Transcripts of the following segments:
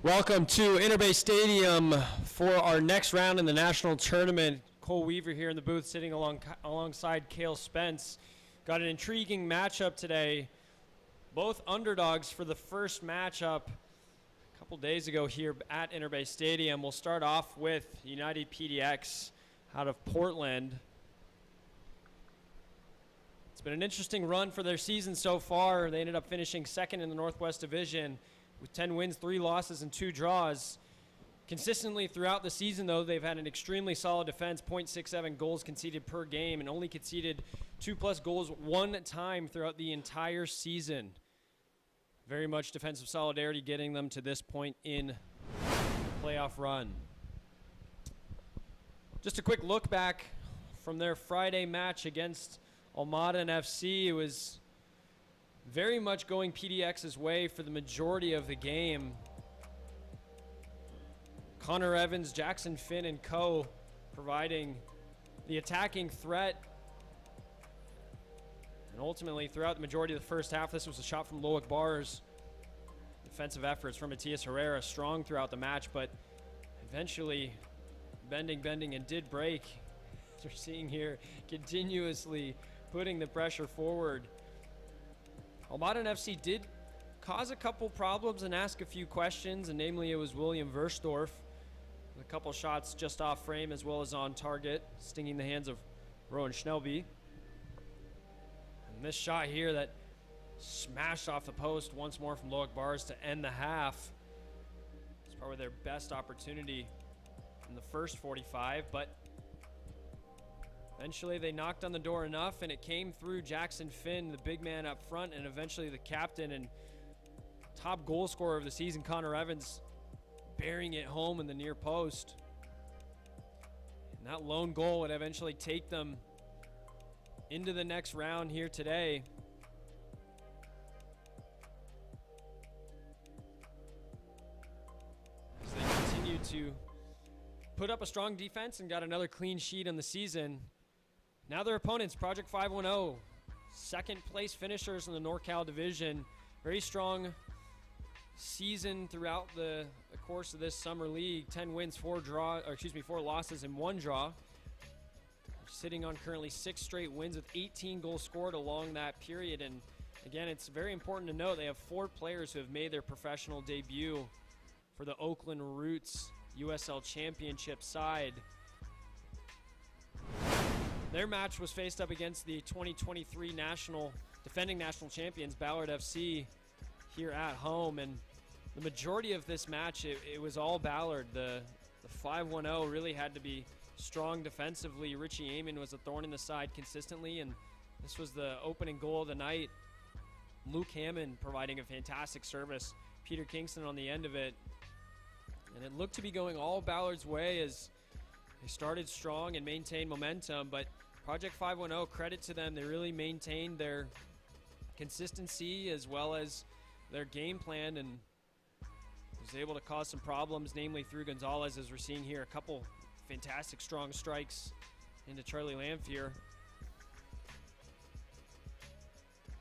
Welcome to Interbay Stadium for our next round in the national tournament. Cole Weaver here in the booth sitting alongside Cale Spence. Got an intriguing matchup today. Both underdogs for the first matchup a couple days ago here at Interbay Stadium. We'll start off with United PDX out of Portland. It's been an interesting run for their season so far. They ended up finishing second in the Northwest Division with 10 wins, 3 losses, and 2 draws. Consistently throughout the season, though, they've had an extremely solid defense, .67 goals conceded per game, and only conceded 2+ goals one time throughout the entire season. Very much defensive solidarity getting them to this point in the playoff run. Just a quick look back from their Friday match against Almaden FC. It was very much going PDX's way for the majority of the game. Connor Evans, Jackson Finn, and co. providing the attacking threat. And ultimately, throughout the majority of the first half, this was a shot from Loic Bars. Defensive efforts from Matias Herrera, strong throughout the match, but eventually bending, and did break. As we're seeing here, continuously putting the pressure forward. Almaden FC did cause a couple problems and ask a few questions, and namely it was William Verstorff with a couple shots just off frame as well as on target, stinging the hands of Rowan Schnelby. And this shot here that smashed off the post once more from Loic Bars to end the half. It's probably their best opportunity in the first 45, but eventually they knocked on the door enough, and it came through Jackson Finn, the big man up front, and eventually the captain and top goal scorer of the season, Connor Evans, burying it home in the near post. And that lone goal would eventually take them into the next round here today. As they continue to put up a strong defense and got another clean sheet on the season. Now their opponents, Project 510, second place finishers in the NorCal division. Very strong season throughout the course of this summer league. 10 wins, 4 losses, and 1 draw. Sitting on currently 6 straight wins with 18 goals scored along that period. And again, it's very important to note they have 4 players who have made their professional debut for the Oakland Roots USL Championship side. Their match was faced up against the 2023 defending national champions, Ballard FC, here at home. And the majority of this match, it was all Ballard. The 5-1-0 really had to be strong defensively. Richie Amon was a thorn in the side consistently, and this was the opening goal of the night. Luke Hammond providing a fantastic service. Peter Kingston on the end of it. And it looked to be going all Ballard's way as they started strong and maintained momentum, but Project 510, credit to them, they really maintained their consistency as well as their game plan and was able to cause some problems, namely through Gonzalez, as we're seeing here, a couple fantastic strong strikes into Charlie Lamphere.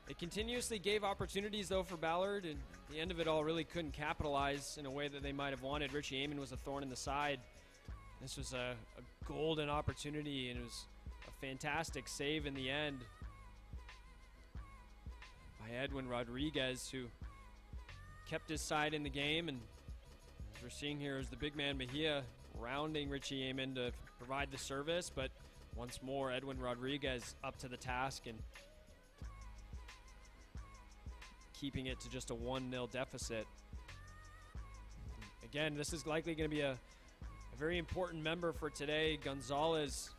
They continuously gave opportunities, though, for Ballard, and at the end of it all really couldn't capitalize in a way that they might have wanted. Richie Amon was a thorn in the side. This was a golden opportunity, and it was a fantastic save in the end by Edwin Rodriguez, who kept his side in the game. And as we're seeing here is the big man Mejia rounding Richie Amon to provide the service, but once more Edwin Rodriguez up to the task and keeping it to just a 1-0 deficit. Again, this is likely going to be a very important member for today. Gonzalez,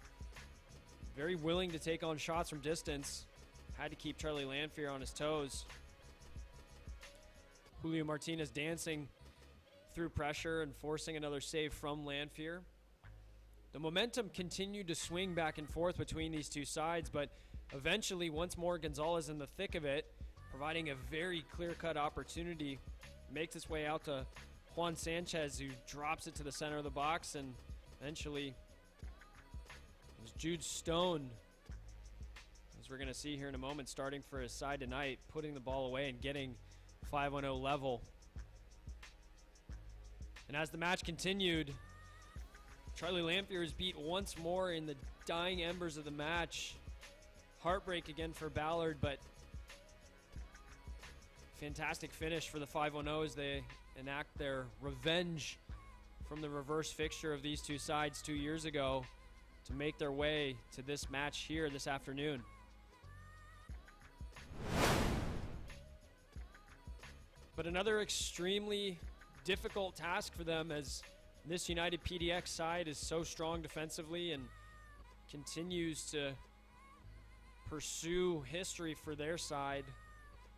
very willing to take on shots from distance. Had to keep Charlie Lamphere on his toes. Julio Martinez dancing through pressure and forcing another save from Lamphere. The momentum continued to swing back and forth between these two sides, but eventually, once more, Gonzalez in the thick of it, providing a very clear-cut opportunity, makes its way out to Juan Sanchez, who drops it to the center of the box, and eventually it was Jude Stone, as we're going to see here in a moment, starting for his side tonight, putting the ball away and getting 5-1-0 level. And as the match continued, Charlie Lamphere is beat once more in the dying embers of the match. Heartbreak again for Ballard, but fantastic finish for the 510 as they enact their revenge from the reverse fixture of these two sides 2 years ago to make their way to this match here this afternoon. But another extremely difficult task for them, as this United PDX side is so strong defensively and continues to pursue history for their side.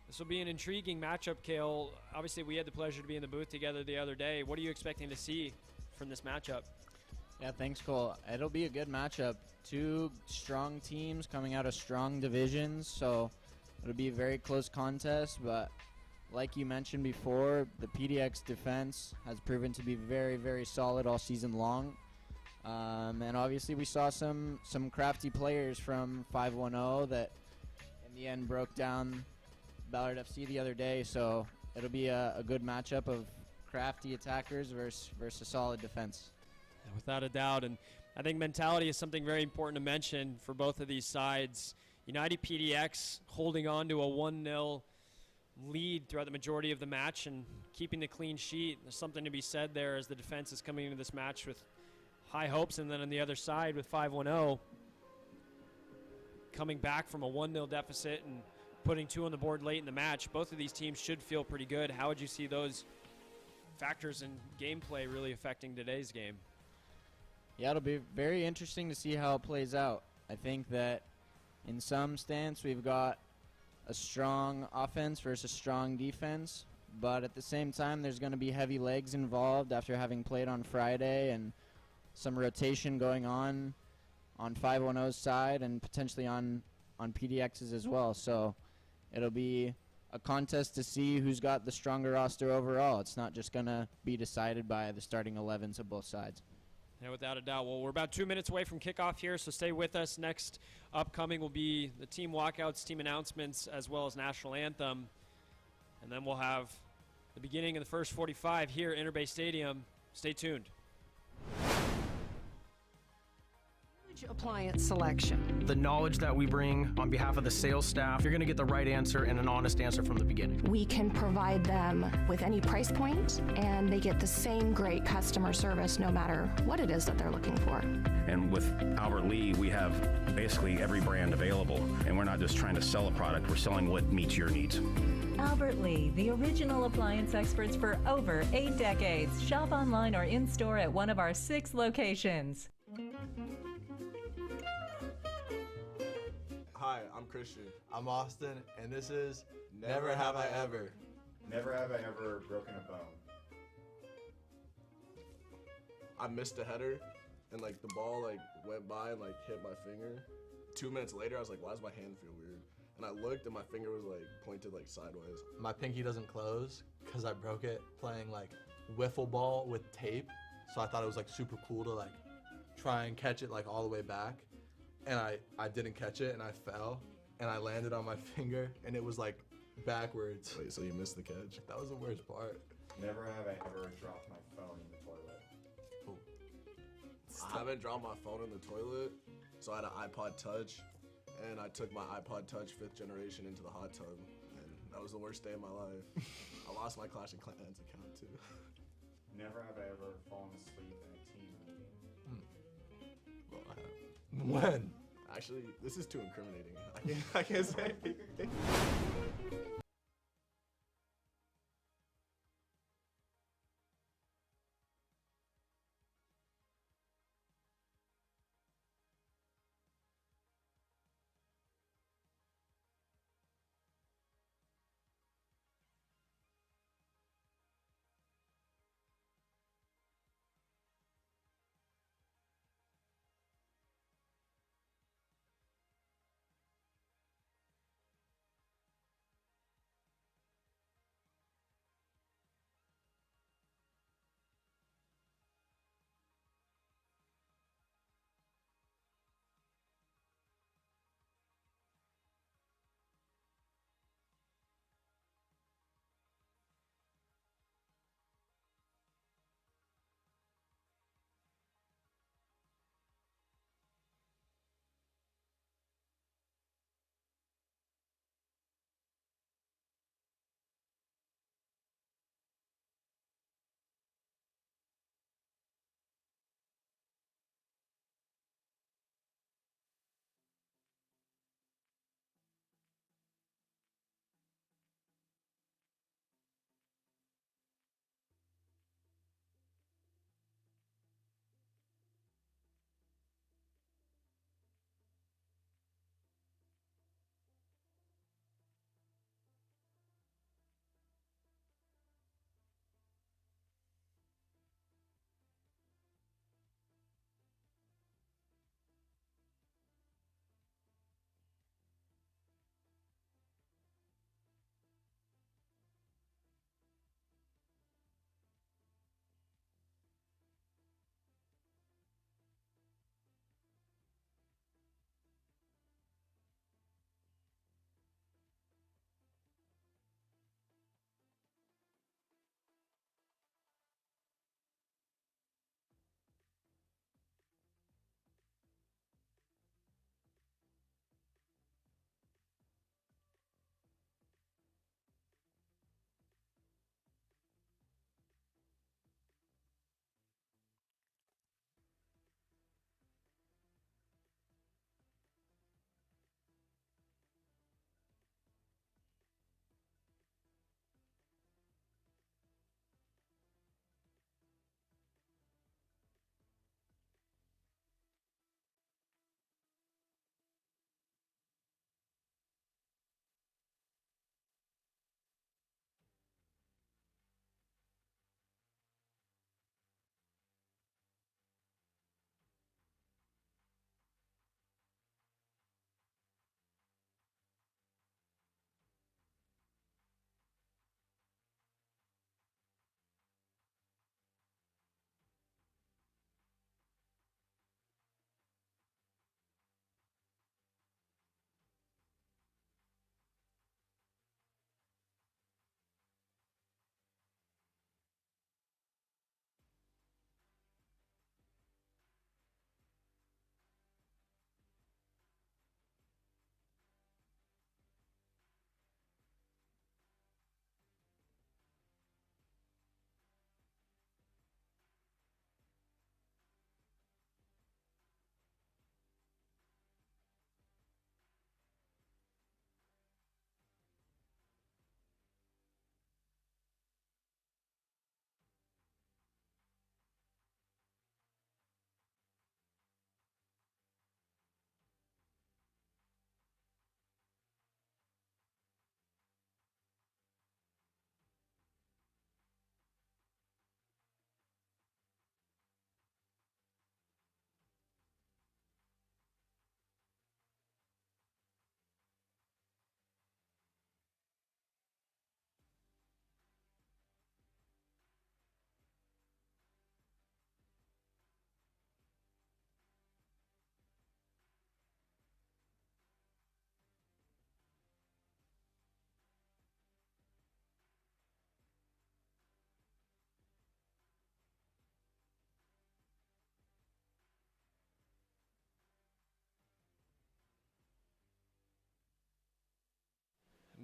This will be an intriguing matchup, Cale. Obviously, we had the pleasure to be in the booth together the other day. What are you expecting to see from this matchup? Yeah, thanks, Cole. It'll be a good matchup. Two strong teams coming out of strong divisions, so it'll be a very close contest. But like you mentioned before, the PDX defense has proven to be very, very solid all season long. And obviously, we saw some crafty players from 510 that in the end broke down Ballard FC the other day, so it'll be a good matchup of crafty attackers versus a solid defense. Yeah, without a doubt, and I think mentality is something very important to mention for both of these sides. United PDX holding on to a 1-0 lead throughout the majority of the match and keeping the clean sheet. There's something to be said there as the defense is coming into this match with high hopes, and then on the other side with 510 coming back from a 1-0 deficit and putting 2 on the board late in the match. Both of these teams should feel pretty good. How would you see those factors in gameplay really affecting today's game? Yeah, it'll be very interesting to see how it plays out. I think that in some stance we've got a strong offense versus strong defense, but at the same time there's going to be heavy legs involved after having played on Friday and some rotation going on 510's side and potentially on PDX's as well. So it'll be a contest to see who's got the stronger roster overall. It's not just going to be decided by the starting 11s of both sides. Yeah, without a doubt. Well, we're about 2 minutes away from kickoff here, so stay with us. Next upcoming will be the team walkouts, team announcements, as well as national anthem. And then we'll have the beginning of the first 45 here at Interbay Stadium. Stay tuned. Appliance selection. The knowledge that we bring on behalf of the sales staff, you're going to get the right answer and an honest answer from the beginning. We can provide them with any price point, and they get the same great customer service no matter what it is that they're looking for. And with Albert Lee, we have basically every brand available, and we're not just trying to sell a product, we're selling what meets your needs. Albert Lee, the original appliance experts for over 8 decades. Shop online or in-store at one of our 6 locations. Hi, I'm Christian. I'm Austin, and this is Never Have I Ever. Never have I ever broken a bone. I missed a header, and the ball went by and hit my finger. 2 minutes later, I was like, why does my hand feel weird? And I looked, and my finger was pointed sideways. My pinky doesn't close because I broke it playing wiffle ball with tape. So I thought it was super cool to try and catch it all the way back. And I didn't catch it, and I fell, and I landed on my finger, and it was backwards. Wait, so you missed the catch? That was the worst part. Never have I ever dropped my phone in the toilet. I haven't dropped my phone in the toilet, so I had an iPod Touch, and I took my iPod Touch 5th generation into the hot tub, and that was the worst day of my life. I lost my Clash of Clans account, too. Never have I ever fallen asleep in a team meeting. Well, I have. When? Actually, this is too incriminating. I can't say.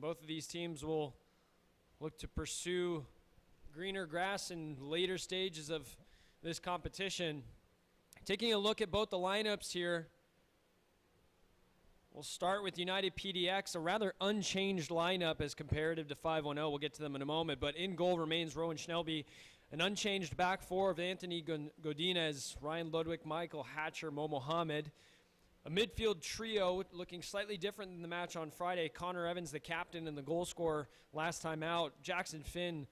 both of these teams will look to pursue greener grass in later stages of this competition. Taking a look at both the lineups here, we'll start with United PDX, a rather unchanged lineup as comparative to 510. We'll get to them in a moment, but in goal remains Rowan Schnelby, an unchanged back four of Anthony Godinez, Ryan Ludwig, Michael Hatcher, Mo Mohammed. A midfield trio looking slightly different than the match on Friday. Connor Evans, the captain and the goal scorer last time out. Jackson Finn,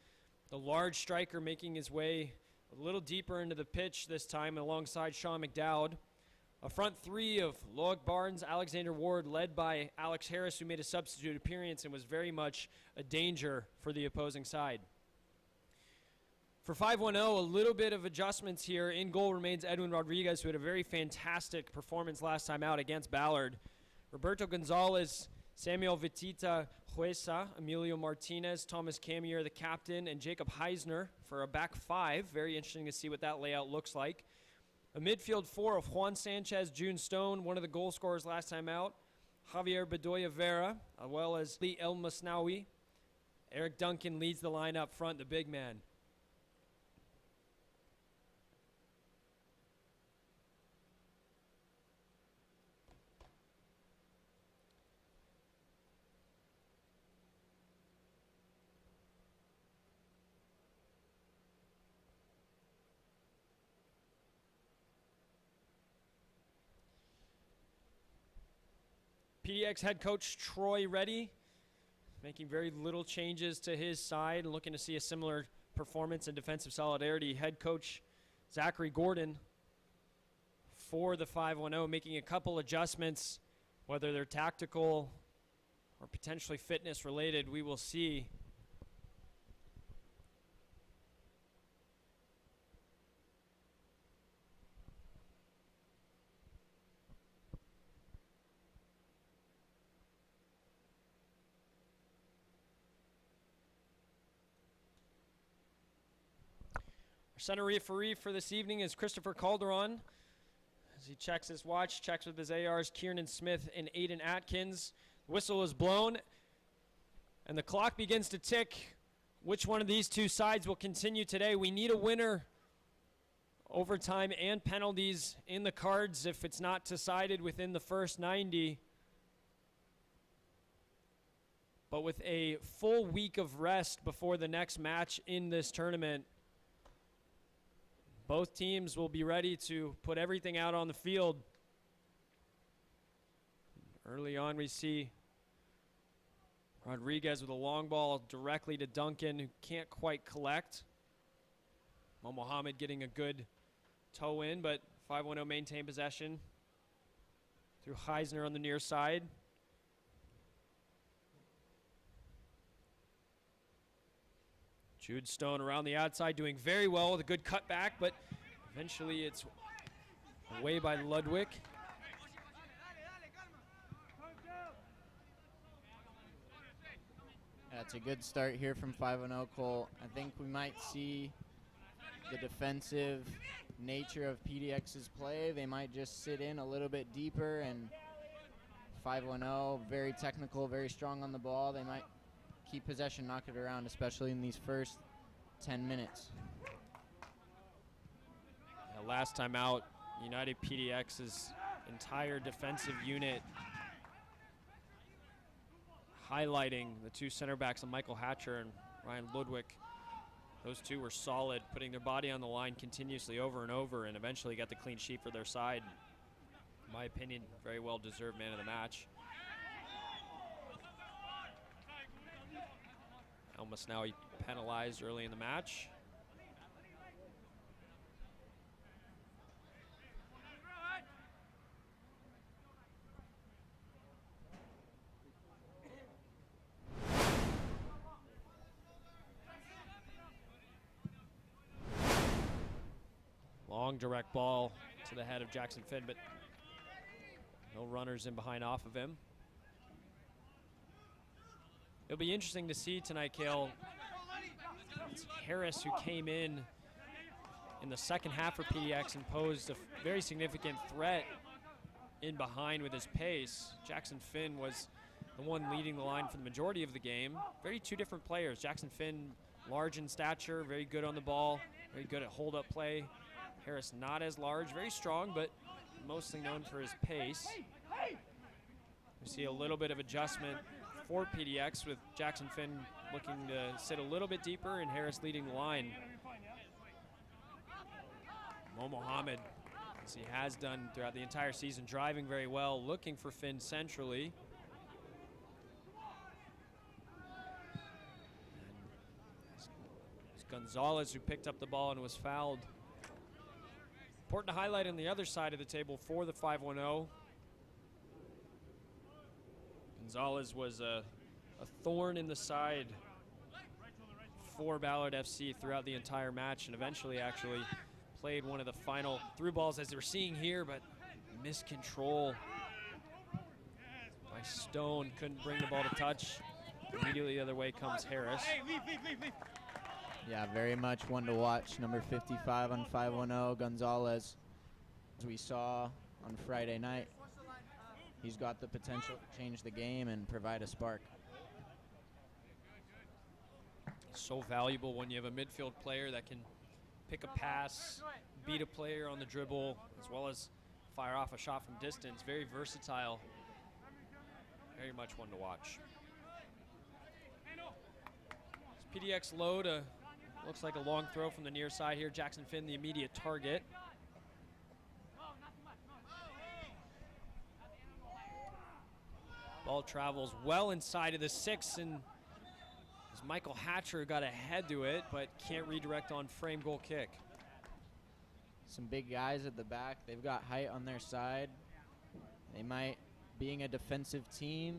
the large striker, making his way a little deeper into the pitch this time alongside Sean McDowd. A front three of Loic Barnes, Alexander Ward, led by Alex Harris, who made a substitute appearance and was very much a danger for the opposing side. For 510, a little bit of adjustments here. In goal remains Edwin Rodriguez, who had a very fantastic performance last time out against Ballard. Roberto Gonzalez, Samuel Vitita Huesa, Emilio Martinez, Thomas Camier, the captain, and Jacob Heisner for a back five. Very interesting to see what that layout looks like. A midfield four of Juan Sanchez, June Stone, one of the goal scorers last time out, Javier Bedoya Vera, as well as Lee El Masnawi. Eric Duncan leads the line up front, the big man. PDX head coach Troy Reddy making very little changes to his side and looking to see a similar performance and defensive solidarity. Head coach Zachary Gordon for the 510 making a couple adjustments, whether they're tactical or potentially fitness related, we will see. Center referee for this evening is Christopher Calderon. As he checks his watch, checks with his ARs, Kiernan Smith and Aiden Atkins. The whistle is blown, and the clock begins to tick. Which one of these two sides will continue today? We need a winner. Overtime and penalties in the cards if it's not decided within the first 90. But with a full week of rest before the next match in this tournament, both teams will be ready to put everything out on the field. Early on, we see Rodriguez with a long ball directly to Duncan, who can't quite collect. Mo Mohammed getting a good toe in, but 510 maintain possession through Heisner on the near side. Jude Stone around the outside doing very well with a good cutback, but eventually it's away by Ludwig. That's a good start here from 510 Cole. I think we might see the defensive nature of PDX's play. They might just sit in a little bit deeper, and 510 very technical, very strong on the ball. They might keep possession, knock it around, especially in these first 10 minutes. Last time out, United PDX's entire defensive unit highlighting the two center backs of Michael Hatcher and Ryan Ludwig. Those two were solid, putting their body on the line continuously over and over, and eventually got the clean sheet for their side. In my opinion, very well deserved man of the match. Almost now he penalized early in the match. Long direct ball to the head of Jackson Finn, but no runners in behind off of him. It'll be interesting to see tonight, Cale. It's Harris who came in the second half for PDX and posed a very significant threat in behind with his pace. Jackson Finn was the one leading the line for the majority of the game. Very two different players. Jackson Finn, large in stature, very good on the ball, very good at hold-up play. Harris not as large, very strong, but mostly known for his pace. We see a little bit of adjustment for PDX with Jackson Finn looking to sit a little bit deeper and Harris leading the line. Mo Mohammed, as he has done throughout the entire season, driving very well, looking for Finn centrally. It's Gonzalez who picked up the ball and was fouled. Important to highlight on the other side of the table for the 5-1-0. Gonzalez was a thorn in the side for Ballard FC throughout the entire match, and eventually actually played one of the final through balls as we're seeing here, but miscontrol by Stone. Couldn't bring the ball to touch. Immediately the other way comes Harris. Yeah, very much one to watch. Number 55 on 5-1-0, Gonzalez. As we saw on Friday night, he's got the potential to change the game and provide a spark. So valuable when you have a midfield player that can pick a pass, beat a player on the dribble, as well as fire off a shot from distance. Very versatile. Very much one to watch. PDX load, looks like a long throw from the near side here. Jackson Finn, the immediate target. Ball travels well inside of the 6, and as Michael Hatcher got ahead to it, but can't redirect on frame goal kick. Some big guys at the back. They've got height on their side. They might, being a defensive team,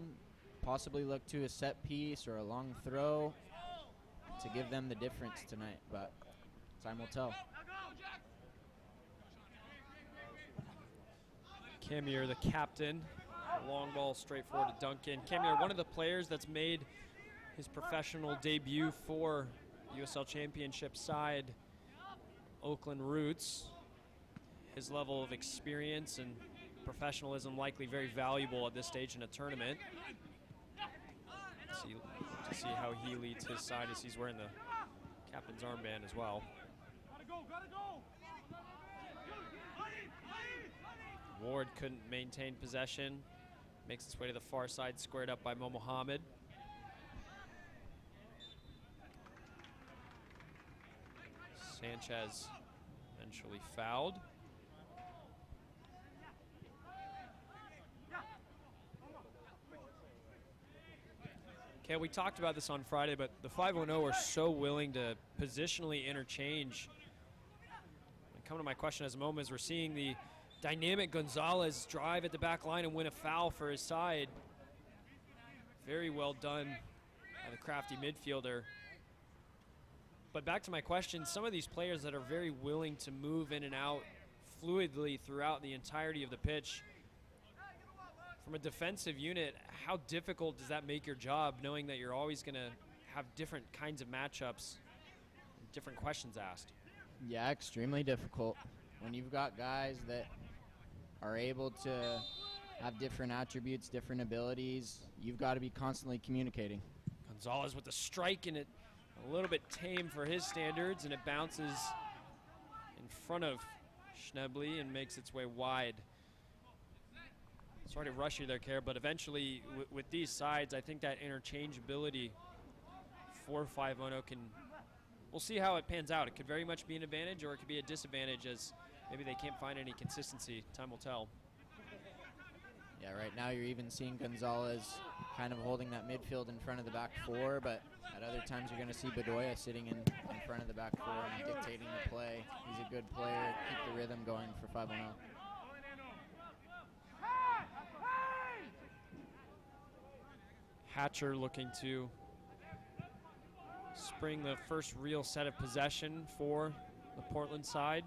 possibly look to a set piece or a long throw to give them the difference tonight, but time will tell. Camier, the captain. Long ball straight forward to Duncan. Camier, one of the players that's made his professional debut for USL Championship side, Oakland Roots. His level of experience and professionalism likely very valuable at this stage in a tournament. To see how he leads his side as he's wearing the captain's armband as well. Ward couldn't maintain possession. Makes its way to the far side, squared up by Mo Mohammed. Sanchez eventually fouled. Okay, we talked about this on Friday, but the 5-1-0 are so willing to positionally interchange. Coming to my question as a moment, as we're seeing the dynamic Gonzalez drive at the back line and win a foul for his side. Very well done by the crafty midfielder. But back to my question, some of these players that are very willing to move in and out fluidly throughout the entirety of the pitch, from a defensive unit, how difficult does that make your job, knowing that you're always going to have different kinds of matchups, different questions asked? Yeah, extremely difficult. When you've got guys that are able to have different attributes, different abilities, you've got to be constantly communicating. Gonzalez with the strike, and it a little bit tame for his standards, and it bounces in front of Schnebly and makes its way wide. Sorry to rush you there, Care, but eventually with these sides, I think that interchangeability for 5-0 can, we'll see how it pans out. It could very much be an advantage, or it could be a disadvantage as maybe they can't find any consistency. Time will tell. Yeah, right now you're even seeing Gonzalez kind of holding that midfield in front of the back four, but at other times you're going to see Bedoya sitting in front of the back four and dictating the play. He's a good player, keep the rhythm going for 5-0. Hatcher looking to spring the first real set of possession for the Portland side.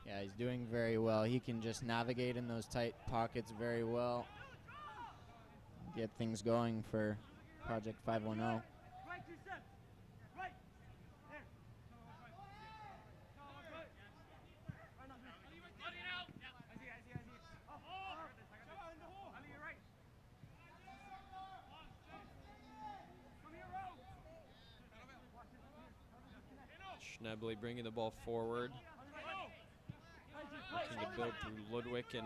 Yeah, he's doing very well. He can just navigate in those tight pockets very well. Get things going for Project 5-1-0. Schnebley bringing the ball forward. Looking to build through Ludwig and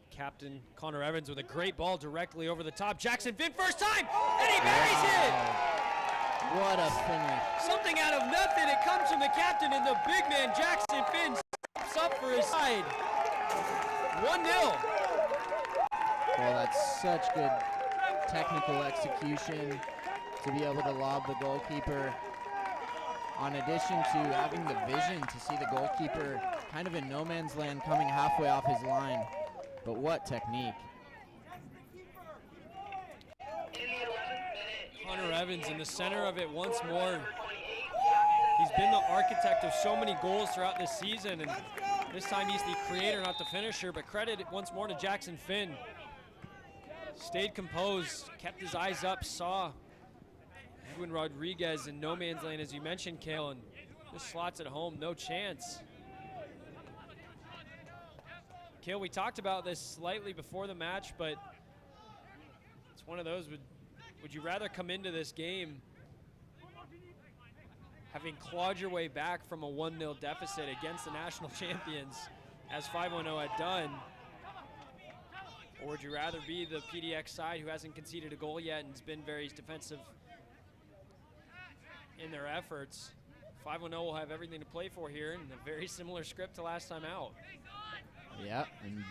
captain Connor Evans with a great ball directly over the top. Jackson Finn first time, and he buries it! What a finish. Something out of nothing. It comes from the captain, and the big man Jackson Finn steps up for his side. 1-0. Well, that's such good technical execution to be able to lob the goalkeeper. On addition to having the vision to see the goalkeeper kind of in no man's land coming halfway off his line. But what technique. Connor Evans in the center of it once more. He's been the architect of so many goals throughout this season, and this time he's the creator, not the finisher, but credit once more to Jackson Finn. Stayed composed, kept his eyes up, saw Edwin Rodriguez in no man's land, as you mentioned, Kale, and just slots it home, no chance. Kale, we talked about this slightly before the match, but it's one of those, would you rather come into this game having clawed your way back from a 1-0 deficit against the national champions, as 5-1-0 had done, or would you rather be the PDX side who hasn't conceded a goal yet and has been very defensive in their efforts? 5-1-0 will have everything to play for here, and a very similar script to last time out. Yeah, and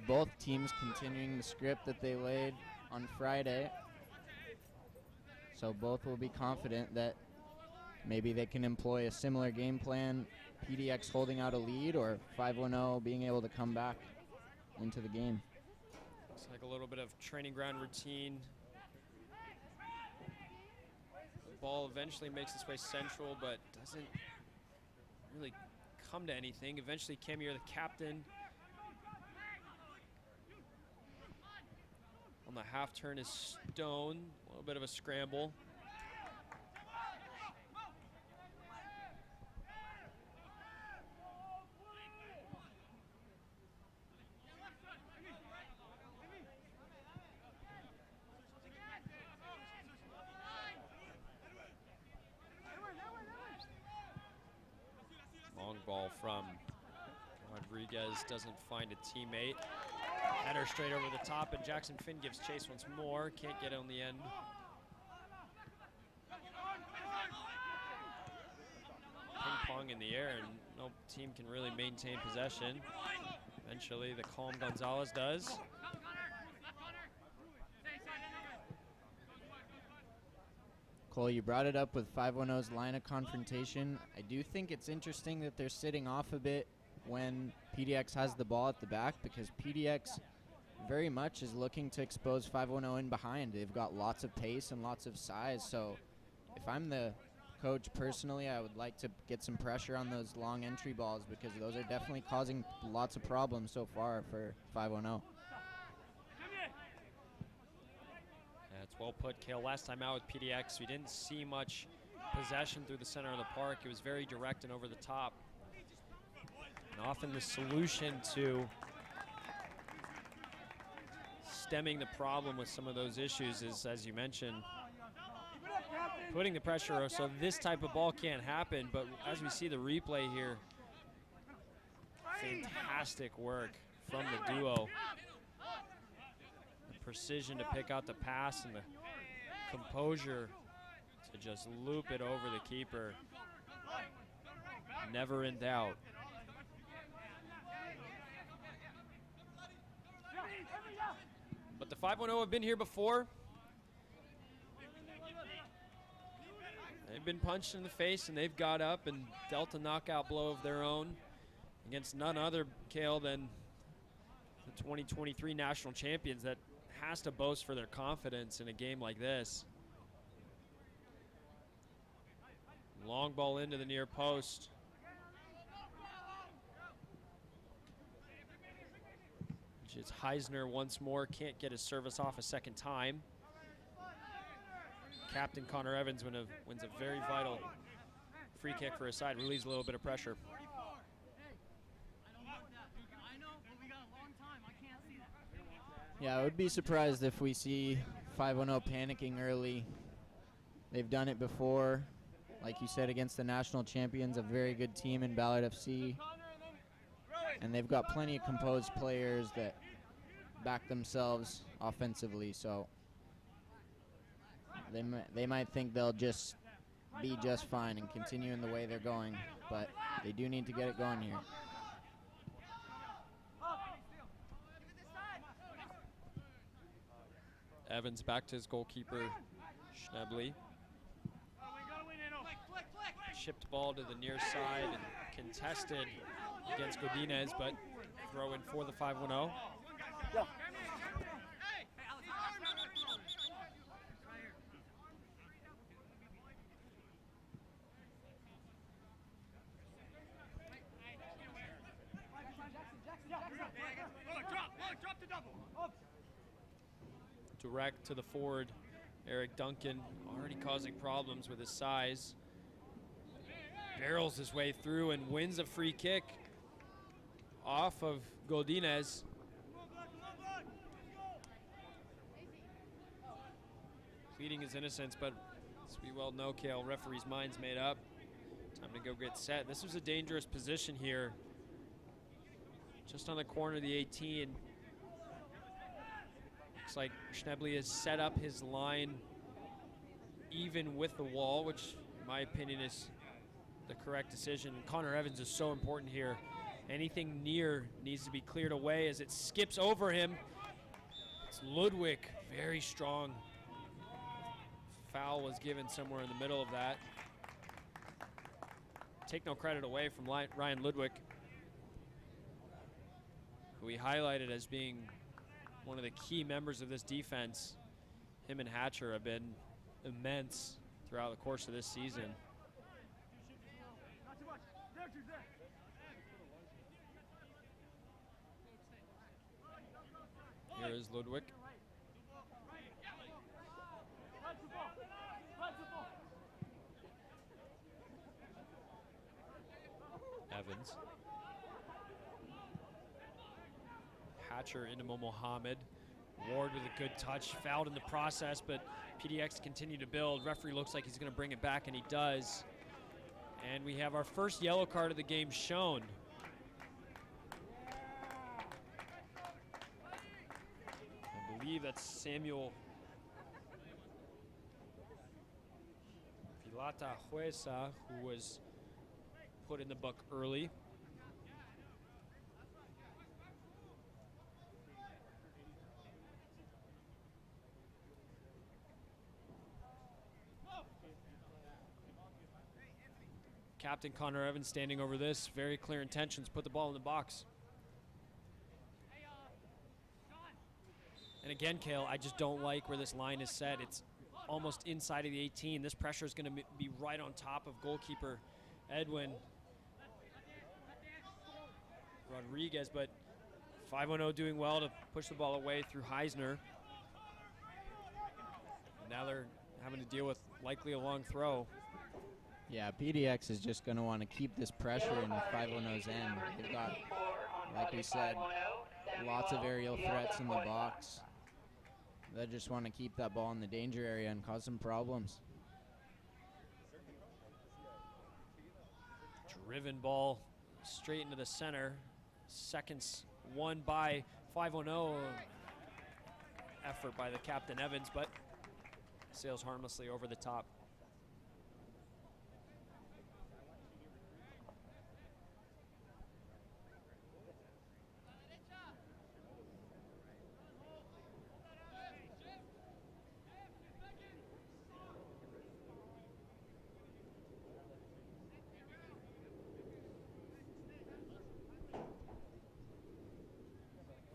both teams continuing the script that they laid on Friday. So both will be confident that maybe they can employ a similar game plan, PDX holding out a lead, or 5-1-0 being able to come back into the game. Looks like a little bit of training ground routine. The ball eventually makes its way central, but doesn't really come to anything. Eventually, Camille, the captain, on the half turn is Stone. A little bit of a scramble. Long ball from Rodriguez, doesn't find a teammate. Header straight over the top, and Jackson Finn gives chase once more. Can't get it on the end. Ping pong in the air, and no team can really maintain possession. Eventually, the calm Gonzalez does. Cole, you brought it up with 5-1-0's line of confrontation. I do think it's interesting that they're sitting off a bit when PDX has the ball at the back, because PDX very much is looking to expose 5-1-0 in behind. They've got lots of pace and lots of size, so if I'm the coach personally, I would like to get some pressure on those long entry balls, because those are definitely causing lots of problems so far for 5-1-0. It's well put, Kale. Last time out with PDX, we didn't see much possession through the center of the park. It was very direct and over the top. And often the solution to stemming the problem with some of those issues is, as you mentioned, putting the pressure so this type of ball can't happen. But as we see the replay here, fantastic work from the duo. The precision to pick out the pass and the composure to just loop it over the keeper. Never in doubt. But the 5-1-0 have been here before. They've been punched in the face, and they've got up and dealt a knockout blow of their own against none other, Kale, than the 2023 national champions. That has to boast for their confidence in a game like this. Long ball into the near post. It's Heisner once more, can't get his service off a second time. Captain Connor Evans wins a very vital free kick for his side, relieves a little bit of pressure. Yeah, I would be surprised if we see 5-1-0 panicking early. They've done it before. like you said, against the national champions, a very good team in Ballard FC. And they've got plenty of composed players that back themselves offensively, so they might think they'll just be just fine and continue in the way they're going, but they do need to get it going here. Evans back to his goalkeeper, Schnebly. Chipped ball to the near side and contested against Godinez, but throw in for the 5-1-0. Direct to the forward, Eric Duncan, already causing problems with his size. Barrels his way through and wins a free kick off of Godinez. Pleading his innocence, but as we well know, Kale, referee's mind's made up. Time to go get set. This was a dangerous position here. Just on the corner of the 18. Looks like Schnebly has set up his line even with the wall, which in my opinion is the correct decision. Connor Evans is so important here. Anything near needs to be cleared away as it skips over him. It's Ludwig, very strong. Foul was given somewhere in the middle of that. Take no credit away from Ryan Ludwig, who we highlighted as being one of the key members of this defense. Him and Hatcher have been immense throughout the course of this season. Here is Ludwig. Evans. Hatcher into Mohammed. Ward with a good touch, fouled in the process, but PDX continue to build. Referee looks like he's going to bring it back, and he does. And we have our first yellow card of the game shown. I believe that's Samuel Vilata Huesa, who was put in the book early. Captain Connor Evans standing over this. Very clear intentions. Put the ball in the box. And again, Kale, I just don't like where this line is set. It's almost inside of the 18. This pressure is going to be right on top of goalkeeper Edwin Rodriguez, but 5-0 doing well to push the ball away through Heisner. Now they're having to deal with likely a long throw. Yeah, PDX is just going to want to keep this pressure in 5-0's end. They've got, like we said, lots of aerial threats in the box. They just want to keep that ball in the danger area and cause some problems. Driven ball straight into the center. Seconds won by 5-0. Effort by the captain Evans, but sails harmlessly over the top.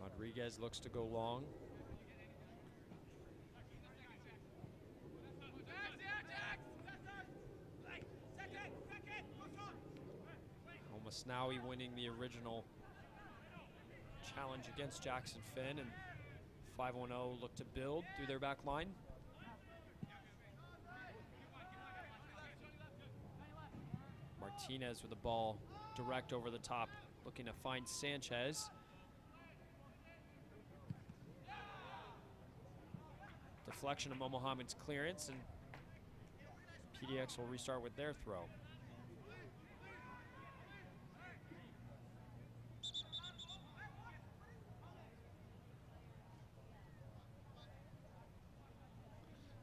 Rodriguez looks to go long. Omasnawi winning the original challenge against Jackson Finn, and 5-0 look to build through their back line. Martinez with the ball direct over the top, looking to find Sanchez. Deflection of Mohammed's clearance, and PDX will restart with their throw.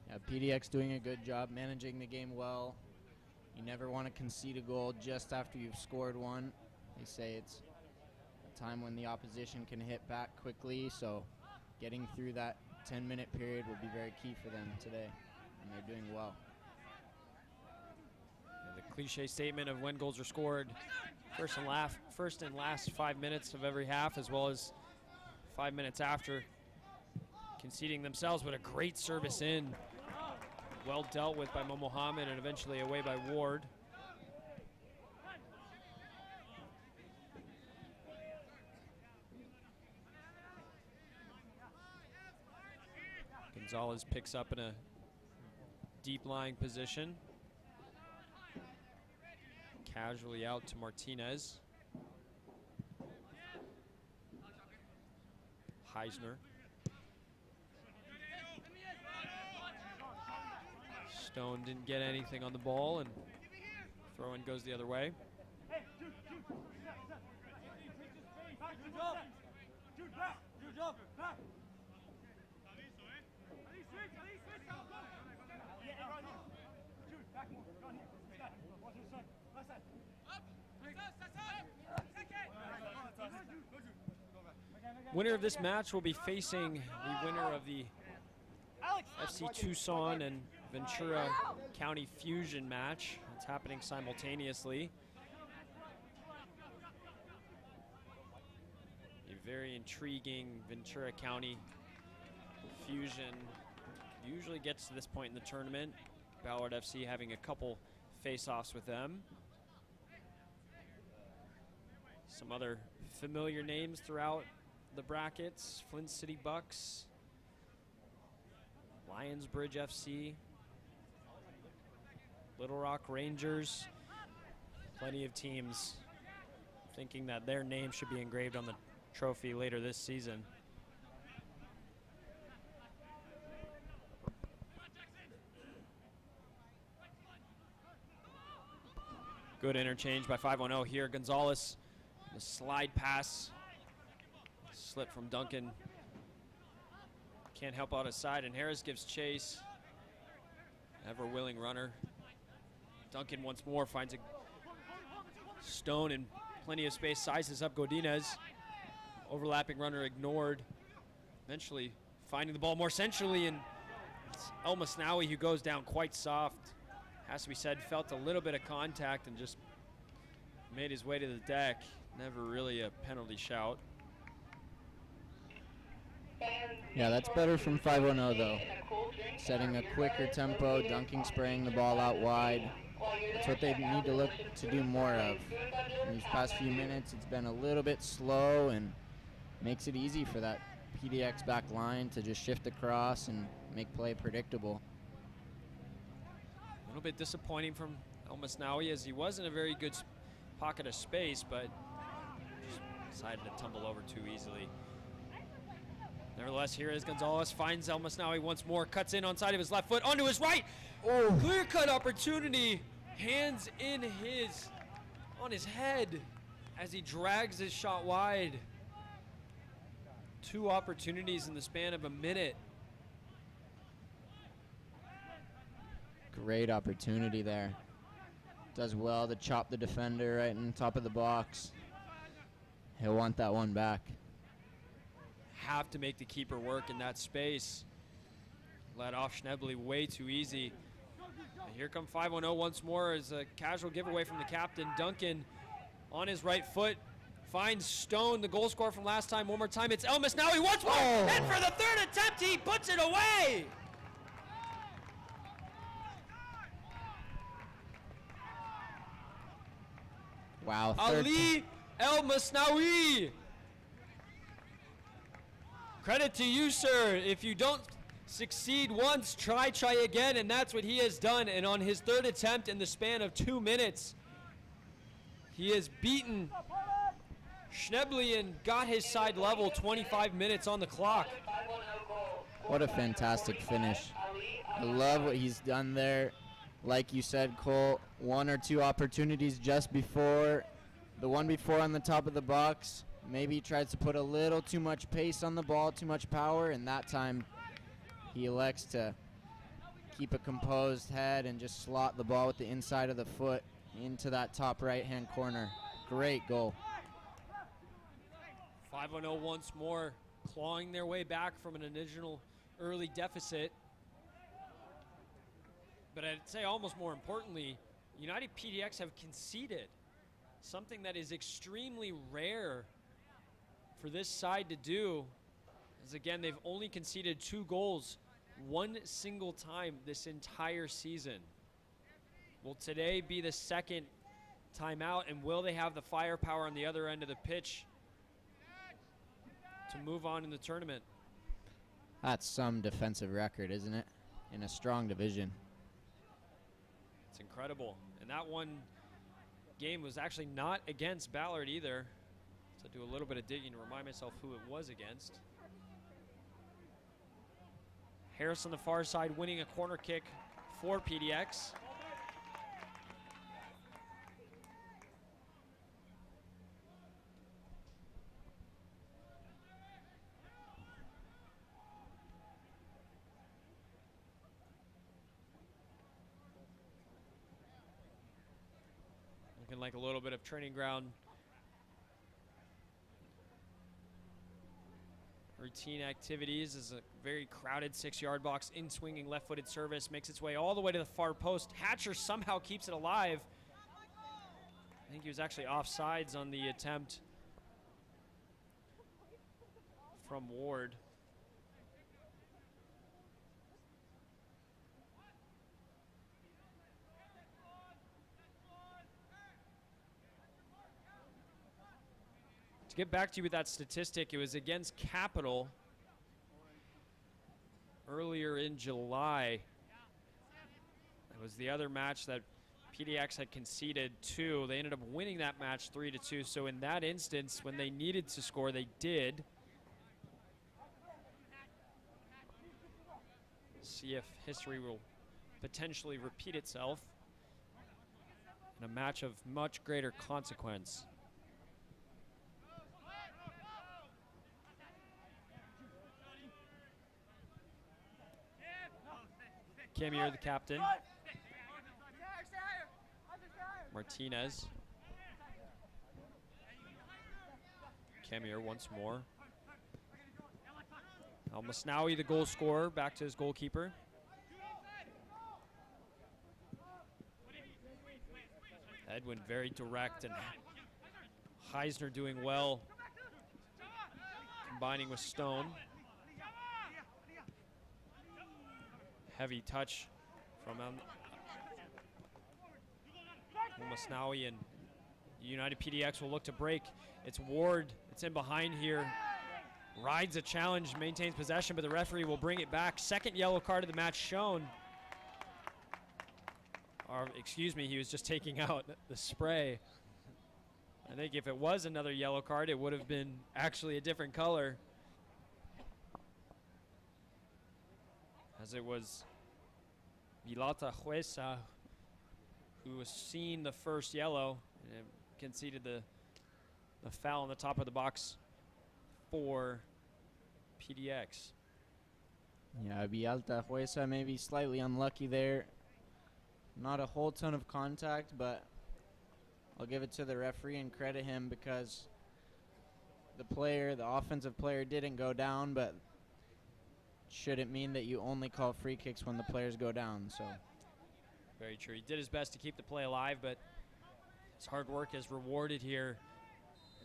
Yeah, PDX doing a good job managing the game well. You never want to concede a goal just after you've scored one. They say it's a time when the opposition can hit back quickly, so getting through that 10-minute period will be very key for them today, and they're doing well. And the cliche statement of when goals are scored, first and last 5 minutes of every half, as well as 5 minutes after, conceding themselves, but a great service in. Well dealt with by Mo Mohammed and eventually away by Ward. Gonzalez picks up in a deep lying position. Casually out to Martinez. Heisner. Stone didn't get anything on the ball, and throw-in goes the other way. Winner of this match will be facing the winner of the FC Tucson and Ventura County Fusion match. It's happening simultaneously. A very intriguing Ventura County Fusion usually gets to this point in the tournament. Ballard FC having a couple face-offs with them. Some other familiar names throughout the brackets: Flint City Bucks, Lionsbridge FC, Little Rock Rangers. Plenty of teams thinking that their name should be engraved on the trophy later this season. Good interchange by 5-1-0 here. Gonzalez, the slide pass, slip from Duncan. Can't help out his side, and Harris gives chase. Ever willing runner. Duncan once more finds a Stone in plenty of space, sizes up Godinez. Overlapping runner ignored. Eventually finding the ball more centrally, and it's El Masnawi who goes down quite soft. Has to be said, felt a little bit of contact and just made his way to the deck. Never really a penalty shout. Yeah, that's better from 5-1-0 though. Setting a quicker tempo, dunking, spraying the ball out wide. That's what they need to look to do more of. In these past few minutes, it's been a little bit slow and makes it easy for that PDX back line to just shift across and make play predictable. A little bit disappointing from El Masnawi, as he was in a very good pocket of space, but just decided to tumble over too easily. Nevertheless, here is Gonzalez, finds El Masnawi once more, cuts in on side of his left foot, onto his right. Oh, clear-cut opportunity, hands in on his head as he drags his shot wide. Two opportunities in the span of a minute. Great opportunity there. Does well to chop the defender right in top of the box. He'll want that one back. Have to make the keeper work in that space. Let off Schnebley way too easy. And here come 5-1-0 once more as a casual giveaway from the captain. Duncan on his right foot finds Stone, the goal scorer from last time. One more time, it's El Masnawi once more, and for the third attempt, he puts it away. Wow. Ali El Masnawi. Credit to you, sir. If you don't succeed once, try again, and that's what he has done. And on his third attempt in the span of 2 minutes, he has beaten Schnebley and got his side level. 25 minutes on the clock. What a fantastic finish. I love what he's done there. like you said, Cole, one or two opportunities just before. The one before on the top of the box, maybe he tries to put a little too much pace on the ball, too much power, and that time he elects to keep a composed head and just slot the ball with the inside of the foot into that top right-hand corner. Great goal. 5-0 once more, clawing their way back from an original early deficit. But I'd say almost more importantly, United PDX have conceded, something that is extremely rare for this side to do. As again, they've only conceded 2 goals one single time this entire season. Will today be the second timeout, and will they have the firepower on the other end of the pitch to move on in the tournament? That's some defensive record, isn't it? In a strong division. It's incredible. And that one game was actually not against Ballard either. So do a little bit of digging to remind myself who it was against. Harris on the far side winning a corner kick for PDX. Looking like a little bit of training ground routine activities as a very crowded 6-yard box in swinging left-footed service makes its way all the way to the far post. Hatcher somehow keeps it alive. I think he was actually offsides on the attempt from Ward. Get back to you with that statistic. It was against Capital earlier in July. It was the other match that PDX had conceded 2. They ended up winning that match 3-2. So in that instance, when they needed to score, they did. See if history will potentially repeat itself in a match of much greater consequence. Camier, the captain. Martinez. Camier once more. Al-Masnawi, the goal scorer, back to his goalkeeper. Edwin very direct, and Heisner doing well, combining with Stone. Heavy touch from Al-Masnawi, and United PDX will look to break. It's Ward, it's in behind here. Rides a challenge, maintains possession, but the referee will bring it back. Second yellow card of the match shown. Or, excuse me, he was just taking out the spray. I think if it was another yellow card, it would have been actually a different color, as it was Vilata Jueza who was seen the first yellow and conceded the foul on the top of the box for PDX. Yeah, Vilata Jueza maybe slightly unlucky there. Not a whole ton of contact, but I'll give it to the referee and credit him because the offensive player didn't go down, but shouldn't mean that you only call free kicks when the players go down. So very true. He did his best to keep the play alive, but his hard work is rewarded here.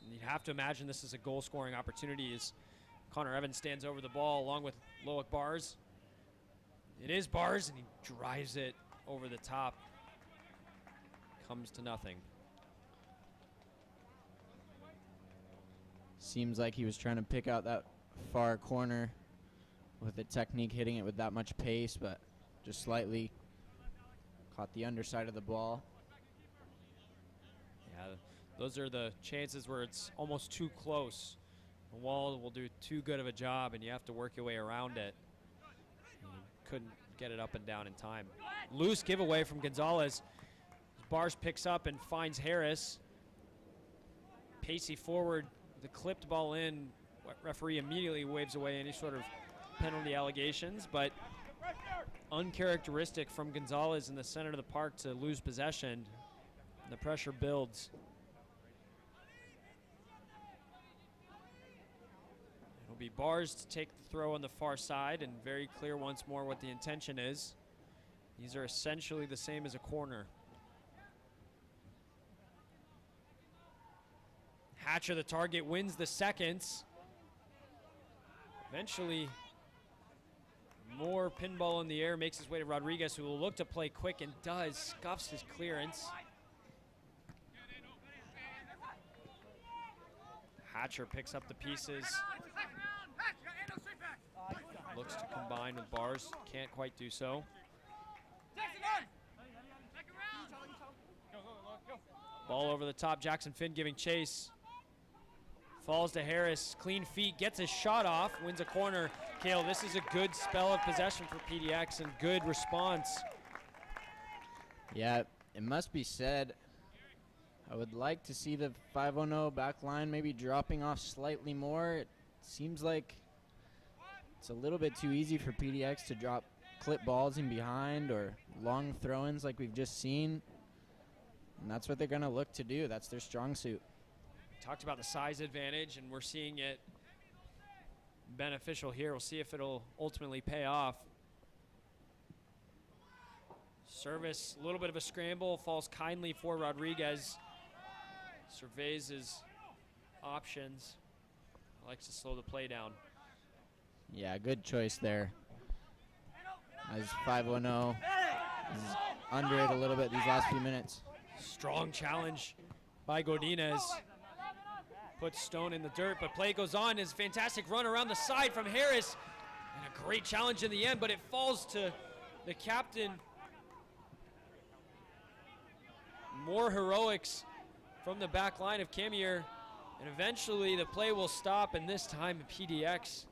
And you'd have to imagine this is a goal-scoring opportunity as Connor Evans stands over the ball along with Loic Bars. It is Bars, and he drives it over the top. Comes to nothing. Seems like he was trying to pick out that far corner with the technique, hitting it with that much pace, but just slightly caught the underside of the ball. Yeah, those are the chances where it's almost too close. The wall will do too good of a job, and you have to work your way around it. He couldn't get it up and down in time. Loose giveaway from Gonzalez. Bars picks up and finds Harris. Pacey forward, the clipped ball in. Referee immediately waves away any sort of penalty allegations, but uncharacteristic from Gonzalez in the center of the park to lose possession. The pressure builds. It'll be Bars to take the throw on the far side, and very clear once more what the intention is. These are essentially the same as a corner. Hatcher, the target, wins the seconds. Eventually, more pinball in the air, makes his way to Rodriguez, who will look to play quick and does, scuffs his clearance. Hatcher picks up the pieces. Looks to combine with Bars, can't quite do so. Ball over the top, Jackson Finn giving chase. Falls to Harris, clean feet, gets his shot off, wins a corner. Kale, this is a good spell of possession for PDX and good response. Yeah, it must be said, I would like to see the 5-0 back line maybe dropping off slightly more. It seems like it's a little bit too easy for PDX to drop clip balls in behind or long throw-ins like we've just seen. And that's what they're going to look to do. That's their strong suit. Talked about the size advantage, and we're seeing it beneficial here. We'll see if it'll ultimately pay off. Service, a little bit of a scramble, falls kindly for Rodriguez. Surveys his options. Likes to slow the play down. Yeah, good choice there. As 5-0 is under it a little bit these last few minutes. Strong challenge by Godinez. Puts Stone in the dirt, but play goes on. His fantastic run around the side from Harris. And a great challenge in the end, but it falls to the captain. More heroics from the back line of Camier. And eventually the play will stop, and this time PDX.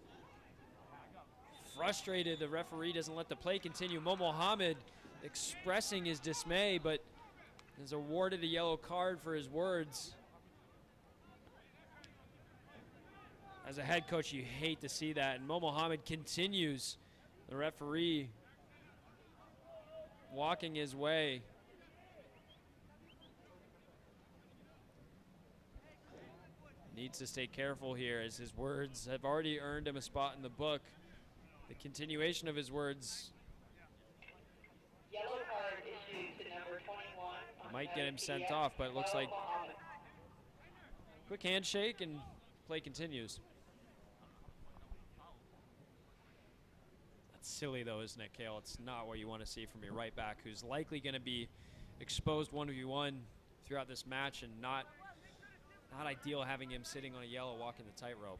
Frustrated, the referee doesn't let the play continue. Mo Mohammed expressing his dismay, but is awarded a yellow card for his words. As a head coach, you hate to see that. And Mo Mohammed continues. The referee walking his way. Needs to stay careful here, as his words have already earned him a spot in the book. The continuation of his words Yellow card issued to number 21. might get him sent off, but it looks like quick handshake and play continues. That's silly though, isn't it, Kale? It's not what you want to see from your right back, who's likely going to be exposed 1v1 throughout this match, and not ideal having him sitting on a yellow walking the tightrope.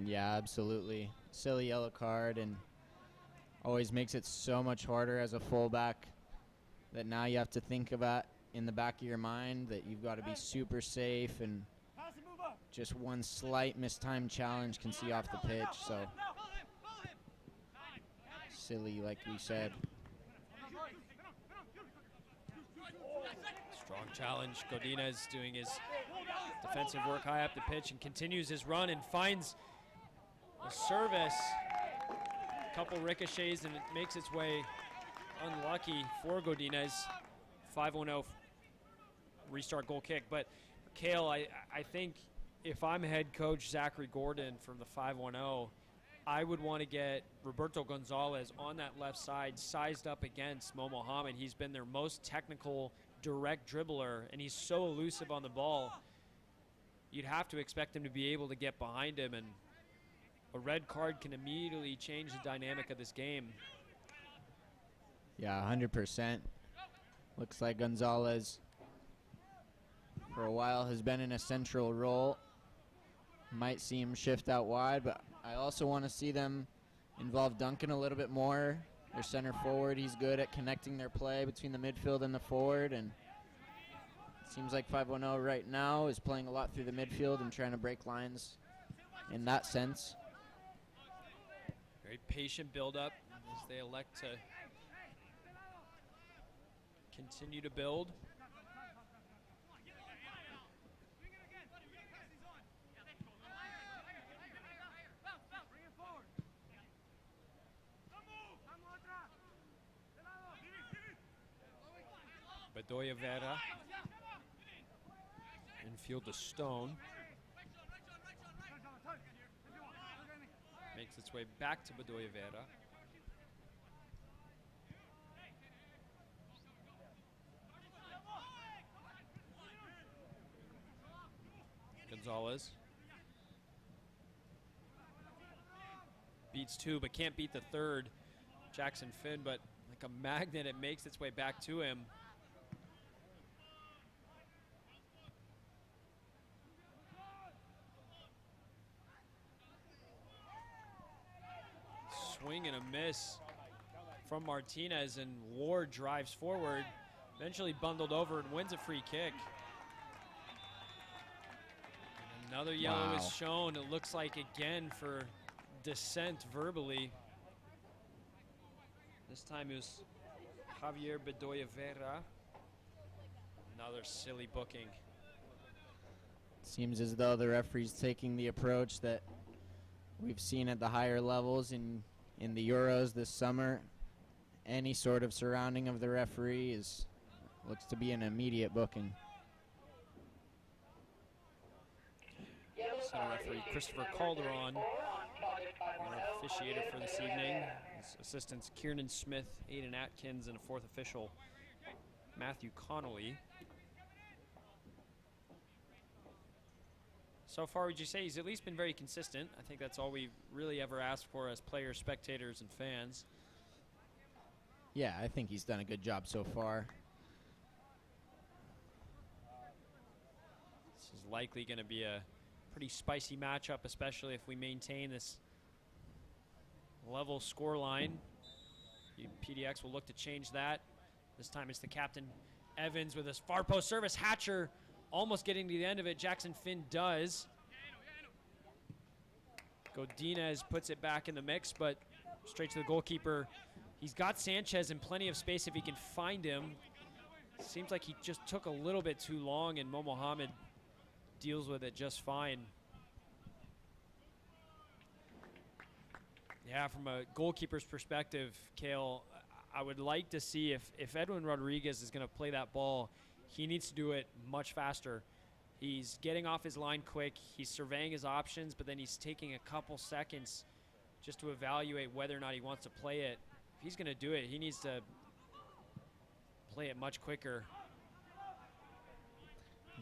Yeah, absolutely. Silly yellow card, and always makes it so much harder as a fullback that now you have to think about in the back of your mind that you've got to be super safe, and just one slight mistimed challenge can see off the pitch. So silly, like we said. Strong challenge. Godinez doing his defensive work high up the pitch and continues his run and finds a service. A couple ricochets and it makes its way unlucky for Godinez. 5-1-0 restart goal kick. But Kale, I think if I'm head coach Zachary Gordon from the 5-1-0, I would want to get Roberto Gonzalez on that left side sized up against Mo Mohammed. He's been their most technical, direct dribbler, and he's so elusive on the ball. You'd have to expect him to be able to get behind him, and a red card can immediately change the dynamic of this game. Yeah, 100%. Looks like Gonzalez, for a while, has been in a central role. Might see him shift out wide, but I also want to see them involve Duncan a little bit more. Their center forward, he's good at connecting their play between the midfield and the forward, and seems like 5-1-0 right now is playing a lot through the midfield and trying to break lines in that sense. Very patient build-up, as they elect to continue to build. Bedoya Vera. Infield to Stone. Makes its way back to Bedoya Vera. Gonzalez. Beats two, but can't beat the third. Jackson Finn, but like a magnet, it makes its way back to him. Swing and a miss from Martinez, and Ward drives forward, eventually bundled over and wins a free kick. And another yellow is shown, it looks like again for dissent verbally. This time it was Javier Bedoya Vera. Another silly booking. Seems as though the referee's taking the approach that we've seen at the higher levels in the Euros this summer. Any sort of surrounding of the referee looks to be an immediate booking. Center referee Christopher Calderon, our officiator for this evening. His assistants Kiernan Smith, Aiden Atkins, and a fourth official, Matthew Connolly. So far, would you say he's at least been very consistent? I think that's all we really ever asked for as players, spectators, and fans. Yeah, I think he's done a good job so far. This is likely going to be a pretty spicy matchup, especially if we maintain this level score line. PDX will look to change that. This time it's the captain, Evans, with his far post service. Hatcher almost getting to the end of it. Jackson Finn does. Godinez puts it back in the mix, but straight to the goalkeeper. He's got Sanchez in plenty of space if he can find him. Seems like he just took a little bit too long, and Mo Mohammed deals with it just fine. Yeah, from a goalkeeper's perspective, Kale, I would like to see if Edwin Rodriguez is going to play that ball, he needs to do it much faster. He's getting off his line quick. He's surveying his options, but then he's taking a couple seconds just to evaluate whether or not he wants to play it. If he's going to do it, he needs to play it much quicker.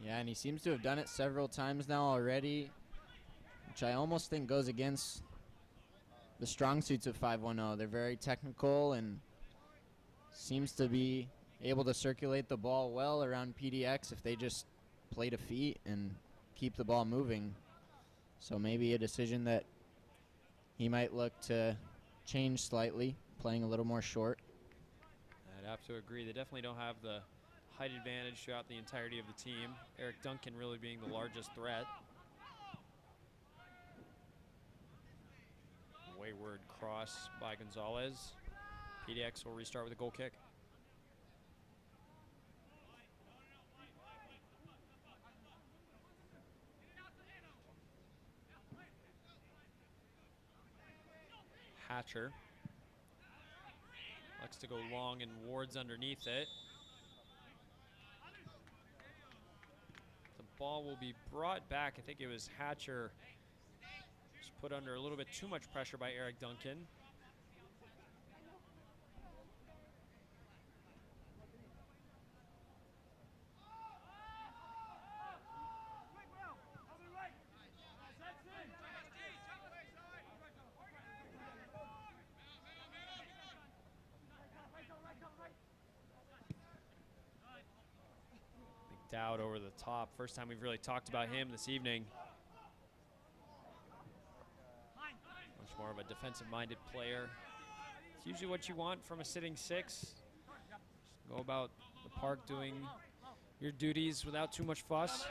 Yeah, and he seems to have done it several times now already, which I almost think goes against the strong suits of 510. They're very technical and seems to be able to circulate the ball well around PDX if they just play to feet and keep the ball moving. So maybe a decision that he might look to change slightly, playing a little more short. I'd have to agree. They definitely don't have the height advantage throughout the entirety of the team. Eric Duncan really being the largest threat. Wayward cross by Gonzalez. PDX will restart with a goal kick. Hatcher likes to go long, and Ward's underneath it. The ball will be brought back. I think it was Hatcher just put under a little bit too much pressure by Eric Duncan. Dowd over the top. First time we've really talked about him this evening. Much more of a defensive-minded player. It's usually what you want from a sitting six. Just go about the park doing your duties without too much fuss.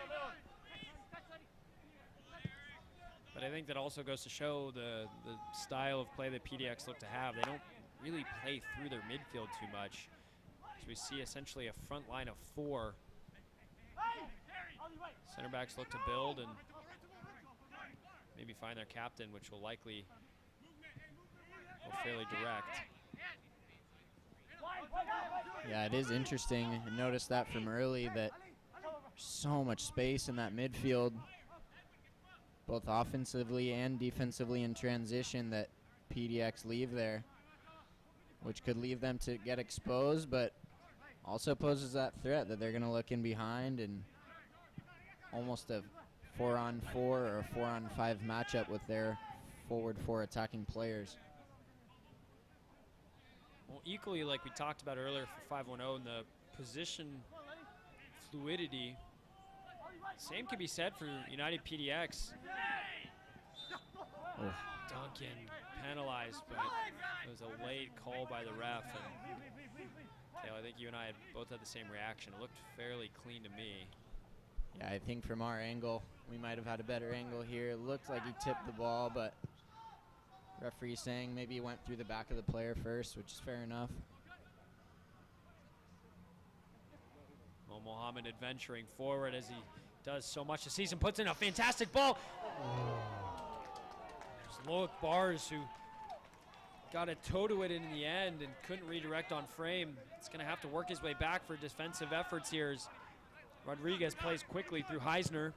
But I think that also goes to show the style of play that PDX look to have. They don't really play through their midfield too much. So we see essentially a front line of 4. Center backs look to build and maybe find their captain, which will likely go fairly direct. Yeah, it is interesting. I noticed that from early that so much space in that midfield, both offensively and defensively in transition, that PDX leave there, which could leave them to get exposed, but also poses that threat that they're going to look in behind and almost a 4-on-4 or a 4-on-5 matchup with their forward 4 attacking players. Well, equally, like we talked about earlier for 5-1-0, and the position fluidity, same can be said for United PDX. Oh. Duncan penalized, but it was a late call by the ref. And Kale, I think you and I both had the same reaction. It looked fairly clean to me. Yeah, I think from our angle, we might have had a better angle here. It looked like he tipped the ball, but referee saying maybe he went through the back of the player first, which is fair enough. Well, Mohammed adventuring forward as he does so much this season, puts in a fantastic ball. There's Loic Bars, who got a toe to it in the end and couldn't redirect on frame. It's going to have to work his way back for defensive efforts here as Rodriguez plays quickly through Heisner.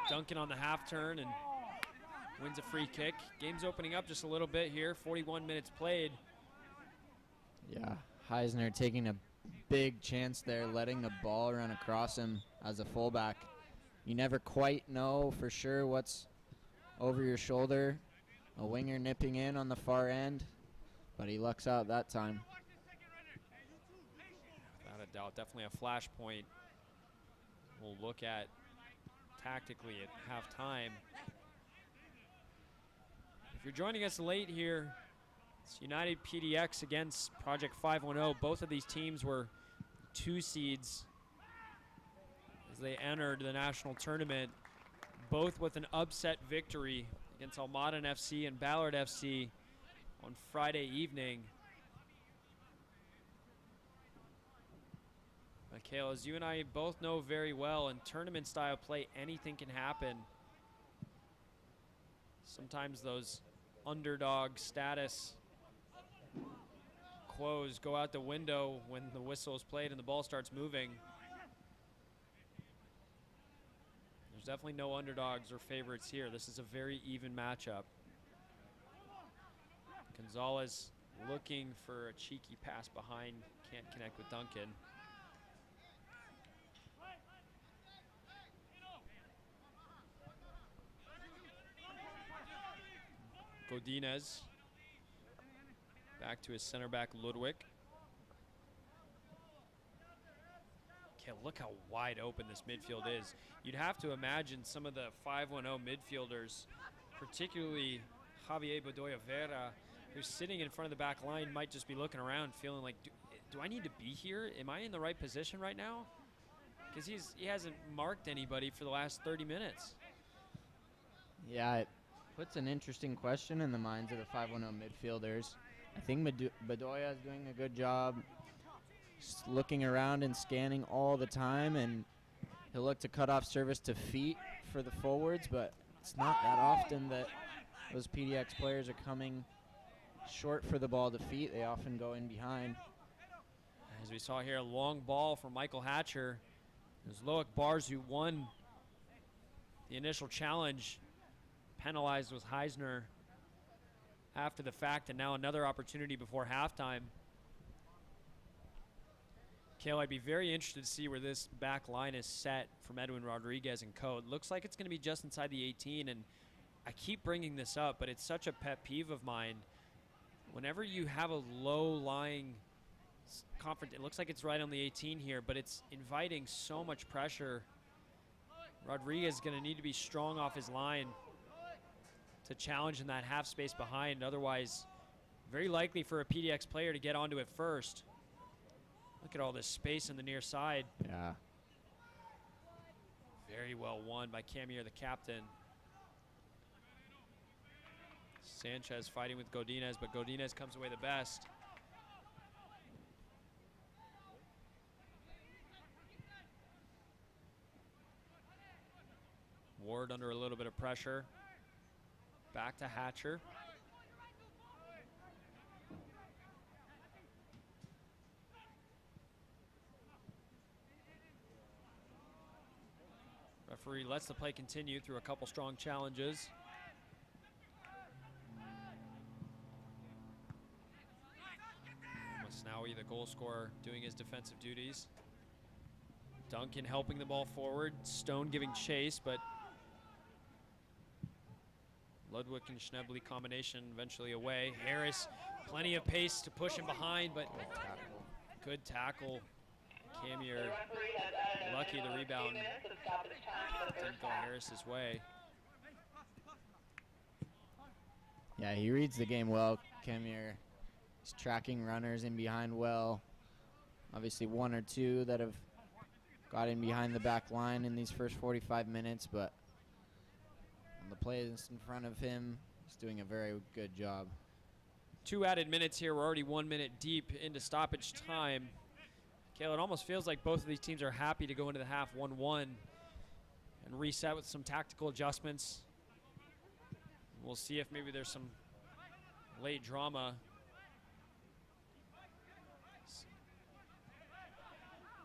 Duncan on the half turn and wins a free kick. Game's opening up just a little bit here. 41 minutes played. Yeah, Heisner taking a big chance there, letting the ball run across him as a fullback. You never quite know for sure what's over your shoulder. A winger nipping in on the far end, but he lucks out that time. Without a doubt, definitely a flashpoint. We'll look at tactically at halftime. If you're joining us late here, it's United PDX against Project 510. Both of these teams were 2 seeds as they entered the national tournament, both with an upset victory against Almaden FC and Ballard FC on Friday evening. Mikhail, as you and I both know very well, in tournament style play, anything can happen. Sometimes those underdog status quos go out the window when the whistle is played and the ball starts moving. There's definitely no underdogs or favorites here. This is a very even matchup. Gonzalez looking for a cheeky pass behind, can't connect with Duncan. Godinez back to his center back Ludwig. Okay, look how wide open this midfield is. You'd have to imagine some of the 510 midfielders, particularly Javier Bedoya Vera, who's sitting in front of the back line, might just be looking around feeling like, do I need to be here? Am I in the right position right now? Because he hasn't marked anybody for the last 30 minutes. Yeah, it puts an interesting question in the minds of the 510 midfielders. I think Bedoya is doing a good job just looking around and scanning all the time, and he'll look to cut off service to feet for the forwards, but it's not that often that those PDX players are coming short for the ball to feet. They often go in behind. As we saw here, a long ball from Michael Hatcher. There's Loic Bars, who won the initial challenge, penalized with Heisner after the fact, and now another opportunity before halftime. Kale, I'd be very interested to see where this back line is set from Edwin Rodriguez and co. It looks like it's going to be just inside the 18, and I keep bringing this up, but it's such a pet peeve of mine. Whenever you have a low-lying confront, it looks like it's right on the 18 here, but it's inviting so much pressure. Rodriguez is going to need to be strong off his line to challenge in that half space behind. Otherwise, very likely for a PDX player to get onto it first. Look at all this space in the near side. Yeah. Very well won by Camier, the captain. Sanchez fighting with Godinez, but Godinez comes away the best. Ward under a little bit of pressure. Back to Hatcher. Referee lets the play continue through a couple strong challenges. Masnawi, the goal scorer, doing his defensive duties. Duncan helping the ball forward. Stone giving chase, but Ludwig and Schnebly combination eventually away. Harris, plenty of pace to push him behind, but good tackle. Camier, lucky the rebound didn't go Harris's way. Yeah, he reads the game well. Camier is tracking runners in behind well. Obviously one or two that have got in behind the back line in these first 45 minutes, but on the plays in front of him, he's doing a very good job. 2 added minutes here. We're already 1 minute deep into stoppage time. Kayla, it almost feels like both of these teams are happy to go into the half 1-1 and reset with some tactical adjustments. We'll see if maybe there's some late drama.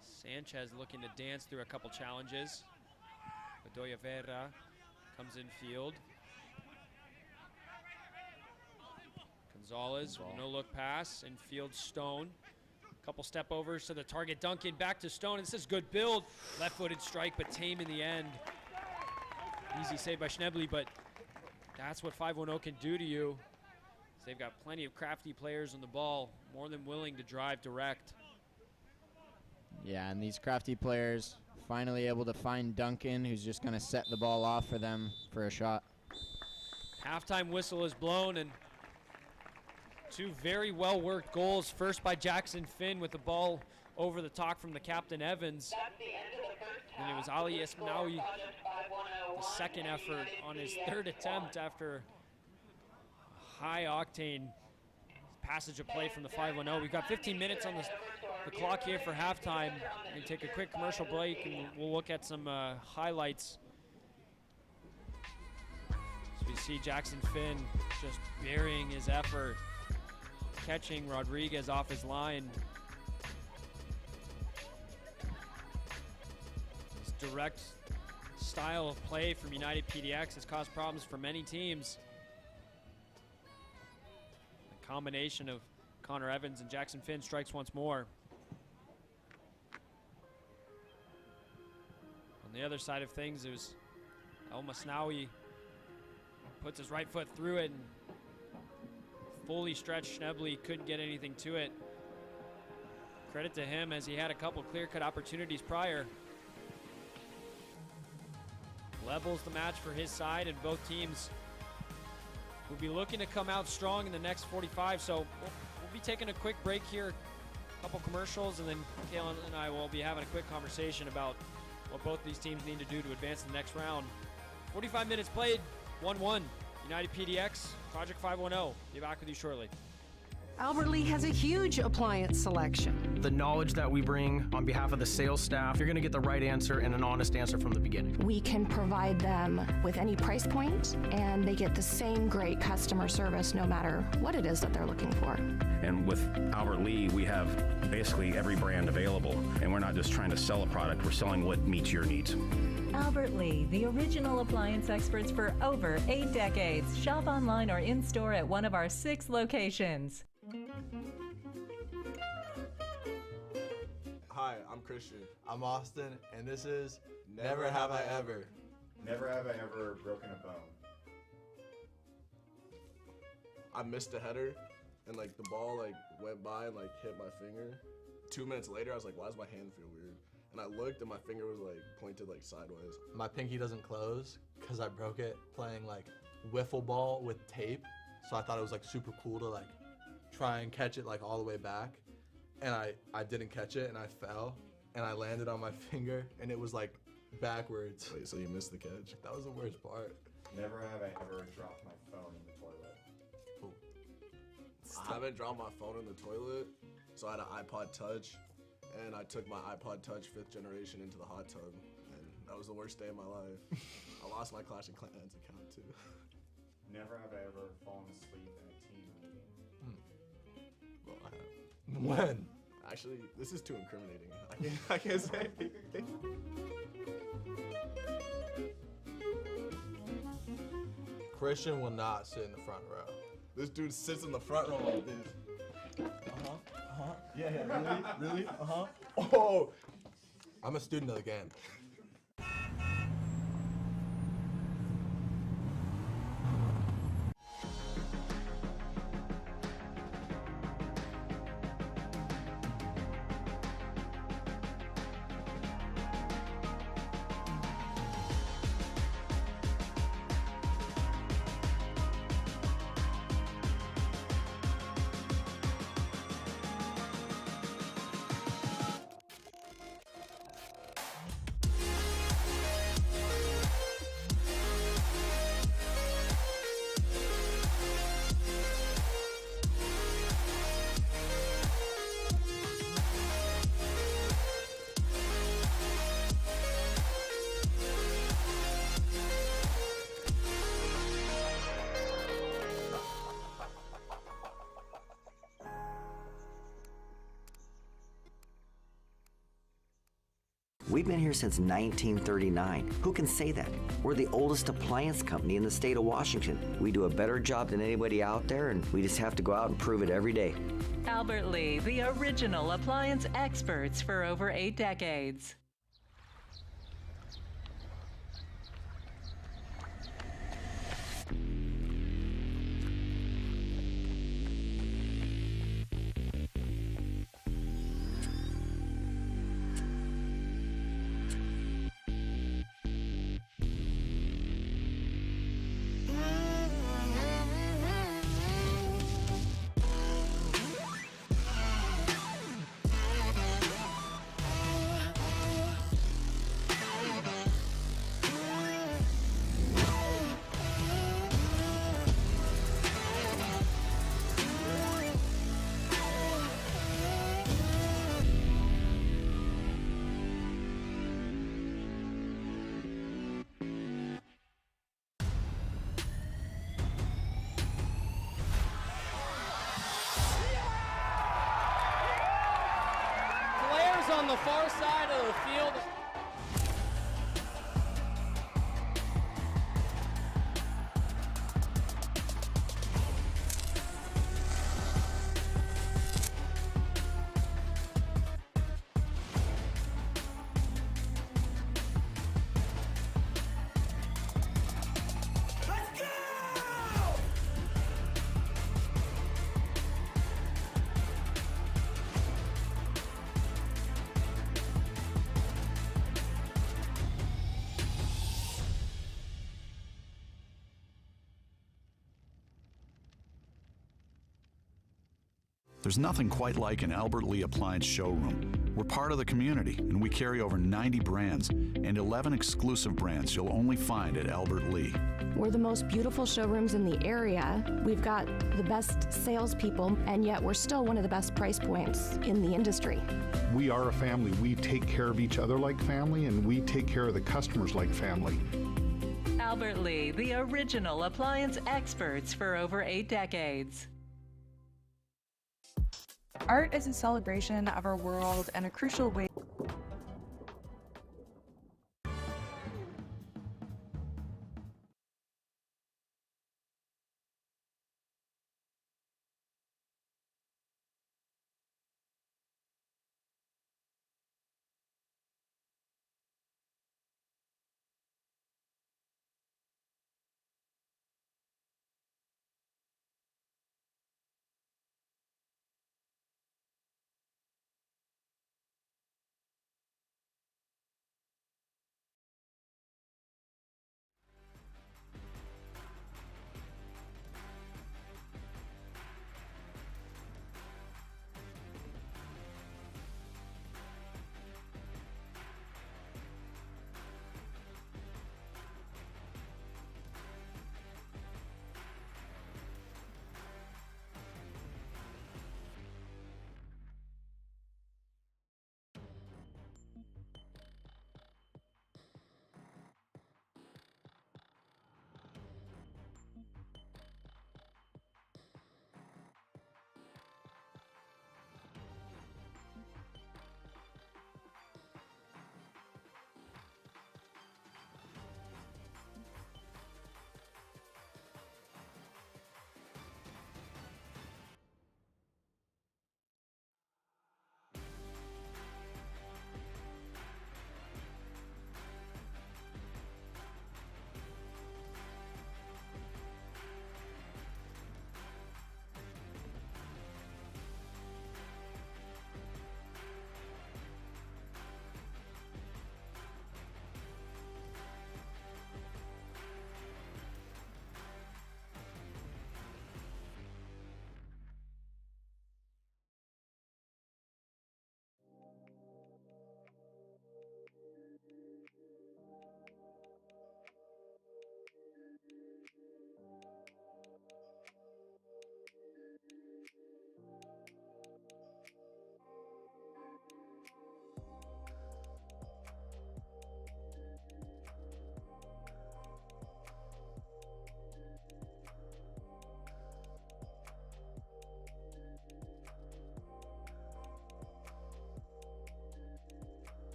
Sanchez looking to dance through a couple challenges. Bedoya Vera comes in field. Gonzalez with a no-look pass. In field, Stone. Couple step overs to the target. Duncan back to Stone. This is good build. Left-footed strike, but tame in the end. Easy save by Schnebly, but that's what 510 can do to you. They've got plenty of crafty players on the ball, more than willing to drive direct. Yeah, and these crafty players finally able to find Duncan, who's just going to set the ball off for them for a shot. Halftime whistle is blown, and 2 very well-worked goals. First by Jackson Finn with the ball over the top from the captain Evans. And it was Ali Ismaili, the second effort on his 3rd attempt after high-octane passage of play from the 510. We've got 15 minutes on the clock here for halftime. We can take a quick commercial break, and we'll look at some highlights. So we see Jackson Finn just burying his effort, catching Rodriguez off his line. This direct style of play from United PDX has caused problems for many teams. The combination of Connor Evans and Jackson Finn strikes once more. On the other side of things, it was El Masnawi puts his right foot through it, and fully stretched Schnebly couldn't get anything to it. Credit to him, as he had a couple clear-cut opportunities prior. Levels the match for his side, and both teams will be looking to come out strong in the next 45. So we'll be taking a quick break here, a couple commercials, and then Kalen and I will be having a quick conversation about what both these teams need to do to advance to the next round. 45 minutes played, 1-1. United PDX, Project 510. Be back with you shortly. Albert Lee has a huge appliance selection. The knowledge that we bring on behalf of the sales staff, you're going to get the right answer and an honest answer from the beginning. We can provide them with any price point, and they get the same great customer service no matter what it is that they're looking for. And with Albert Lee, we have basically every brand available. And we're not just trying to sell a product, we're selling what meets your needs. Albert Lee, the original appliance experts for over 8 decades. Shop online or in-store at one of our 6 locations. Hi, I'm Christian. I'm Austin, and this is Never Have I Ever. Never have I ever broken a bone. I missed a header, and like the ball like went by and like hit my finger. 2 minutes later, I was like, why does my hand feel weird? And I looked, and my finger was like pointed like sideways. My pinky doesn't close because I broke it playing like wiffle ball with tape. So I thought it was like super cool to like try and catch it like all the way back. And I didn't catch it, and I fell, and I landed on my finger, and it was like backwards. Wait, so you missed the catch? That was the worst part. Never have I ever dropped my phone in the toilet. I haven't dropped my phone in the toilet, so I had an iPod Touch, and I took my iPod Touch 5th generation into the hot tub, and that was the worst day of my life. I lost my Clash of Clans account too. Never have I ever fallen asleep in a team meeting. Well, I have. When? Actually, this is too incriminating. I can't say. Christian will not sit in the front row. This dude sits in the front row like this. Yeah, really? Oh! I'm a student of the game. We've been here since 1939. Who can say that? We're the oldest appliance company in the state of Washington. We do a better job than anybody out there, and we just have to go out and prove it every day. Albert Lee, the original appliance experts for over 8 decades. On the far side of the field. There's nothing quite like an Albert Lee Appliance showroom. We're part of the community, and we carry over 90 brands and 11 exclusive brands you'll only find at Albert Lee. We're the most beautiful showrooms in the area. We've got the best salespeople, and yet we're still one of the best price points in the industry. We are a family. We take care of each other like family, and we take care of the customers like family. Albert Lee, the original appliance experts for over 8 decades. Art is a celebration of our world and a crucial way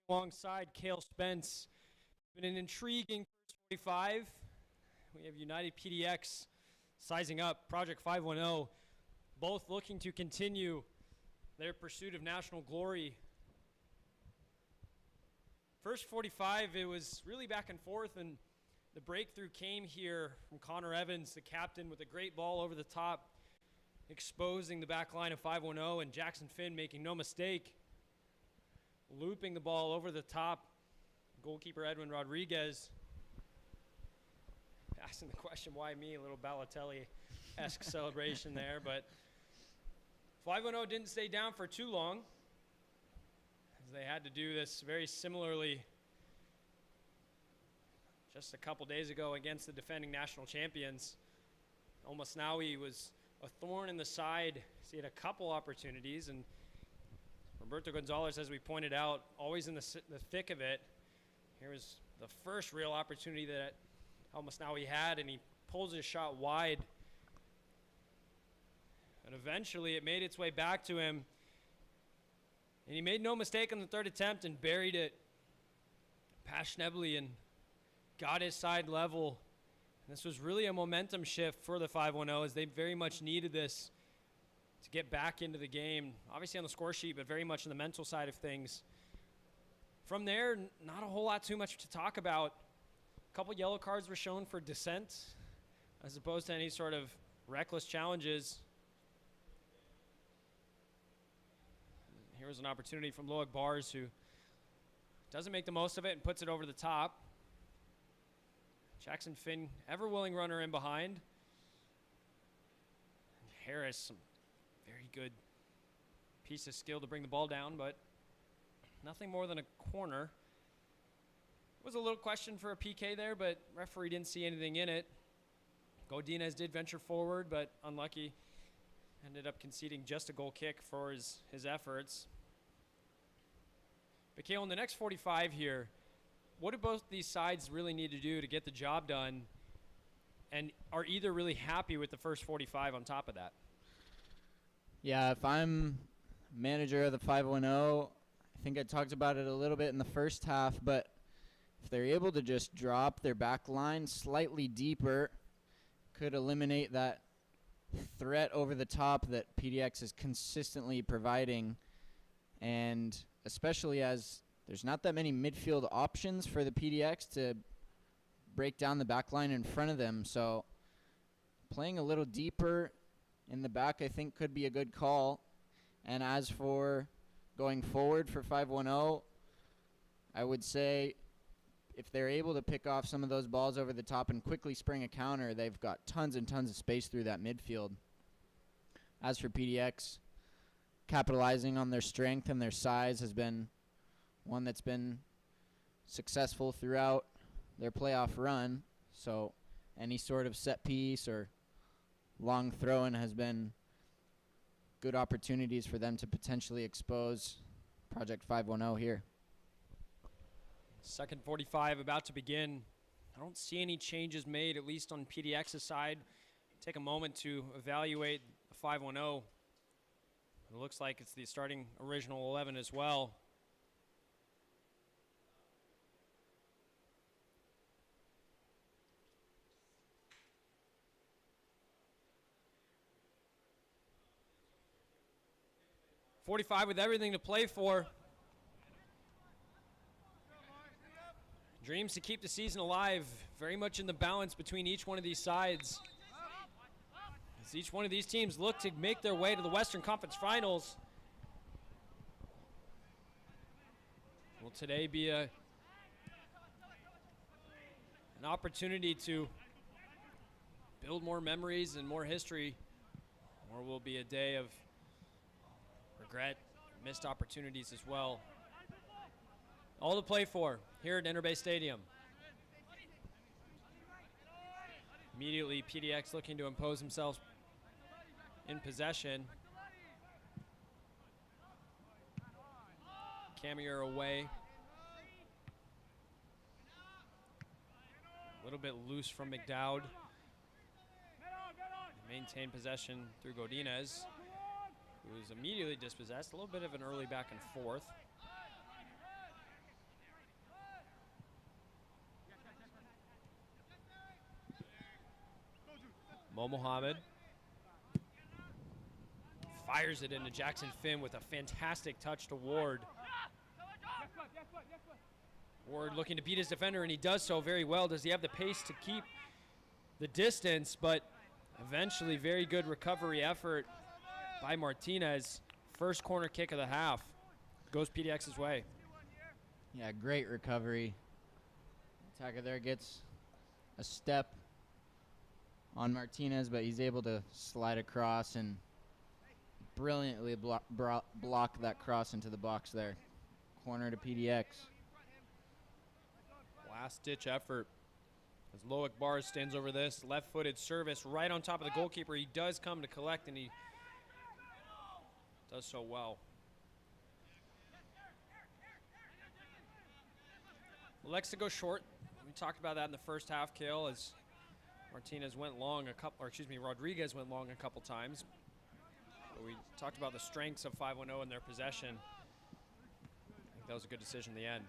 alongside Cale Spence. Been an intriguing first 45. We have United PDX sizing up Project 510, both looking to continue their pursuit of national glory. First 45, it was really back and forth, and the breakthrough came here from Connor Evans, the captain, with a great ball over the top, exposing the back line of 510, and Jackson Finn making no mistake, looping the ball over the top. Goalkeeper Edwin Rodriguez asking the question, why me? A little Balotelli-esque celebration there, but 510 didn't stay down for too long, as they had to do this very similarly just a couple days ago against the defending national champions. Omasnawi was a thorn in the side. He had a couple opportunities, and Roberto Gonzalez, as we pointed out, always in the thick of it. Here was the first real opportunity that Omasnawi had, and he pulls his shot wide. And eventually it made its way back to him, and he made no mistake on the third attempt and buried it past Schnebly and got his side level. And this was really a momentum shift for the 510, as they very much needed this to get back into the game. Obviously on the score sheet, but very much on the mental side of things. From there, not a whole lot too much to talk about. A couple yellow cards were shown for dissent, as opposed to any sort of reckless challenges. Here was an opportunity from Loic Bars, who doesn't make the most of it and puts it over the top. Jackson Finn, ever-willing runner in behind. And Harris, some very good piece of skill to bring the ball down, but nothing more than a corner. Was a little question for a PK there, but referee didn't see anything in it. Godinez did venture forward, but unlucky. Ended up conceding just a goal kick for his efforts. But Kale, in the next 45 here, what do both these sides really need to do to get the job done, and are either really happy with the first 45 on top of that? Yeah, if I'm manager of the 510, I think I talked about it a little bit in the first half, but if they're able to just drop their back line slightly deeper, could eliminate that threat over the top that PDX is consistently providing, and especially as there's not that many midfield options for the PDX to break down the back line in front of them. So playing a little deeper in the back, I think, could be a good call. And as for going forward for 510, I would say if they're able to pick off some of those balls over the top and quickly spring a counter, they've got tons and tons of space through that midfield. As for PDX, capitalizing on their strength and their size has been one that's been successful throughout their playoff run. So any sort of set piece or long throw-in has been good opportunities for them to potentially expose Project 510 here. Second 45 about to begin. I don't see any changes made, at least on PDX's side. Take a moment to evaluate the 510. It looks like it's the starting original 11 as well. .45 with everything to play for. Dreams to keep the season alive, very much in the balance between each one of these sides. As each one of these teams look to make their way to the Western Conference Finals. Will today be an opportunity to build more memories and more history, or will be a day of regret, missed opportunities as well. All to play for here at Interbay Stadium. Immediately, PDX looking to impose themselves in possession. Camier away. A little bit loose from McDowd. Maintain possession through Godinez, who was immediately dispossessed. A little bit of an early back and forth. Mo Mohammed fires it into Jackson Finn with a fantastic touch to Ward. Ward looking to beat his defender, and he does so very well. Does he have the pace to keep the distance? But eventually, very good recovery effort by Martinez. First corner kick of the half goes PDX's way. Yeah, great recovery. Attacker there gets a step on Martinez, but he's able to slide across and brilliantly block that cross into the box there. Corner to PDX. Last-ditch effort as Loic Barrs stands over this. Left-footed service right on top of the goalkeeper. He does come to collect, and he does so well. Likes to go short. We talked about that in the first half, Kale, as Martinez went long Rodriguez went long a couple times. But we talked about the strengths of 510 in their possession. I think that was a good decision in the end.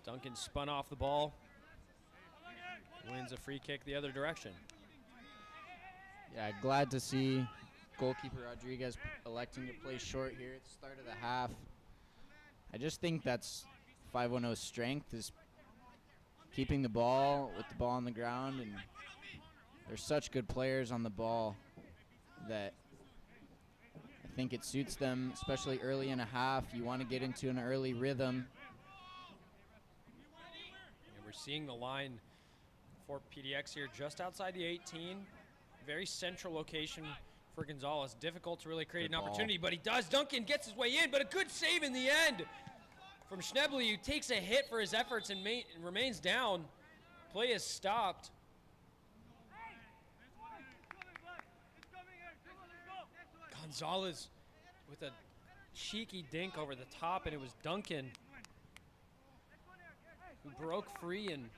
Duncan spun off the ball, wins a free kick the other direction. Yeah, glad to see goalkeeper Rodriguez electing to play short here at the start of the half. I just think that's 510's strength, is keeping the ball with the ball on the ground, and they're such good players on the ball that I think it suits them, especially early in a half. You want to get into an early rhythm. We're seeing the line for PDX here just outside the 18. Very central location for Gonzalez. Difficult to really create an opportunity, but he does. Duncan gets his way in, but a good save in the end from Schnebly, who takes a hit for his efforts and remains down. Play is stopped. Gonzalez with a cheeky dink over the top, and it was Duncan who broke free and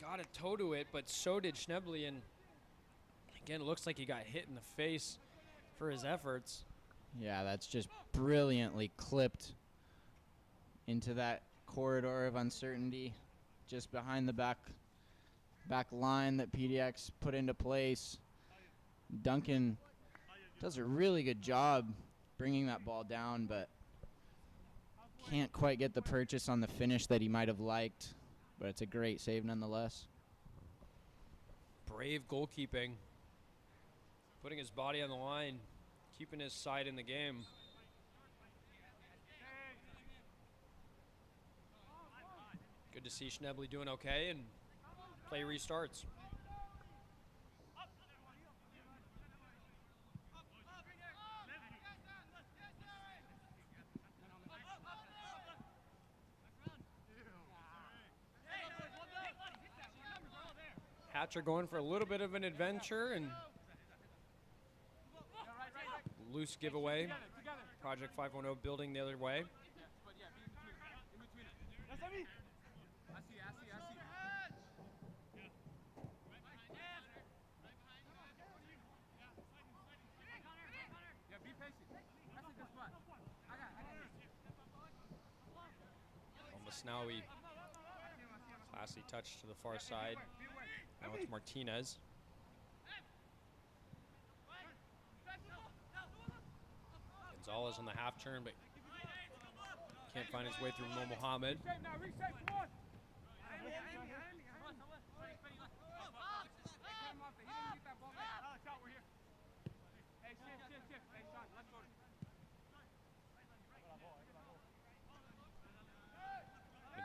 got a toe to it, but so did Schnebly, and again, it looks like he got hit in the face for his efforts. Yeah, that's just brilliantly clipped into that corridor of uncertainty just behind the back line that PDX put into place. Duncan does a really good job bringing that ball down, but can't quite get the purchase on the finish that he might have liked, but it's a great save nonetheless. Brave goalkeeping, putting his body on the line, keeping his side in the game. Good to see Schnebly doing okay, and play restarts. Hatcher going for a little bit of an adventure, and loose giveaway. Project 510 building the other way. Almasnawi, classy touch to the far side. Now it's Martinez. Gonzalez on the half turn, but can't find his way through Mo Mohammed.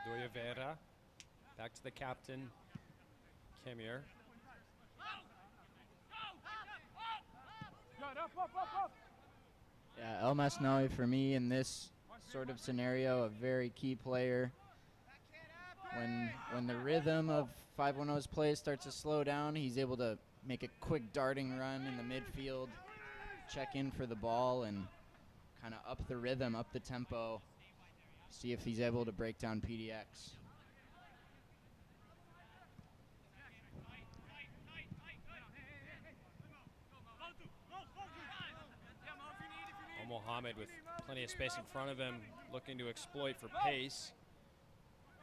Bedoya Vera, back to the captain, Kemir. Yeah, Almasnawi for me in this sort of scenario, a very key player. When the rhythm of 510's play starts to slow down, he's able to make a quick darting run in the midfield, check in for the ball, and kind of up the rhythm, up the tempo, see if he's able to break down PDX. Mohammed with plenty of space in front of him, looking to exploit for pace.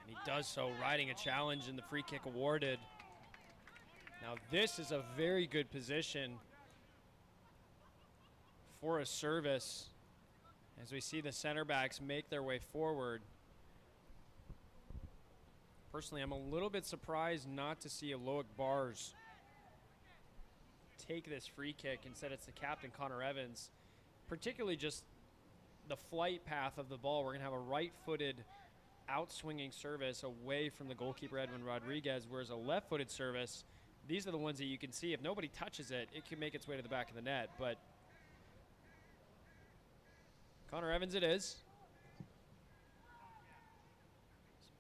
And he does so, riding a challenge and the free kick awarded. Now this is a very good position for a service as we see the center backs make their way forward. Personally, I'm a little bit surprised not to see Loic Bars take this free kick. Instead, it's the captain, Connor Evans. Particularly just the flight path of the ball. We're going to have a right-footed out-swinging service away from the goalkeeper, Edwin Rodriguez, whereas a left-footed service, these are the ones that you can see. If nobody touches it, it can make its way to the back of the net. But Connor Evans it is.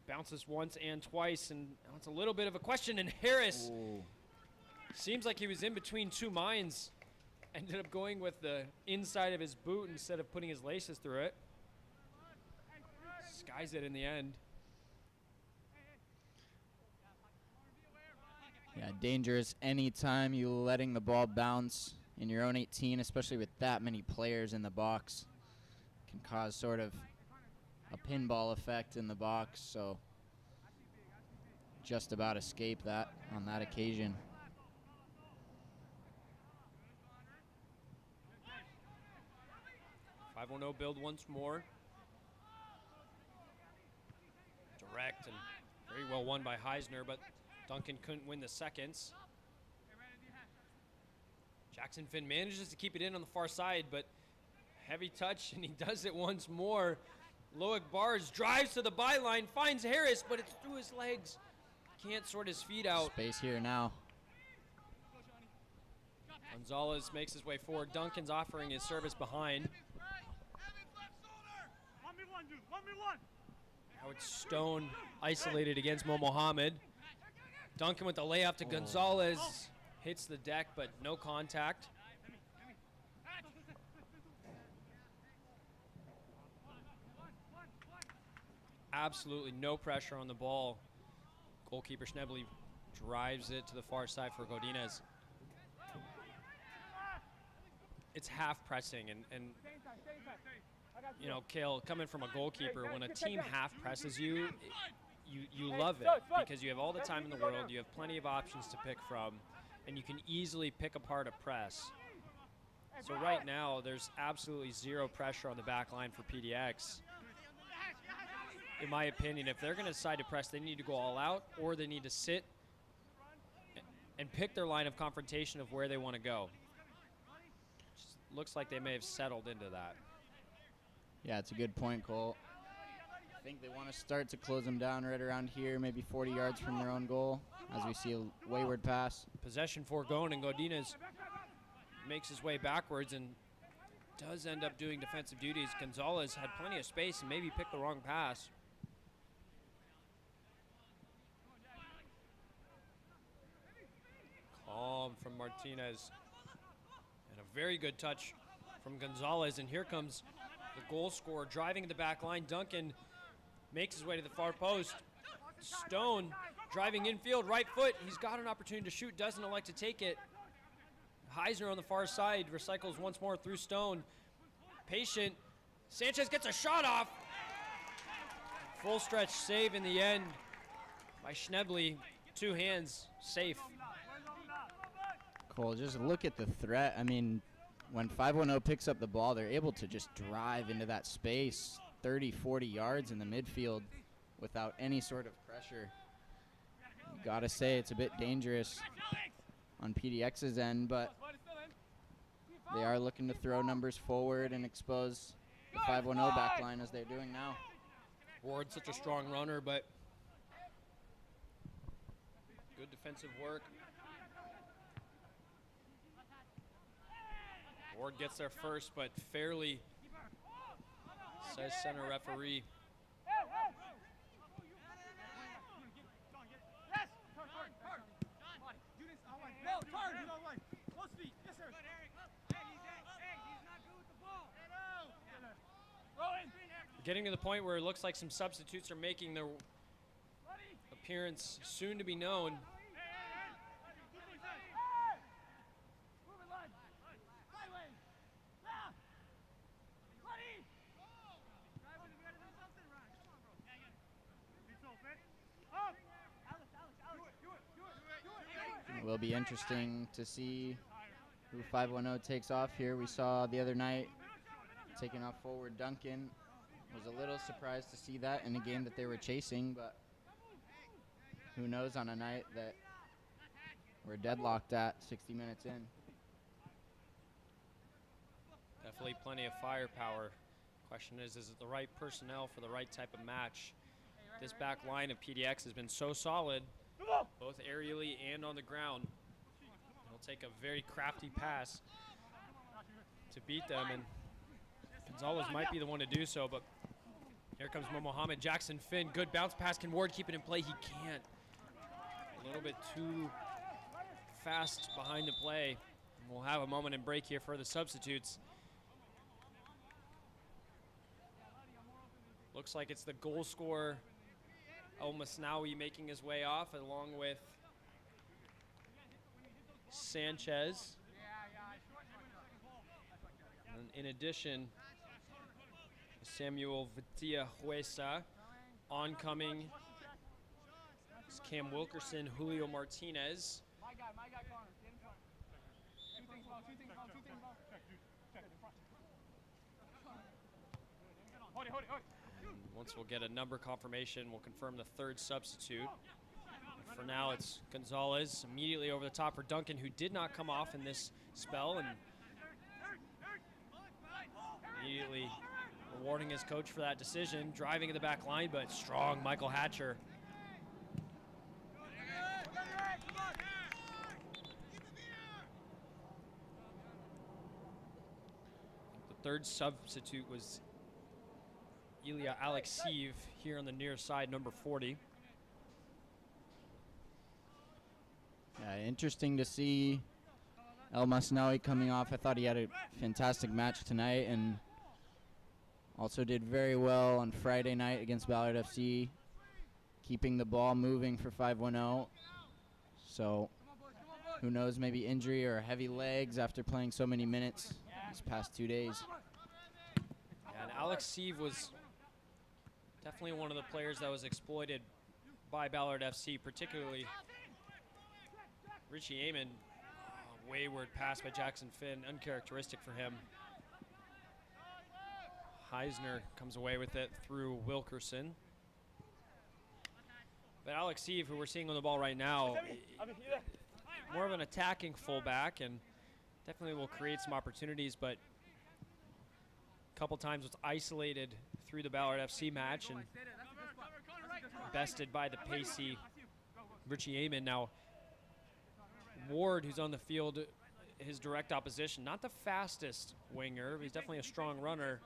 Bounces once and twice, and now it's a little bit of a question, and Harris seems like he was in between two minds. Ended up going with the inside of his boot instead of putting his laces through it. Skies it in the end. Yeah, dangerous anytime you letting the ball bounce in your own 18, especially with that many players in the box. Can cause sort of a pinball effect in the box, so just about escape that on that occasion. .510 build once more. Direct and very well won by Heisner, but Duncan couldn't win the seconds. Jackson Finn manages to keep it in on the far side, but heavy touch, and he does it once more. Loic Bars drives to the byline, finds Harris, but it's through his legs. Can't sort his feet out. Space here now. Gonzalez makes his way forward. Duncan's offering his service behind. Now it's Stone isolated against Mo Mohammed. Duncan with the layup to Gonzalez. Hits the deck, but no contact. Absolutely no pressure on the ball. Goalkeeper Schnebley drives it to the far side for Godinez. It's half pressing, and you know, Kale, coming from a goalkeeper, when a team half presses you, you love it because you have all the time in the world, you have plenty of options to pick from, and you can easily pick apart a press. So right now, there's absolutely zero pressure on the back line for PDX. In my opinion, if they're going to decide to press, they need to go all out, or they need to sit and pick their line of confrontation of where they want to go. Just looks like they may have settled into that. Yeah, it's a good point, Cole. I think they want to start to close them down right around here, maybe 40 yards from their own goal, as we see a wayward pass. Possession foregone, and Godinez makes his way backwards and does end up doing defensive duties. Gonzalez had plenty of space and maybe picked the wrong pass. Calm from Martinez. And a very good touch from Gonzalez. And here comes the goal scorer driving the back line. Duncan makes his way to the far post. Stone driving infield, right foot. He's got an opportunity to shoot, doesn't elect to take it. Heisner on the far side recycles once more through Stone. Patient. Sanchez gets a shot off. Full stretch save in the end by Schnebley. Two hands, safe. Cole, just look at the threat. I mean, when 510 picks up the ball, they're able to just drive into that space 30, 40 yards in the midfield without any sort of pressure. You gotta say it's a bit dangerous on PDX's end, but they are looking to throw numbers forward and expose the 510 back line as they're doing now. Ward's such a strong runner, but good defensive work. Ward gets there first, but fairly, says center referee. Getting to the point where it looks like some substitutes are making their appearance soon to be known. will be interesting to see who 510 takes off here. We saw the other night taking off forward Duncan. Was a little surprised to see that in a game that they were chasing, but who knows on a night that we're deadlocked at 60 minutes in. Definitely plenty of firepower. Question is it the right personnel for the right type of match? This back line of PDX has been so solid, both aerially and on the ground. It'll take a very crafty pass to beat them, and Gonzalez might be the one to do so, but here comes Mohamed. Jackson Finn, good bounce pass. Can Ward keep it in play? He can't. A little bit too fast behind the play. We'll have a moment in break here for the substitutes. Looks like it's the goal scorer, El Masnawi, making his way off along with Sanchez. And in addition, Samuel Vitia Huesa. Oncoming is Cam Wilkerson, Julio Martinez. Once we'll get a number confirmation, we'll confirm the third substitute. For now, it's Gonzalez immediately over the top for Duncan, who did not come off in this spell, and immediately rewarding his coach for that decision. Driving in the back line, but strong Michael Hatcher. The third substitute was Ilya Alexeyev here on the near side, number 40. Interesting to see El Masnawi coming off. I thought he had a fantastic match tonight and also did very well on Friday night against Ballard FC, keeping the ball moving for 510. So who knows, maybe injury or heavy legs after playing so many minutes these past 2 days. And Alexeyev was definitely one of the players that was exploited by Ballard FC, particularly Richie Amon. Wayward pass by Jackson Finn, uncharacteristic for him. Heisner comes away with it through Wilkerson. But Alexeyev, who we're seeing on the ball right now, more of an attacking fullback and definitely will create some opportunities, but a couple times was isolated through the Ballard FC match and bested by the pacey Richie Amon. Now, Ward, who's on the field, his direct opposition, not the fastest winger, but he's definitely a strong runner.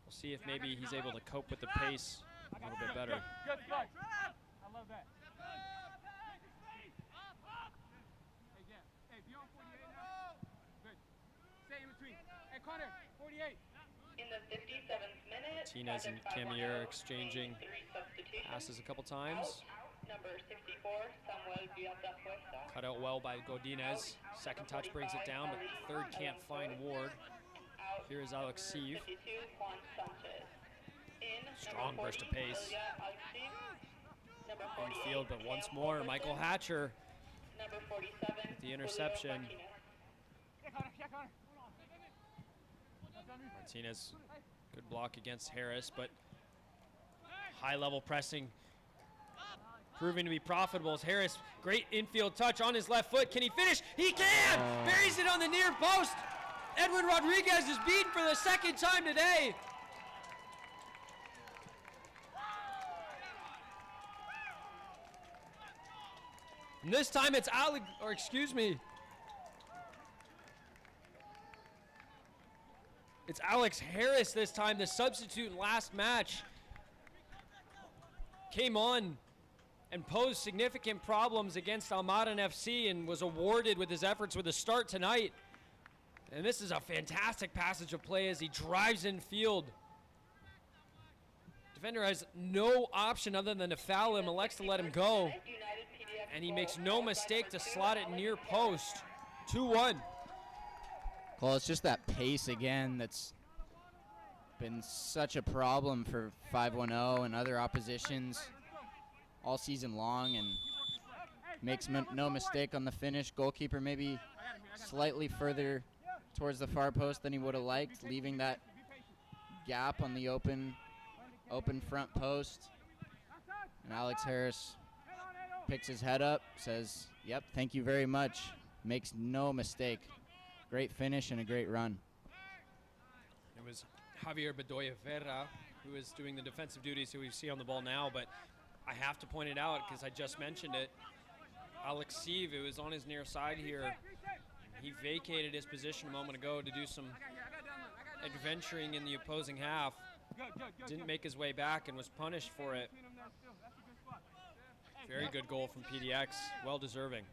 We'll see if maybe he's able to cope with the pace a little bit better. Good play. I love that. Hey, beyond 48 now. Good. Stay in between. Hey, Connor, 48. In the 57th minute, Martinez and Camier exchanging passes a couple times. Number 64, Samuel Villafuesta. Cut out well by Godinez. Second touch brings it down, but the third can't find Ward. Here is Alexeyev. Strong burst of pace. Infield, but once more, Michael Hatcher with the interception. Martinez, good block against Harris, but high-level pressing proving to be profitable as Harris, great infield touch on his left foot. Can he finish? He can! Buries it on the near post. Edwin Rodriguez is beaten for the second time today. And this time it's it's Alex Harris this time, the substitute in last match. Came on and posed significant problems against Almaden FC and was awarded with his efforts with a start tonight. And this is a fantastic passage of play as he drives in field. Defender has no option other than to foul him, elects to let him go. And he makes no mistake to slot it near post. 2-1. Well, it's just that pace again that's been such a problem for 510 and other oppositions all season long, and makes no mistake on the finish. Goalkeeper maybe slightly further towards the far post than he would have liked, leaving that gap on the open front post. And Alex Harris picks his head up, says, "Yep, thank you very much." Makes no mistake. Great finish and a great run. It was Javier Bedoya Vera who is doing the defensive duties, who we see on the ball now, but I have to point it out because I just mentioned it. Alex Sieve, who was on his near side here, he vacated his position a moment ago to do some adventuring in the opposing half. Didn't make his way back and was punished for it. Very good goal from PDX, well deserving.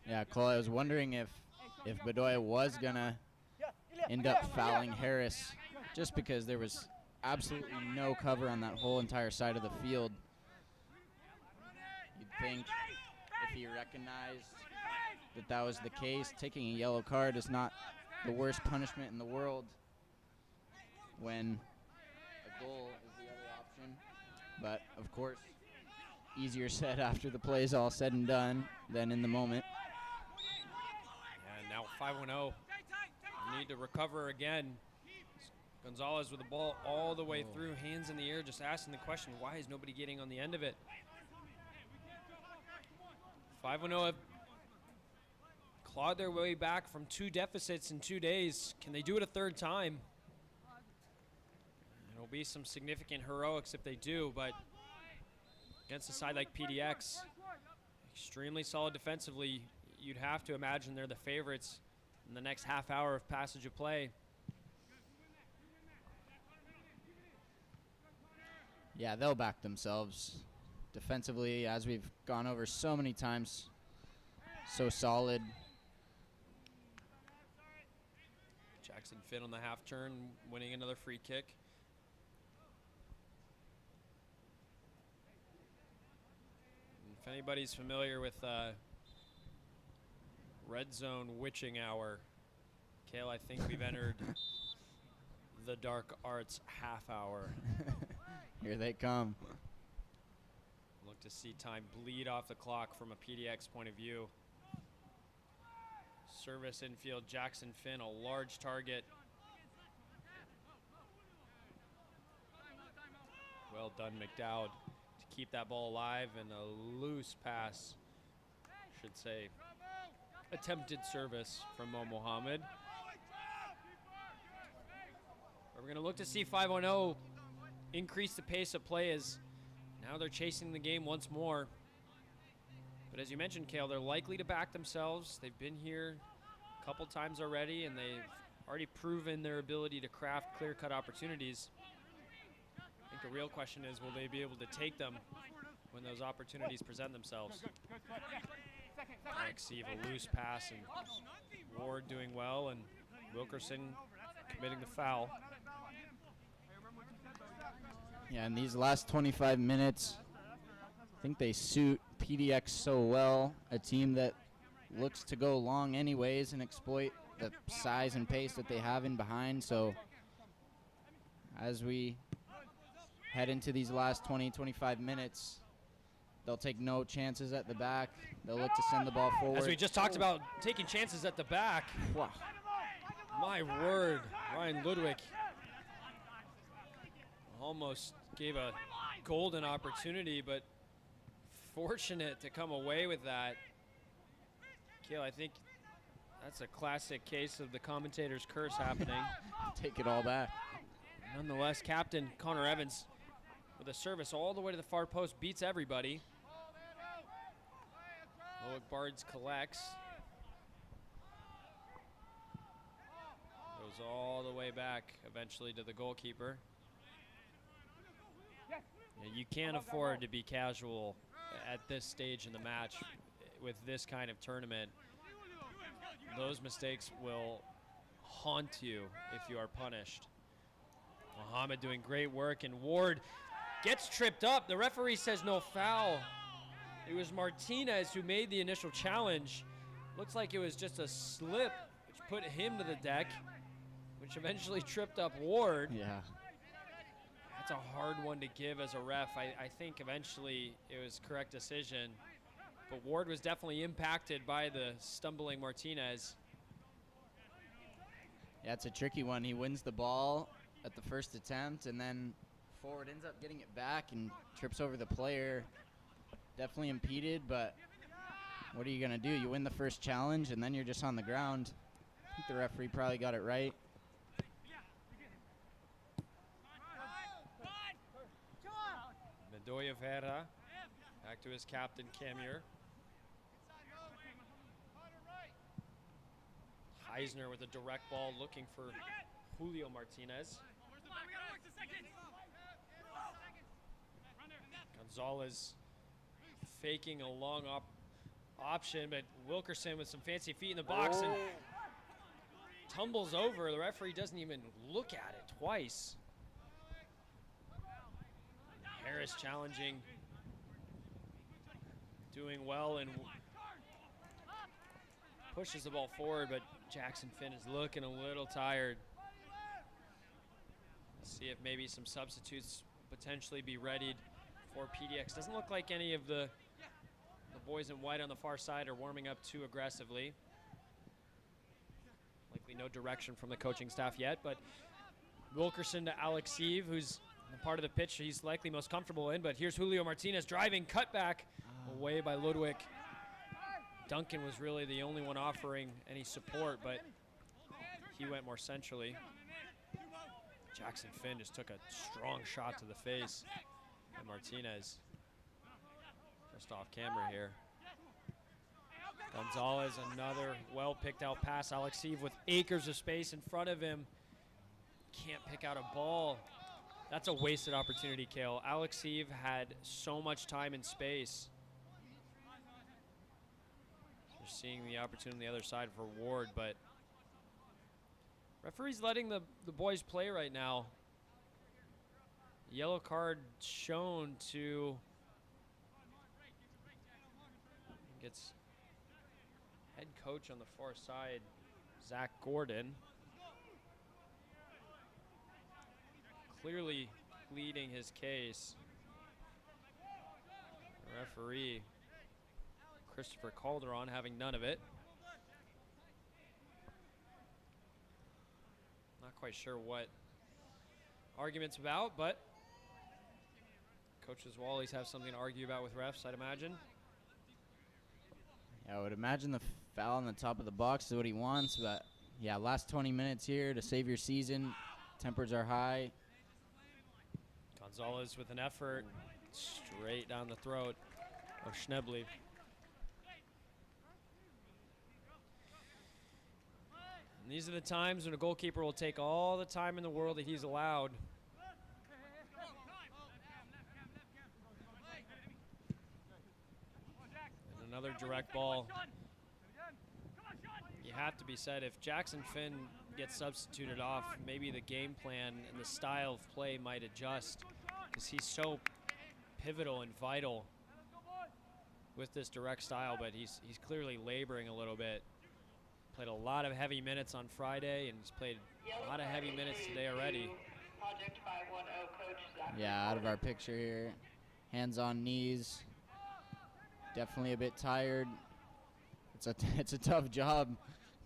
Yeah, Cole, I was wondering if Bedoya was gonna end up fouling Harris, just because there was absolutely no cover on that whole entire side of the field. You'd think if he recognized that was the case, taking a yellow card is not the worst punishment in the world when a goal is the other option. But of course, easier said after the play is all said and done than in the moment. And now 5-1-0. Need to recover again. Gonzalez with the ball all the way through, hands in the air, just asking the question, why is nobody getting on the end of it? 5-0 have clawed their way back from 2 deficits in 2 days. Can they do it a third time? It'll be some significant heroics if they do, but against a side like PDX, extremely solid defensively, you'd have to imagine they're the favorites in the next half hour of passage of play. Yeah, they'll back themselves. Defensively, as we've gone over so many times, so solid. Jackson Finn on the half turn, winning another free kick. And if anybody's familiar with Red Zone Witching Hour, Kale, I think we've entered the Dark Arts half hour. Here they come. Look to see time bleed off the clock from a PDX point of view. Service infield, Jackson Finn, a large target. Well done, McDowd, to keep that ball alive, and a loose pass, should say, attempted service from Mo Mohammed. We're going to look to see 5-0 increase the pace of play as now they're chasing the game once more. But as you mentioned, Kale, they're likely to back themselves. They've been here a couple times already, and they've already proven their ability to craft clear-cut opportunities. I think the real question is, will they be able to take them when those opportunities present themselves? Alex Sieve, a loose pass, and Ward doing well, and Wilkerson committing the foul. Yeah, in these last 25 minutes, I think they suit PDX so well, a team that looks to go long anyways and exploit the size and pace that they have in behind. So as we head into these last 20-25 minutes, they'll take no chances at the back. They'll look to send the ball forward. As we just talked about taking chances at the back. Wow. My word, Ryan Ludwig almost gave a golden opportunity, but fortunate to come away with that. Kale, I think that's a classic case of the commentator's curse happening. Take it all back. Nonetheless, captain Connor Evans with a service all the way to the far post, beats everybody. Loic Bards collects. Goes all the way back eventually to the goalkeeper. Yeah, you can't afford to be casual at this stage in the match with this kind of tournament. Those mistakes will haunt you if you are punished. Mohammed doing great work, and Ward gets tripped up. The referee says no foul. It was Martinez who made the initial challenge. Looks like it was just a slip, which put him to the deck, which eventually tripped up Ward. Yeah. That's a hard one to give as a ref. I think eventually it was correct decision. But Ward was definitely impacted by the stumbling Martinez. Yeah, it's a tricky one. He wins the ball at the first attempt, and then forward ends up getting it back and trips over the player. Definitely impeded, but what are you going to do? You win the first challenge, and then you're just on the ground. I think the referee probably got it right. Bedoya Vera back to his captain, Camure. Heisner with a direct ball looking for Julio Martinez. Gonzalez faking a long option, but Wilkerson with some fancy feet in the box and tumbles over. The referee doesn't even look at it twice. Harris challenging, doing well, and pushes the ball forward, but Jackson Finn is looking a little tired. See if maybe some substitutes potentially be readied for PDX. Doesn't look like any of the boys in white on the far side are warming up too aggressively. Likely no direction from the coaching staff yet, but Wilkerson to Alexiv, who's the part of the pitch he's likely most comfortable in, but here's Julio Martinez driving, cut back away by Ludwig. Duncan was really the only one offering any support, but he went more centrally. Jackson Finn just took a strong shot to the face by Martinez. Just off camera here. Gonzalez, another well-picked out pass. Alexiv with acres of space in front of him. Can't pick out a ball. That's a wasted opportunity, Kale. Alexiv had so much time and space. We're seeing the opportunity on the other side for Ward, but referee's letting the boys play right now. Yellow card shown to, gets head coach on the far side, Zach Gordon. Clearly pleading his case. The referee, Christopher Calderon, having none of it. Not quite sure what argument's about, but coaches will always have something to argue about with refs, I'd imagine. Yeah, I would imagine the foul on the top of the box is what he wants, but yeah, last 20 minutes here to save your season. Tempers are high. Gonzalez with an effort, straight down the throat of Schnebley. And these are the times when a goalkeeper will take all the time in the world that he's allowed. And another direct ball. You have to be said, if Jackson Finn gets substituted off, maybe the game plan and the style of play might adjust, because he's so pivotal and vital with this direct style, but he's clearly laboring a little bit. Played a lot of heavy minutes on Friday, and he's played a lot of heavy minutes today already. Yeah, out of our picture here. Hands on knees. Definitely a bit tired. It's a tough job,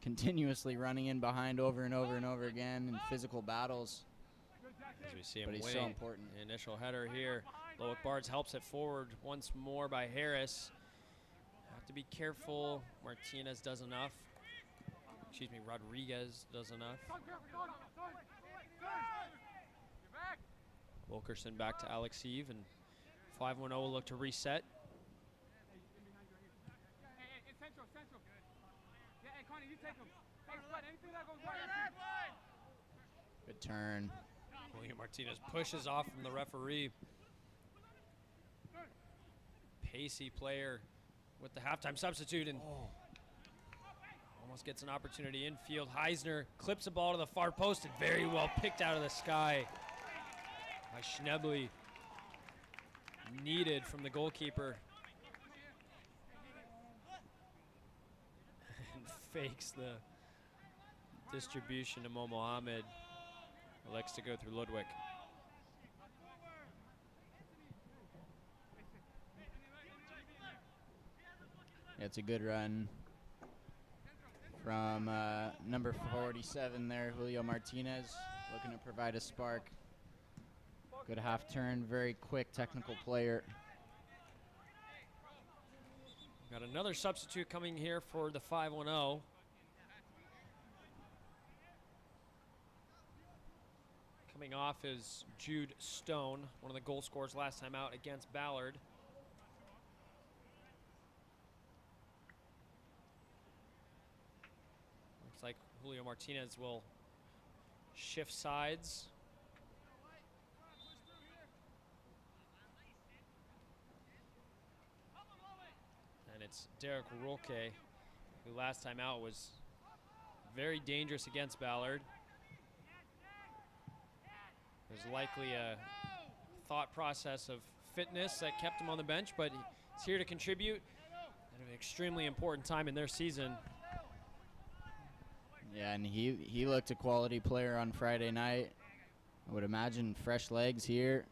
continuously running in behind over and over and over again in physical battles. As we see him but he's winning so important. the initial header here. Loic Bards helps it forward once more by Harris. Have to be careful. Martinez does enough. Excuse me, Rodriguez does enough. Wilkerson back to Alexiv, and 5-1-0 will look to reset. Good turn. William Martinez pushes off from the referee. Pacey player with the halftime substitute, and almost gets an opportunity infield. Heisner clips a ball to the far post, and very well picked out of the sky by Schnebley. Needed from the goalkeeper. And fakes the distribution to Mo Mohammed. Elects to go through Ludwig. Yeah, it's a good run from number 47 there, Julio Martinez, looking to provide a spark. Good half turn, very quick technical player. Got another substitute coming here for the 5-1-0. Coming off is Jude Stone, one of the goal scorers last time out against Ballard. Looks like Julio Martinez will shift sides. And it's Derek Rolke, who last time out was very dangerous against Ballard. There's likely a thought process of fitness that kept him on the bench, but he's here to contribute at an extremely important time in their season. Yeah, and he looked a quality player on Friday night. I would imagine fresh legs here.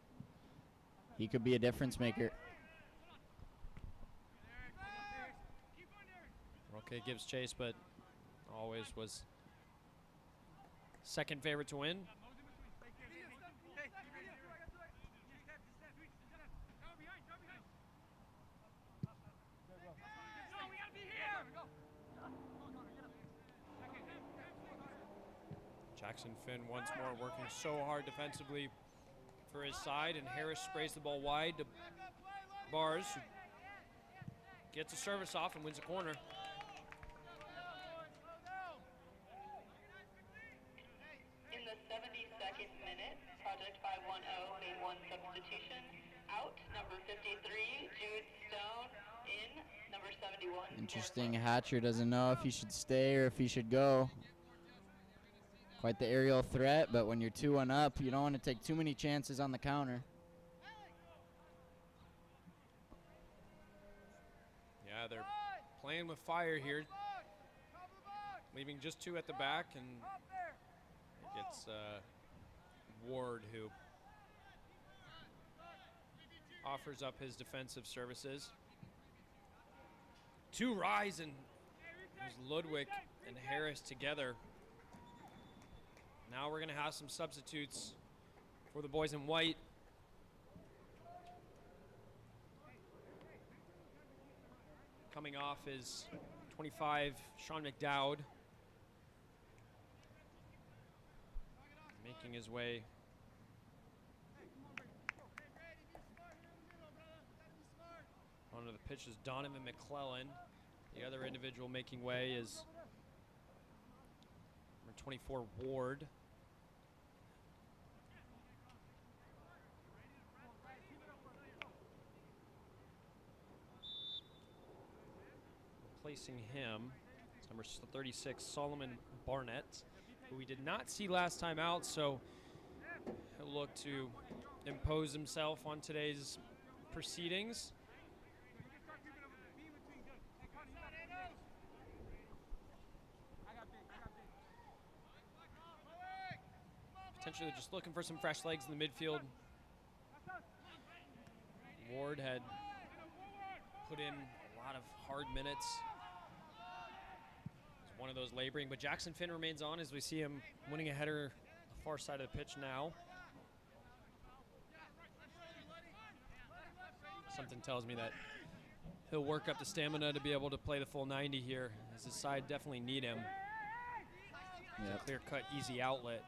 He could be a difference maker. Okay, gives chase, but always was second favorite to win. Jackson Finn once more working so hard defensively for his side, and Harris sprays the ball wide to Bars, who gets a service off and wins a corner. In the 72nd minute, Project 510 made one substitution. Out, number 53, Jude Stone. In, number 71. Interesting, Hatcher doesn't know if he should stay or if he should go. Quite the aerial threat, but when you're 2-1 up, you don't want to take too many chances on the counter. Yeah, they're playing with fire here, leaving just two at the back, and it's Ward who offers up his defensive services. Two rise, and there's Ludwig and Harris together. Now we're going to have some substitutes for the boys in white. Coming off is 25, Sean McDowd. Making his way onto the pitch is Donovan McClellan. The other individual making way is number 24, Ward. Replacing him is number 36, Solomon Barnett, who we did not see last time out, so he'll look to impose himself on today's proceedings. Potentially just looking for some fresh legs in the midfield. Ward had put in a lot of hard minutes. He's one of those laboring, but Jackson Finn remains on as we see him winning a header on the far side of the pitch now. Something tells me that he'll work up the stamina to be able to play the full 90 here, as his side definitely need him. It's a clear-cut, easy outlet.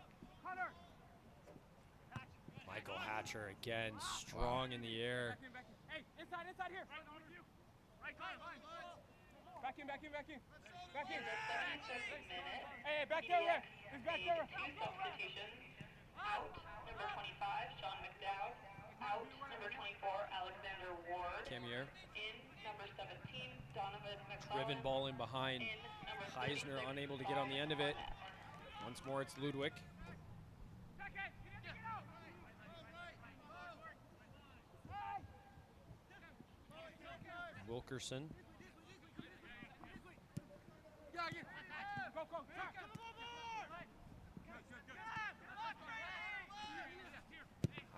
Michael Hatcher again, strong in the air. Hey, inside here. Back in. Hey, back there. He's back there. Two substitutions. Out, number 25, Sean McDowd. Out, number 24, Alexander Ward. Camier. In, number 17, Donovan McClellan. Driven ball in behind. Heisner unable to get on the end of it. Once more, it's Ludwig. Wilkerson.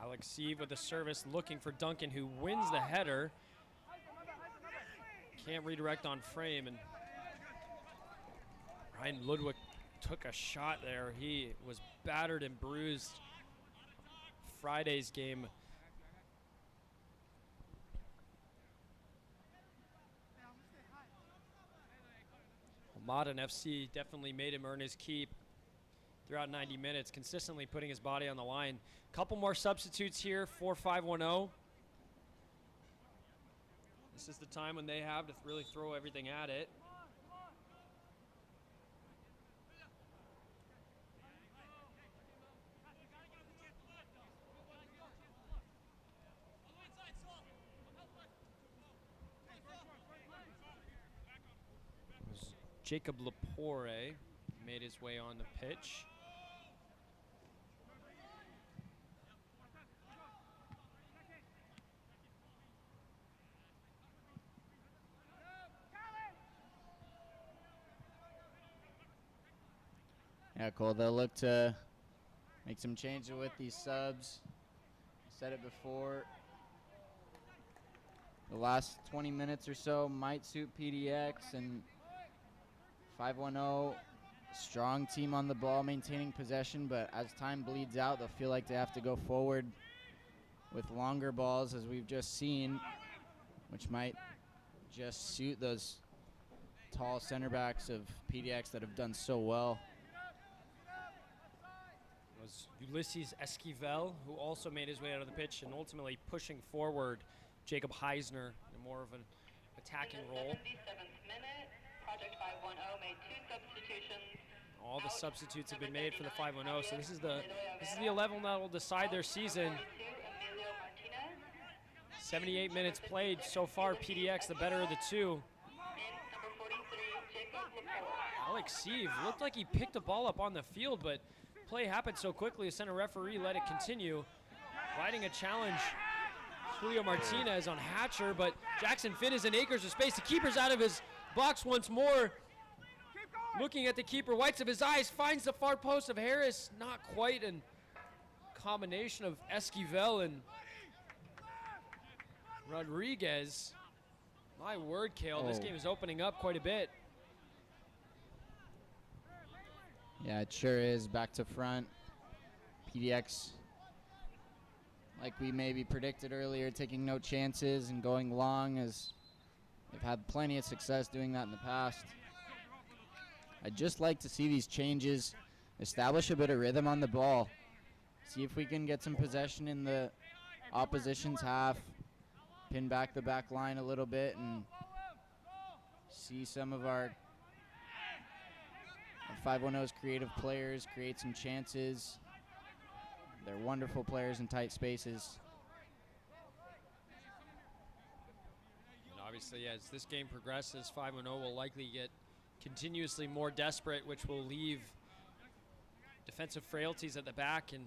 Alex Sieve with the service, looking for Duncan, who wins the header. can't redirect on frame, and Ryan Ludwig took a shot there. He was battered and bruised Friday's game. Modern FC definitely made him earn his keep throughout 90 minutes, consistently putting his body on the line. Couple more substitutes here, 4-5-1-0. This is the time when they have to really throw everything at it. Jacob Lepore made his way on the pitch. Yeah, Cole, they'll look to make some changes with these subs. I said it before. The last 20 minutes or so might suit PDX, and 5-1-0, strong team on the ball, maintaining possession, but as time bleeds out, they'll feel like they have to go forward with longer balls, as we've just seen, which might just suit those tall center backs of PDX that have done so well. It was Ulysses Esquivel, who also made his way out of the pitch and ultimately pushing forward Jacob Heisner in more of an attacking role. Project 510 made 2 substitutions. All the substitutes have been made for the 510, so this is the 11 that will decide their season. 78 minutes played so far. PDX the better of the two. Alex Sieve looked like he picked the ball up on the field, but play happened so quickly the center referee let it continue. Riding a challenge, Julio Martinez on Hatcher, but Jackson Finn is in acres of space. The keeper's out of his box once more. Looking at the keeper, whites of his eyes, finds the far post of Harris. Not quite a combination of Esquivel and Rodriguez. My word, Kale, this game is opening up quite a bit. Yeah, it sure is. Back to front. PDX, like we maybe predicted earlier, taking no chances and going long, as they've had plenty of success doing that in the past. I'd just like to see these changes, establish a bit of rhythm on the ball, see if we can get some possession in the opposition's half, pin back the back line a little bit, and see some of our 510's creative players create some chances. They're wonderful players in tight spaces. And obviously, as this game progresses, 510 will likely get continuously more desperate, which will leave defensive frailties at the back, and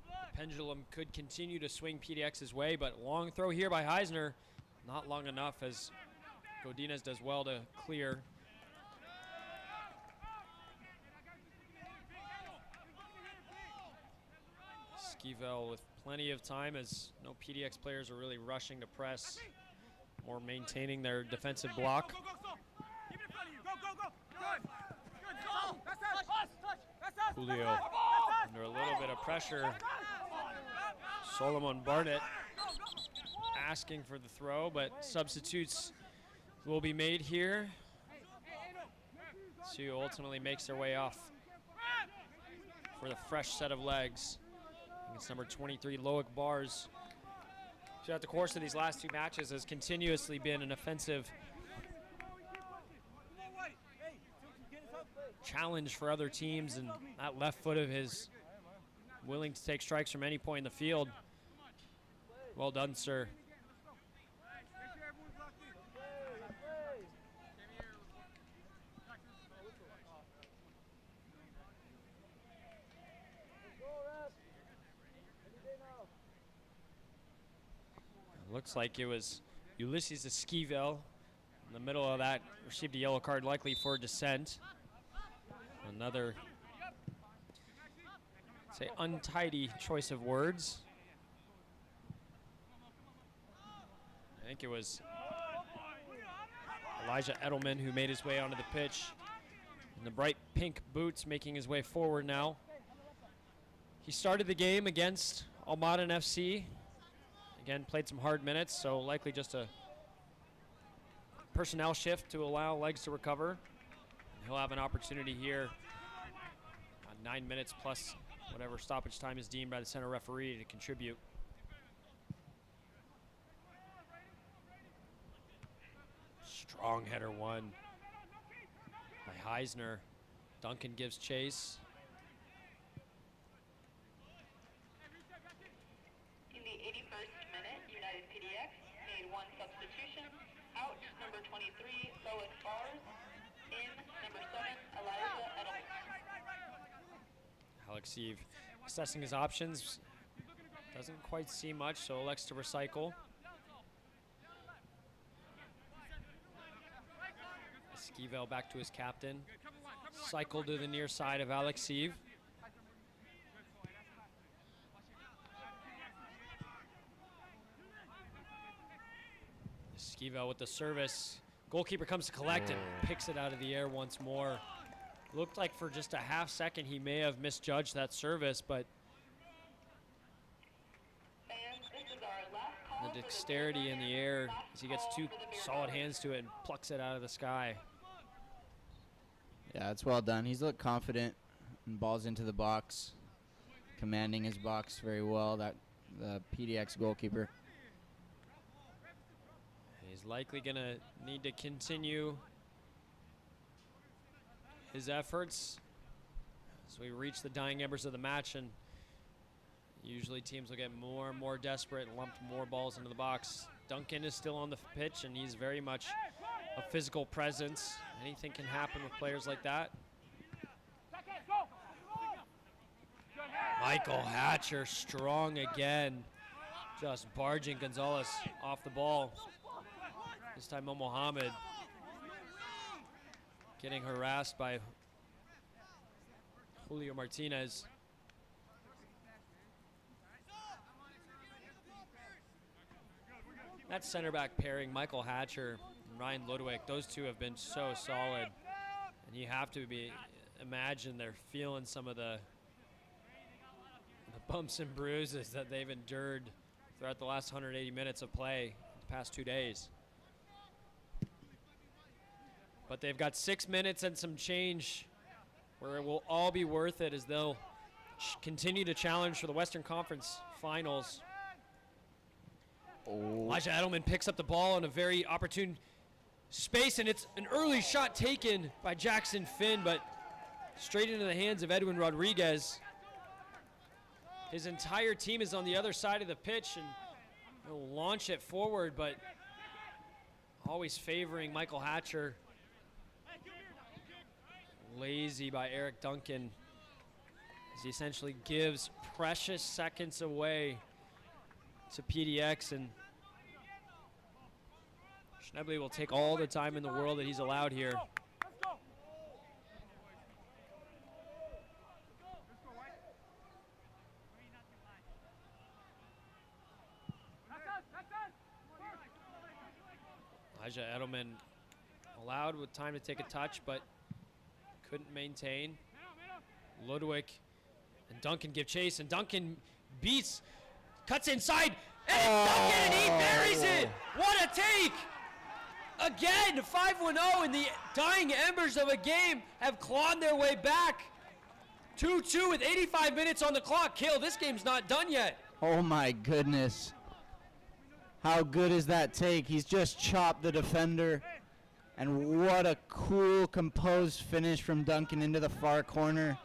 the pendulum could continue to swing PDX's way, but long throw here by Heisner, not long enough, as Godinez does well to clear. Esquivel with plenty of time, as no PDX players are really rushing to press, more maintaining their defensive block. Julio under a little bit of pressure. Solomon Barnett asking for the throw, but substitutes will be made here. Sioux ultimately makes their way off for the fresh set of legs. It's number 23, Loic Bars. Throughout the course of these last 2 matches has continuously been an offensive challenge for other teams, and that left foot of his willing to take strikes from any point in the field. Well done, sir. Looks like it was Ulysses Esquivel in the middle of that, received a yellow card, likely for dissent. Another, say, untidy choice of words. I think it was Elijah Edelman, who made his way onto the pitch in the bright pink boots, making his way forward now. He started the game against Almaden FC. Again, played some hard minutes, so likely just a personnel shift to allow legs to recover. And he'll have an opportunity here on 9 minutes plus whatever stoppage time is deemed by the center referee to contribute. Strong header won by Heisner. Duncan gives chase. In the 81st minute, United PDX made one substitution. Out, number 23, Felix Bars. In, number 7, Elijah Edelman. Alex Eve assessing his options. Doesn't quite see much, so elects to recycle. Esquivel back to his captain. Cycle to the near side of Alex Eve. Esquivel with the service. Goalkeeper comes to collect and picks it out of the air once more. Looked like for just a half second he may have misjudged that service, but the dexterity in the air as he gets two solid hands to it and plucks it out of the sky. Yeah, it's well done. He's looked confident and balls into the box, commanding his box very well, the PDX goalkeeper. He's likely going to need to continue his efforts as we reach the dying embers of the match, and usually teams will get more and more desperate and lump more balls into the box. Duncan is still on the pitch, and he's very much a physical presence. Anything can happen with players like that. Michael Hatcher strong again, just barging Gonzalez off the ball. This time Mo Mohammed getting harassed by Julio Martinez. That center back pairing, Michael Hatcher and Ryan Ludwig, those two have been so solid. And you have to imagine they're feeling some of the bumps and bruises that they've endured throughout the last 180 minutes of play the past 2 days. But they've got 6 minutes and some change where it will all be worth it as they'll continue to challenge for the Western Conference Finals. Elijah Edelman picks up the ball in a very opportune space, and it's an early shot taken by Jackson Finn, but straight into the hands of Edwin Rodriguez. His entire team is on the other side of the pitch, and he'll launch it forward, but always favoring Michael Hatcher. Lazy by Eric Duncan as he essentially gives precious seconds away to PDX, and Schnebley will take all the time in the world that he's allowed here. Elijah Edelman allowed with time to take a touch, but couldn't maintain. Ludwig and Duncan give chase, and Duncan cuts inside, and Duncan, and he buries it! What a take! Again, 5-1-0 in the dying embers of a game have clawed their way back. 2-2 with 85 minutes on the clock. Kale, this game's not done yet. Oh my goodness. How good is that take? He's just chopped the defender. And what a cool, composed finish from Duncan into the far corner.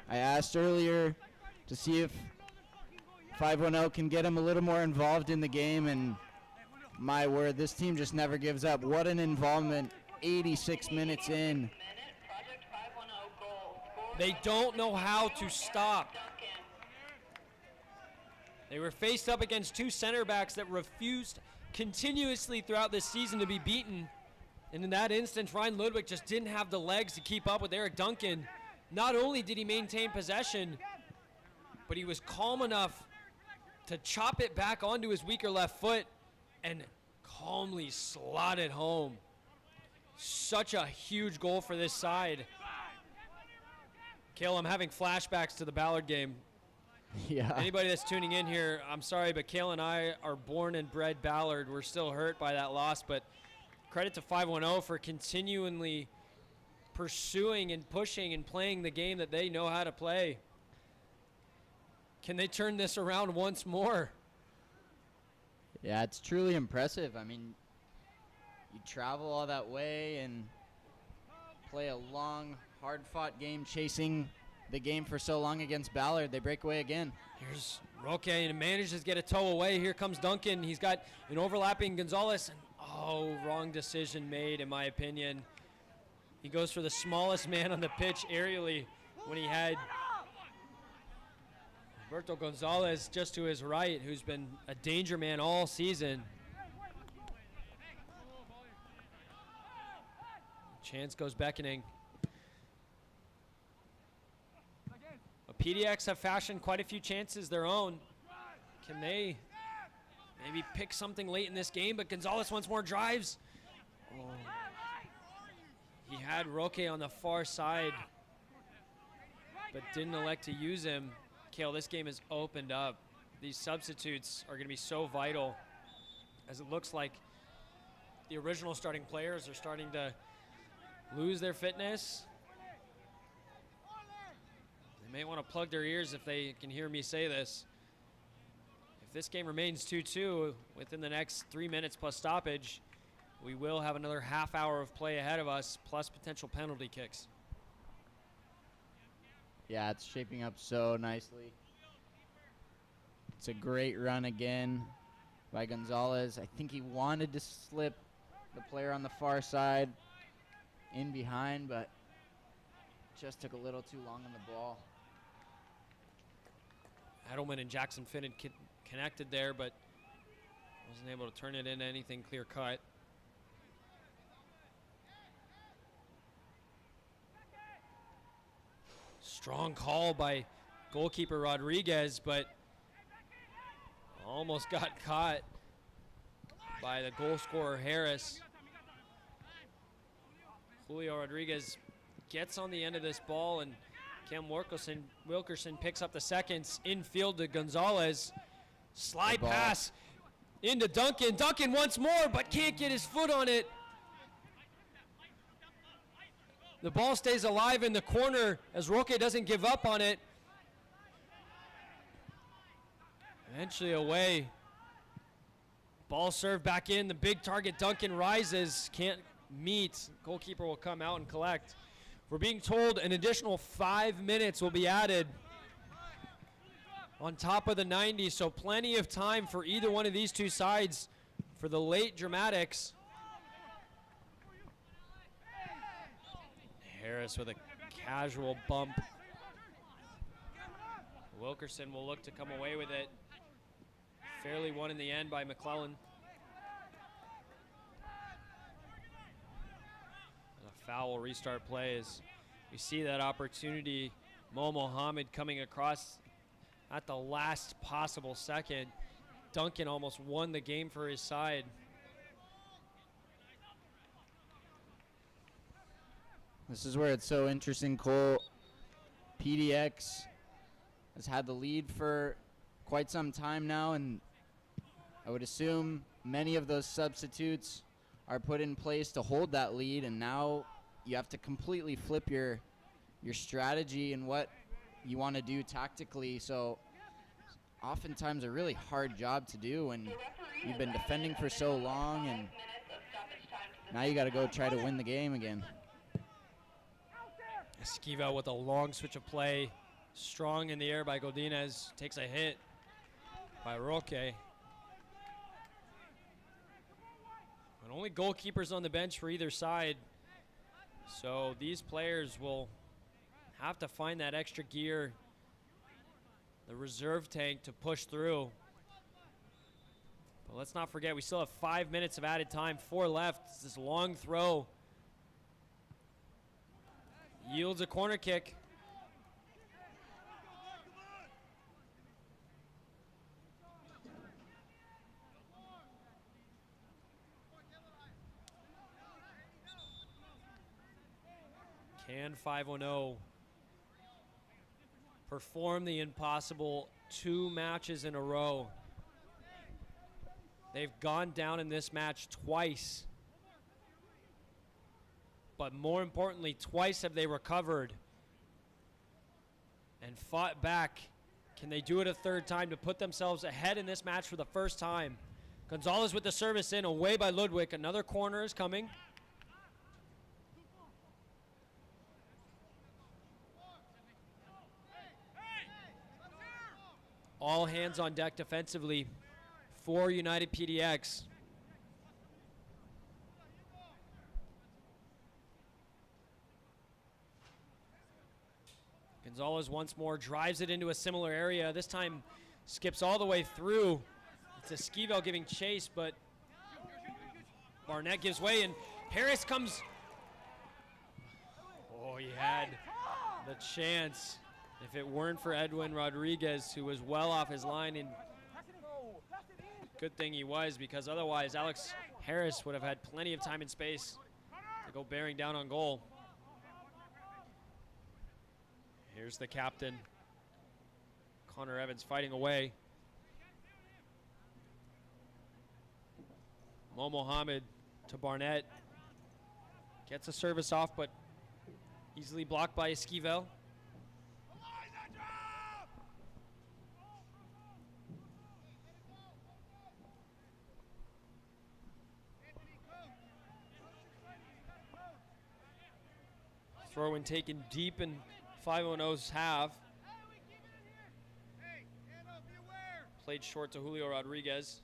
I asked earlier to see if 5-1-0 can get him a little more involved in the game, and my word, this team just never gives up. What an involvement, 86 minutes in. They don't know how to stop. They were faced up against two center backs that refused continuously throughout this season to be beaten. And in that instance, Ryan Ludwig just didn't have the legs to keep up with Eric Duncan. Not only did he maintain possession, but he was calm enough to chop it back onto his weaker left foot and calmly slotted home. Such a huge goal for this side. Kale, I'm having flashbacks to the Ballard game. Yeah. Anybody that's tuning in here, I'm sorry, but Kale and I are born and bred Ballard. We're still hurt by that loss, but credit to 510 for continually pursuing and pushing and playing the game that they know how to play. Can they turn this around once more? Yeah, it's truly impressive. I mean, you travel all that way and play a long, hard-fought game, chasing the game for so long against Ballard. They break away again. Here's Roque, and manages to get a toe away. Here comes Duncan. He's got an overlapping Gonzalez. And, oh, wrong decision made, in my opinion. He goes for the smallest man on the pitch aerially when he had Roberto Gonzalez just to his right, who's been a danger man all season. Chance goes beckoning. PDX have fashioned quite a few chances their own. Can they maybe pick something late in this game? But Gonzalez once more drives. Oh. He had Roque on the far side, but didn't elect to use him. Kale, this game has opened up. These substitutes are going to be so vital, as it looks like the original starting players are starting to lose their fitness. They may want to plug their ears if they can hear me say this. If this game remains 2-2 within the next 3 minutes plus stoppage, we will have another half hour of play ahead of us, plus potential penalty kicks. Yeah, it's shaping up so nicely. It's a great run again by Gonzalez. I think he wanted to slip the player on the far side in behind, but just took a little too long on the ball. Edelman and Jackson Finn had connected there, but wasn't able to turn it into anything clear-cut. Strong call by goalkeeper Rodriguez, but almost got caught by the goal scorer Harris. Julio Rodriguez gets on the end of this ball, and Cam Wilkerson picks up the seconds infield to Gonzalez. Slide pass into Duncan. Duncan once more, but can't get his foot on it. The ball stays alive in the corner as Roque doesn't give up on it. Eventually away. Ball served back in. The big target Duncan rises. Can't meet. Goalkeeper will come out and collect. We're being told an additional 5 minutes will be added on top of the 90, so plenty of time for either one of these two sides for the late dramatics. Harris with a casual bump. Wilkerson will look to come away with it. Fairly won in the end by McClellan. A foul will restart play as we see that opportunity. Mo Mohammed coming across at the last possible second. Duncan almost won the game for his side. This is where it's so interesting, Cole. PDX has had the lead for quite some time now, and I would assume many of those substitutes are put in place to hold that lead, and now you have to completely flip your strategy and what you want to do tactically. So oftentimes a really hard job to do when you've been defending for so long, and now you got to go try to win the game again. Esquiva with a long switch of play. Strong in the air by Godinez. Takes a hit by Roque. But only goalkeepers on the bench for either side. So these players will have to find that extra gear, the reserve tank, to push through. But let's not forget, we still have 5 minutes of added time, 4 left. It's this long throw. Yields a corner kick. Can 510 perform the impossible 2 matches in a row? They've gone down in this match twice. But more importantly, twice have they recovered and fought back. Can they do it a third time to put themselves ahead in this match for the first time? Gonzalez with the service in, away by Ludwig. Another corner is coming. All hands on deck defensively for United PDX. Gonzalez once more drives it into a similar area. This time skips all the way through. It's Esquivel giving chase, but Barnett gives way, and Harris comes. Oh, he had the chance. If it weren't for Edwin Rodriguez, who was well off his line, and good thing he was, because otherwise Alex Harris would have had plenty of time and space to go bearing down on goal. Here's the captain, Connor Evans, fighting away. Mo Mohammed to Barnett. Gets a service off, but easily blocked by Esquivel. Throw in taken deep, and 510's have. Played short to Julio Rodriguez,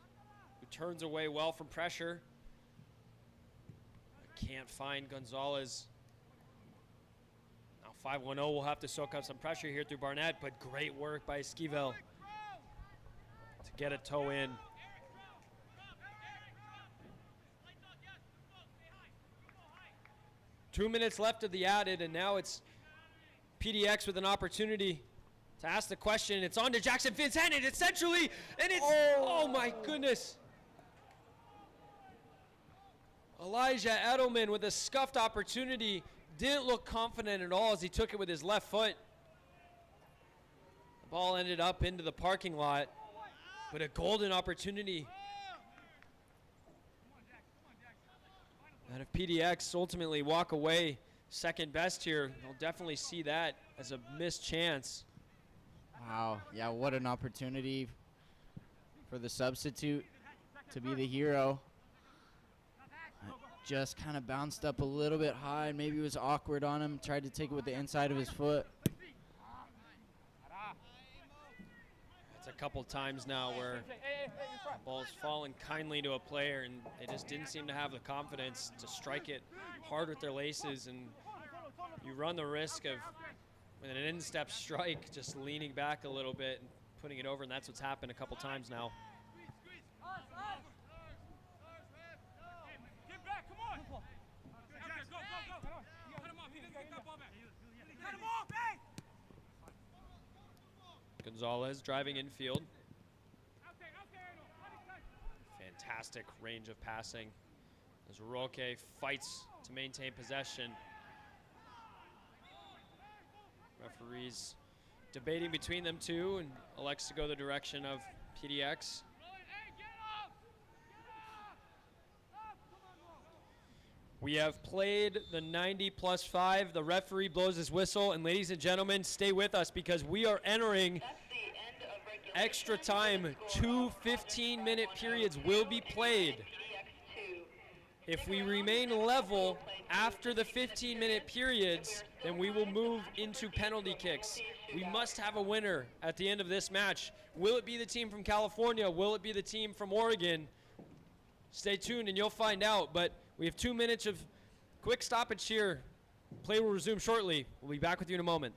who turns away well from pressure. Can't find Gonzalez. Now 510 will have to soak up some pressure here through Barnett, but great work by Esquivel to get a toe in. Two minutes left of the added, and now it's PDX with an opportunity to ask the question. It's on to Jackson Finn's hand, and it's centrally, and it's, oh my goodness. Elijah Edelman with a scuffed opportunity. Didn't look confident at all as he took it with his left foot. The ball ended up into the parking lot, but a golden opportunity. And if PDX ultimately walk away second best here, they'll definitely see that as a missed chance. Wow, yeah, what an opportunity for the substitute to be the hero. Just kind of bounced up a little bit high, maybe it was awkward on him, tried to take it with the inside of his foot. It's a couple times now where the ball's fallen kindly to a player and they just didn't seem to have the confidence to strike it hard with their laces, and you run the risk of, with an instep strike, just leaning back a little bit and putting it over, and that's what's happened a couple times now. Gonzalez driving infield. Fantastic range of passing as Roque fights to maintain possession. Referees debating between them two and elects to go the direction of PDX. We have played the 90+5. The referee blows his whistle, and ladies and gentlemen, stay with us because we are entering extra time. 2 15-minute periods will be played. If we remain level after the 15-minute periods, then we will move into penalty kicks. We must have a winner at the end of this match. Will it be the team from California? Will it be the team from Oregon? Stay tuned and you'll find out, but we have 2 minutes of quick stoppage here. Play will resume shortly. We'll be back with you in a moment.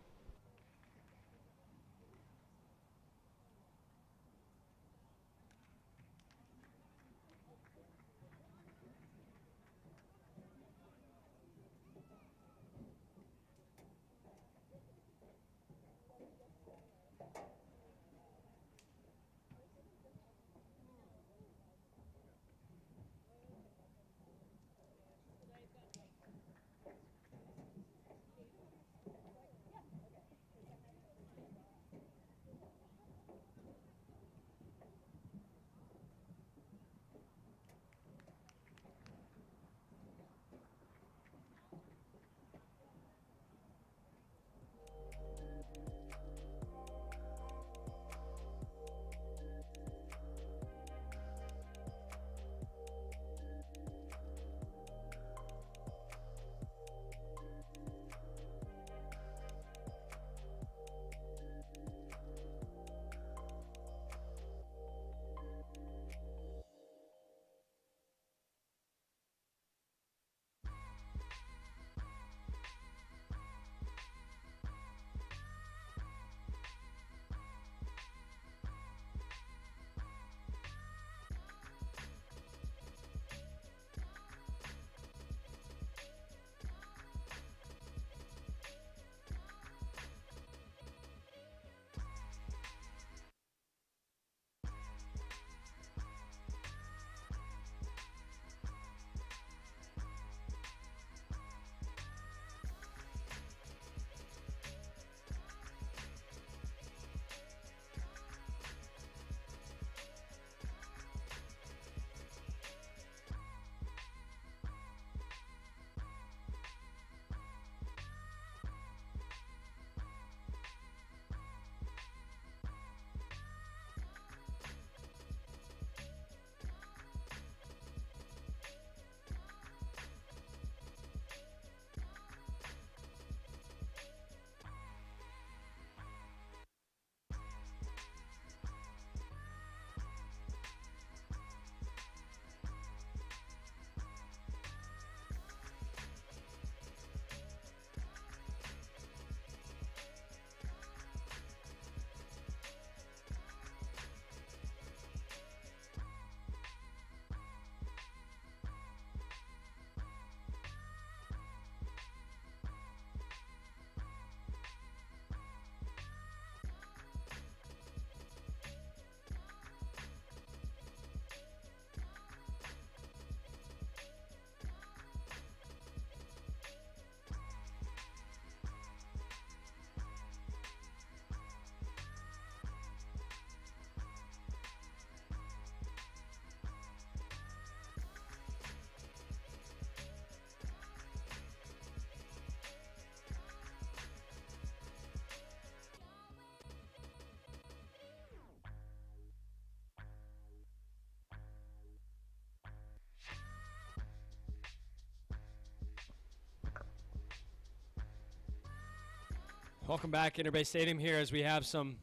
Welcome back, Interbay Stadium here as we have some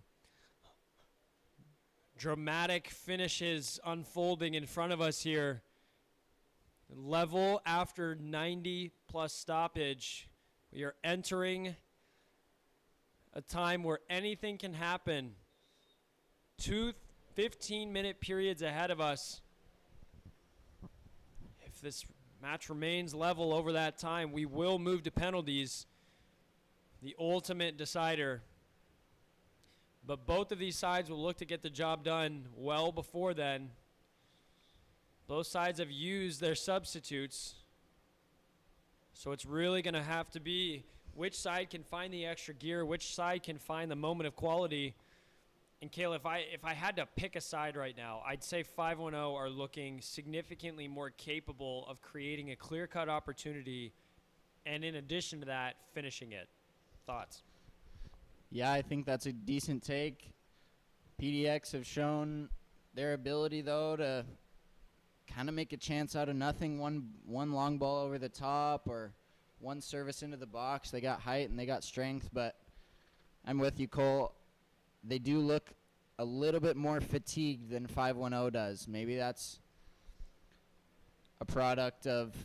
dramatic finishes unfolding in front of us here. Level after 90 plus stoppage. We are entering a time where anything can happen. 2 15-minute periods ahead of us. If this match remains level over that time, we will move to penalties. The ultimate decider. But both of these sides will look to get the job done well before then. Both sides have used their substitutes. So it's really going to have to be which side can find the extra gear, which side can find the moment of quality. And Kale, if I had to pick a side right now, I'd say 510 are looking significantly more capable of creating a clear-cut opportunity and in addition to that, finishing it. Thoughts? Yeah, I think that's a decent take. PDX have shown their ability, though, to kind of make a chance out of nothing. One long ball over the top or one service into the box. They got height and they got strength, but I'm with you, Cole. They do look a little bit more fatigued than 510 does. Maybe that's a product of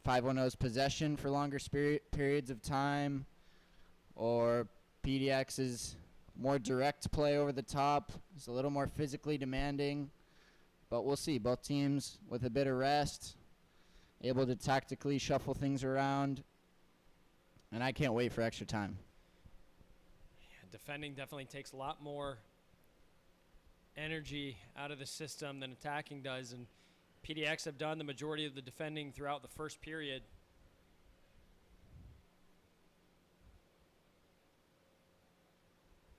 510's possession for longer periods of time, or PDX's more direct play over the top. It's a little more physically demanding, but we'll see. Both teams with a bit of rest, able to tactically shuffle things around, and I can't wait for extra time. Yeah, defending definitely takes a lot more energy out of the system than attacking does, and PDX have done the majority of the defending throughout the first period.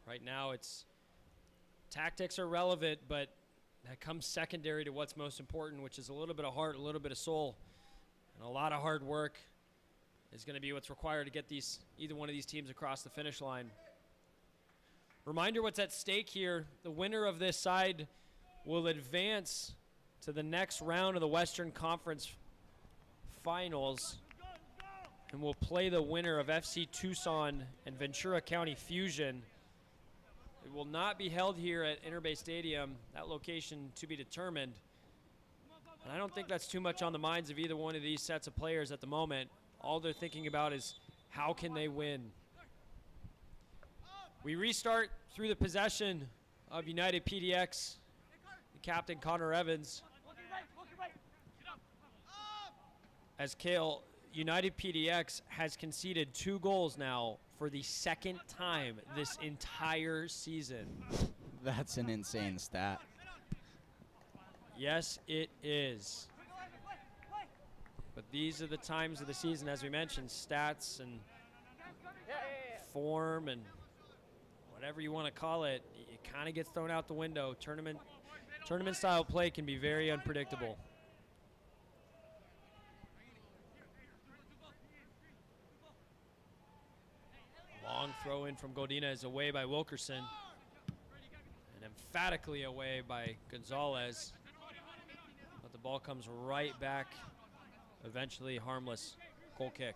Right now, tactics are relevant, but that comes secondary to what's most important, which is a little bit of heart, a little bit of soul, and a lot of hard work is going to be what's required to get either one of these teams across the finish line. Reminder what's at stake here. The winner of this side will advance to the next round of the Western Conference Finals and will play the winner of FC Tucson and Ventura County Fusion. It will not be held here at Interbay Stadium, that location to be determined. And I don't think that's too much on the minds of either one of these sets of players at the moment. All they're thinking about is how can they win. We restart through the possession of United PDX. The captain, Connor Evans. As Kale, United PDX has conceded 2 goals now for the second time this entire season. That's an insane stat. Yes, it is. But these are the times of the season, as we mentioned, stats and form and whatever you want to call it, it kind of gets thrown out the window. Tournament style play can be very unpredictable. Long throw in from Godina is away by Wilkerson. And emphatically away by Gonzalez. But the ball comes right back. Eventually harmless. Goal kick.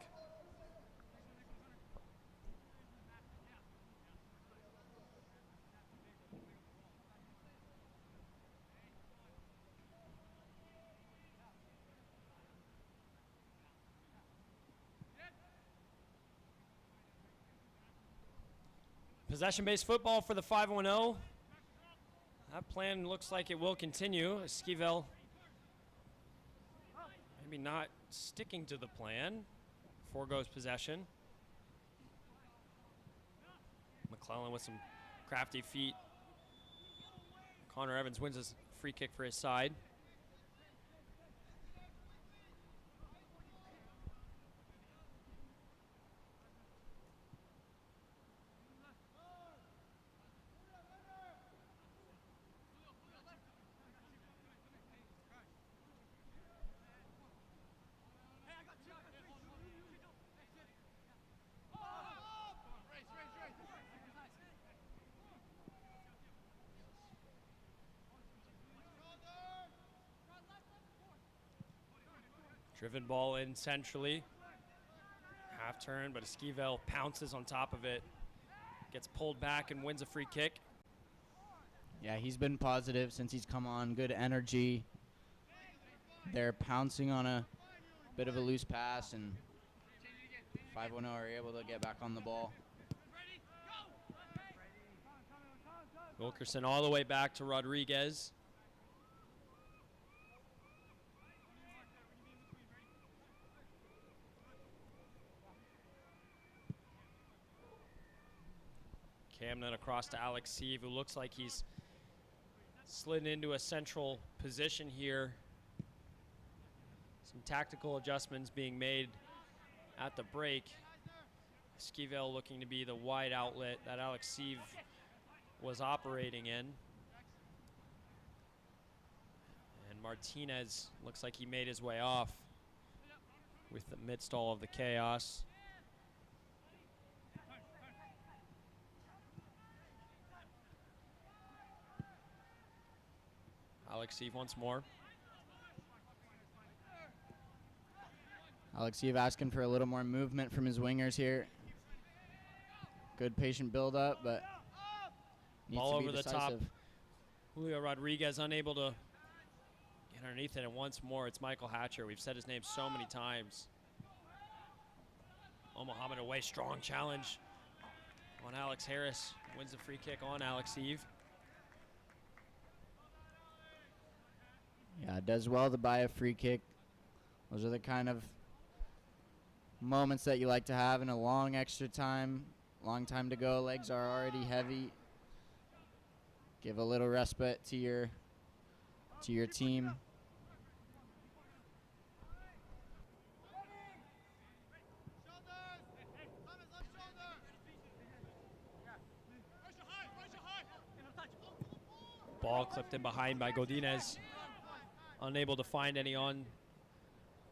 Possession-based football for the 510. That plan looks like it will continue. Esquivel maybe not sticking to the plan. Foregoes possession. McClellan with some crafty feet. Connor Evans wins his free kick for his side. Driven ball in centrally. Half turn, but Esquivel pounces on top of it. Gets pulled back and wins a free kick. Yeah, he's been positive since he's come on. Good energy. They're pouncing on a bit of a loose pass, and 5-1-0 are able to get back on the ball. Wilkerson all the way back to Rodriguez. Camden across to Alex Sieve, who looks like he's slid into a central position here. Some tactical adjustments being made at the break. Esquivel looking to be the wide outlet that Alex Sieve was operating in. And Martinez looks like he made his way off with amidst all of the chaos. Alex Sieve once more. Alex Sieve asking for a little more movement from his wingers here. Good patient build-up, but needs Ball to be over the decisive. top. Julio Rodriguez unable to get underneath it, and once more it's Michael Hatcher. We've said his name so many times. Mohamed away, strong challenge on Alex Harris. Wins the free kick on Alex Sieve. Yeah, does well to buy a free kick. Those are the kind of moments that you like to have in a long extra time. Long time to go. Legs are already heavy. Give a little respite to your team. Ball clipped in behind by Godinez. Unable to find any on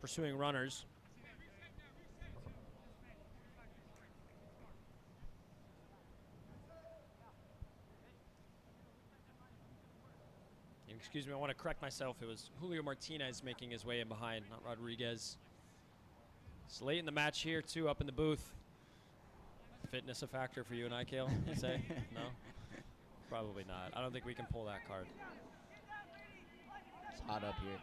pursuing runners. Excuse me, I want to correct myself. It was Julio Martinez making his way in behind, not Rodriguez. It's late in the match here, too, up in the booth. Fitness a factor for you and I, Kale, you say? No? Probably not. I don't think we can pull that card. It's hot up here.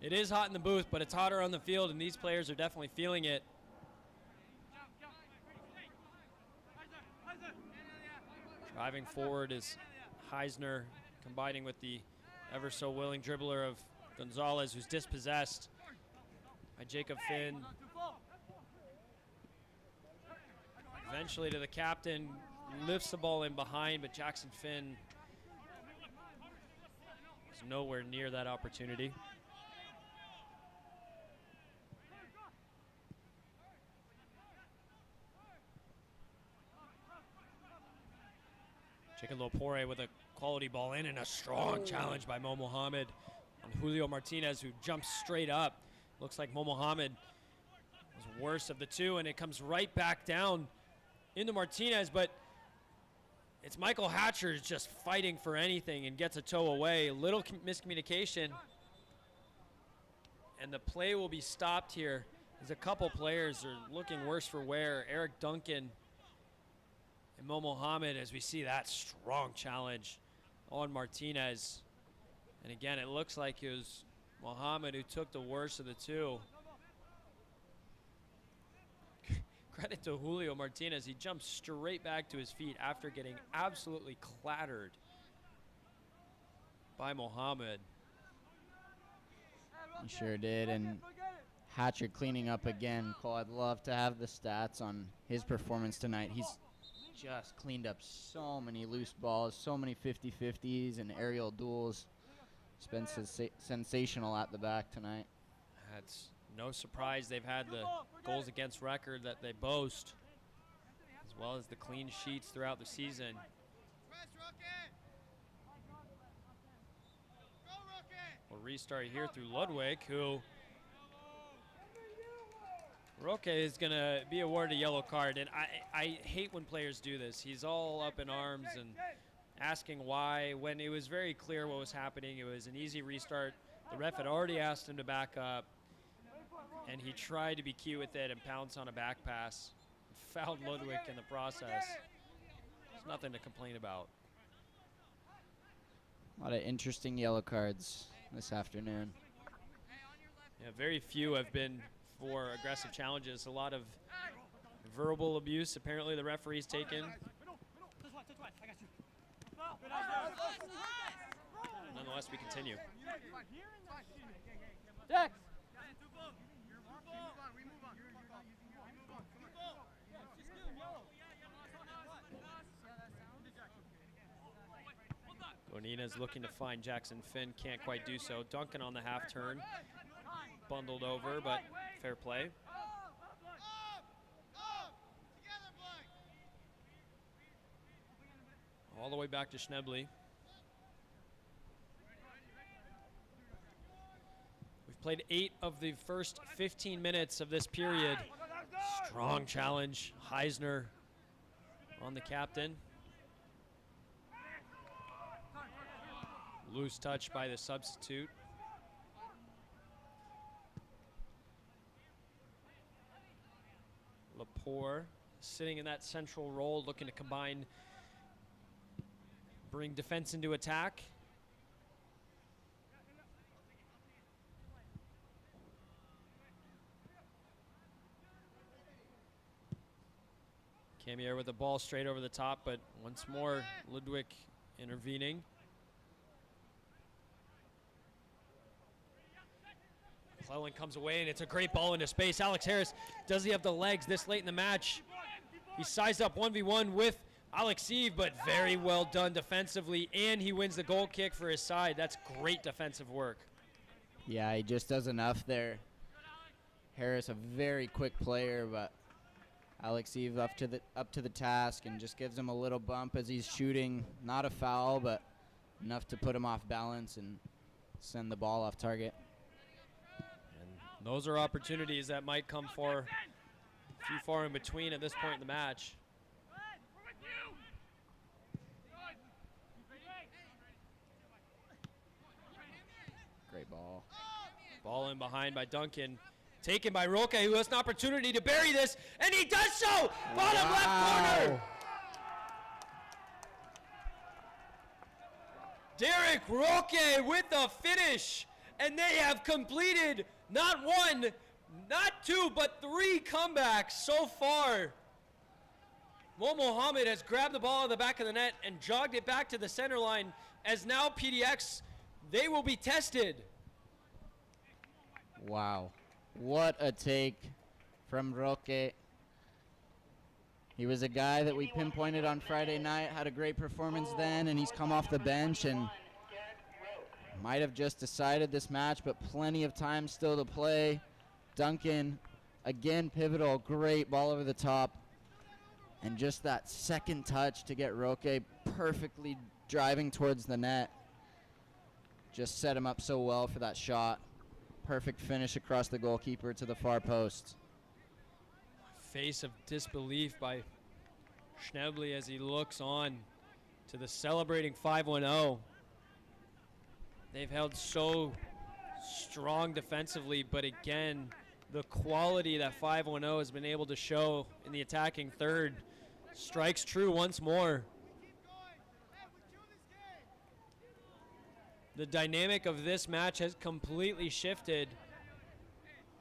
It is hot in the booth, but it's hotter on the field, and these players are definitely feeling it. Driving forward is Heisner, combining with the ever so willing dribbler of Gonzalez, who's dispossessed by Jacob Finn. Eventually to the captain, lifts the ball in behind, but Jackson Finn is nowhere near that opportunity. Jacob Lopore with a quality ball in, and a strong challenge by Mo Mohamed on Julio Martinez, who jumps straight up. Looks like Mo Mohamed was worse of the two, and it comes right back down into Martinez, but it's Michael Hatcher just fighting for anything and gets a toe away. A little miscommunication, and the play will be stopped here as a couple players are looking worse for wear. Eric Duncan and Mo Mohamed, as we see that strong challenge on Martinez. And again, it looks like it was Mohamed who took the worst of the two. Credit to Julio Martinez. He jumped straight back to his feet after getting absolutely clattered by Mohamed. He sure did, and Hatcher cleaning up again. Cole, I'd love to have the stats on his performance tonight. He's just cleaned up so many loose balls, so many 50-50s and aerial duels. It's been sensational at the back tonight. That's no surprise they've had the goals against record that they boast, as well as the clean sheets throughout the season. We'll restart here through Ludwig, who Roque is going to be awarded a yellow card, and I hate when players do this. He's all up in arms and asking why, when it was very clear what was happening. It was an easy restart. The ref had already asked him to back up. and he tried to be cute with it and pounce on a back pass. Fouled Ludwig in the process. There's nothing to complain about. A lot of interesting yellow cards this afternoon. Yeah, very few have been for aggressive challenges. A lot of verbal abuse apparently the referee's taken. Nonetheless, we continue. Dex. Bonina's looking to find Jackson Finn, can't quite do so. Duncan on the half turn, bundled over, but fair play. All the way back to Schnebly. We've played 8 of the first 15 minutes of this period. Strong challenge, Heisner on the captain. Loose touch by the substitute. Lepore sitting in that central role, looking to combine, bring defense into attack. Camier with the ball straight over the top, but once more, Ludwig intervening. McClellan comes away, and it's a great ball into space. Alex Harris, does he have the legs this late in the match? He sized up 1v1 with Alex Eve, but very well done defensively, and he wins the goal kick for his side. That's great defensive work. Yeah, he just does enough there. Harris, a very quick player, but Alex Eve up to the task and just gives him a little bump as he's shooting. Not a foul, but enough to put him off balance and send the ball off target. And those are opportunities that might come for a few far in between at this point in the match. Great ball. Ball in behind by Duncan. Taken by Roque, who has an opportunity to bury this, and he does so! Bottom left corner! Derek Roque with the finish, and they have completed not one, not two, but 3 comebacks so far. Mo Mohammed has grabbed the ball in the back of the net and jogged it back to the center line, as now PDX, they will be tested. Wow. What a take from Roque. He was a guy that we pinpointed on Friday night, had a great performance then, and he's come off the bench and might have just decided this match, but plenty of time still to play. Duncan, again pivotal, great ball over the top. And just that second touch to get Roque perfectly driving towards the net. Just set him up so well for that shot. Perfect finish across the goalkeeper to the far post. Face of disbelief by Schnebly as he looks on to the celebrating 5-1-0. They've held so strong defensively, but again, the quality that 5-1-0 has been able to show in the attacking third strikes true once more. The dynamic of this match has completely shifted.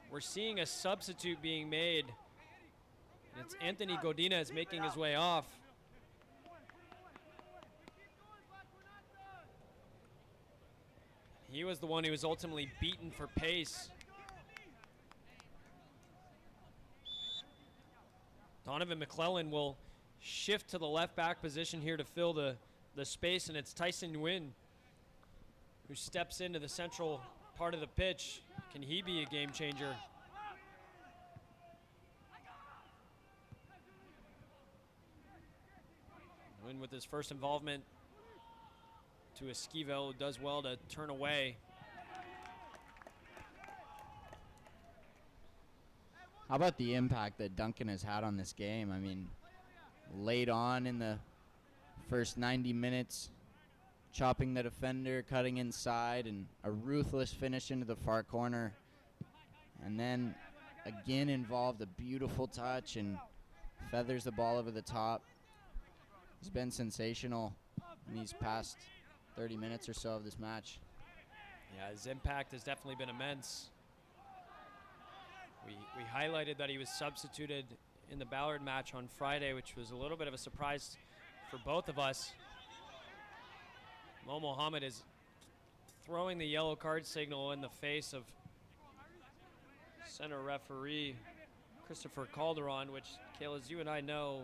We're seeing a substitute being made. And it's Anthony Godinez making his way off. He was the one who was ultimately beaten for pace. Donovan McClellan will shift to the left back position here to fill the space, and it's Tyson Nguyen who steps into the central part of the pitch. Can he be a game changer? Nguyen with his first involvement to Esquivel, who does well to turn away. How about the impact that Duncan has had on this game? I mean, late on in the first 90 minutes, chopping the defender, cutting inside, and a ruthless finish into the far corner. and then again involved a beautiful touch and feathers the ball over the top. He's been sensational in these past 30 minutes or so of this match. Yeah, his impact has definitely been immense. We highlighted that he was substituted in the Ballard match on Friday, which was a little bit of a surprise for both of us. Mo Mohammed is throwing the yellow card signal in the face of center referee Christopher Calderon, which, Kale, as you and I know,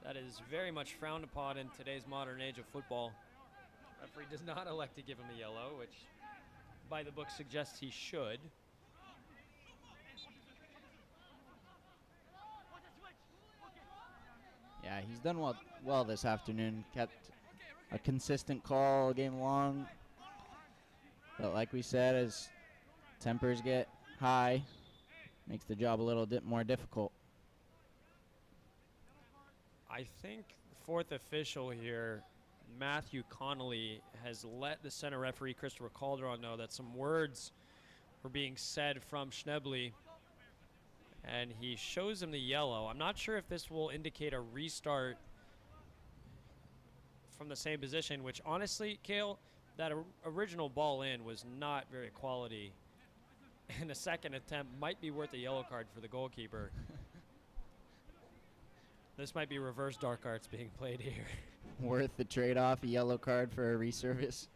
that is very much frowned upon in today's modern age of football. Referee does not elect to give him a yellow, which by the book suggests he should. Yeah, he's done well this afternoon. Kept a consistent call all game long. But like we said, as tempers get high, makes the job a little bit more difficult. I think the fourth official here, Matthew Connolly, has let the center referee Christopher Calderon know that some words were being said from Schnebley, and he shows him the yellow. I'm not sure if this will indicate a restart from the same position, which honestly, Kale, that original ball in was not very quality, and a second attempt might be worth a yellow card for the goalkeeper. This might be reverse dark arts being played here. Worth the trade-off, a yellow card for a reservice.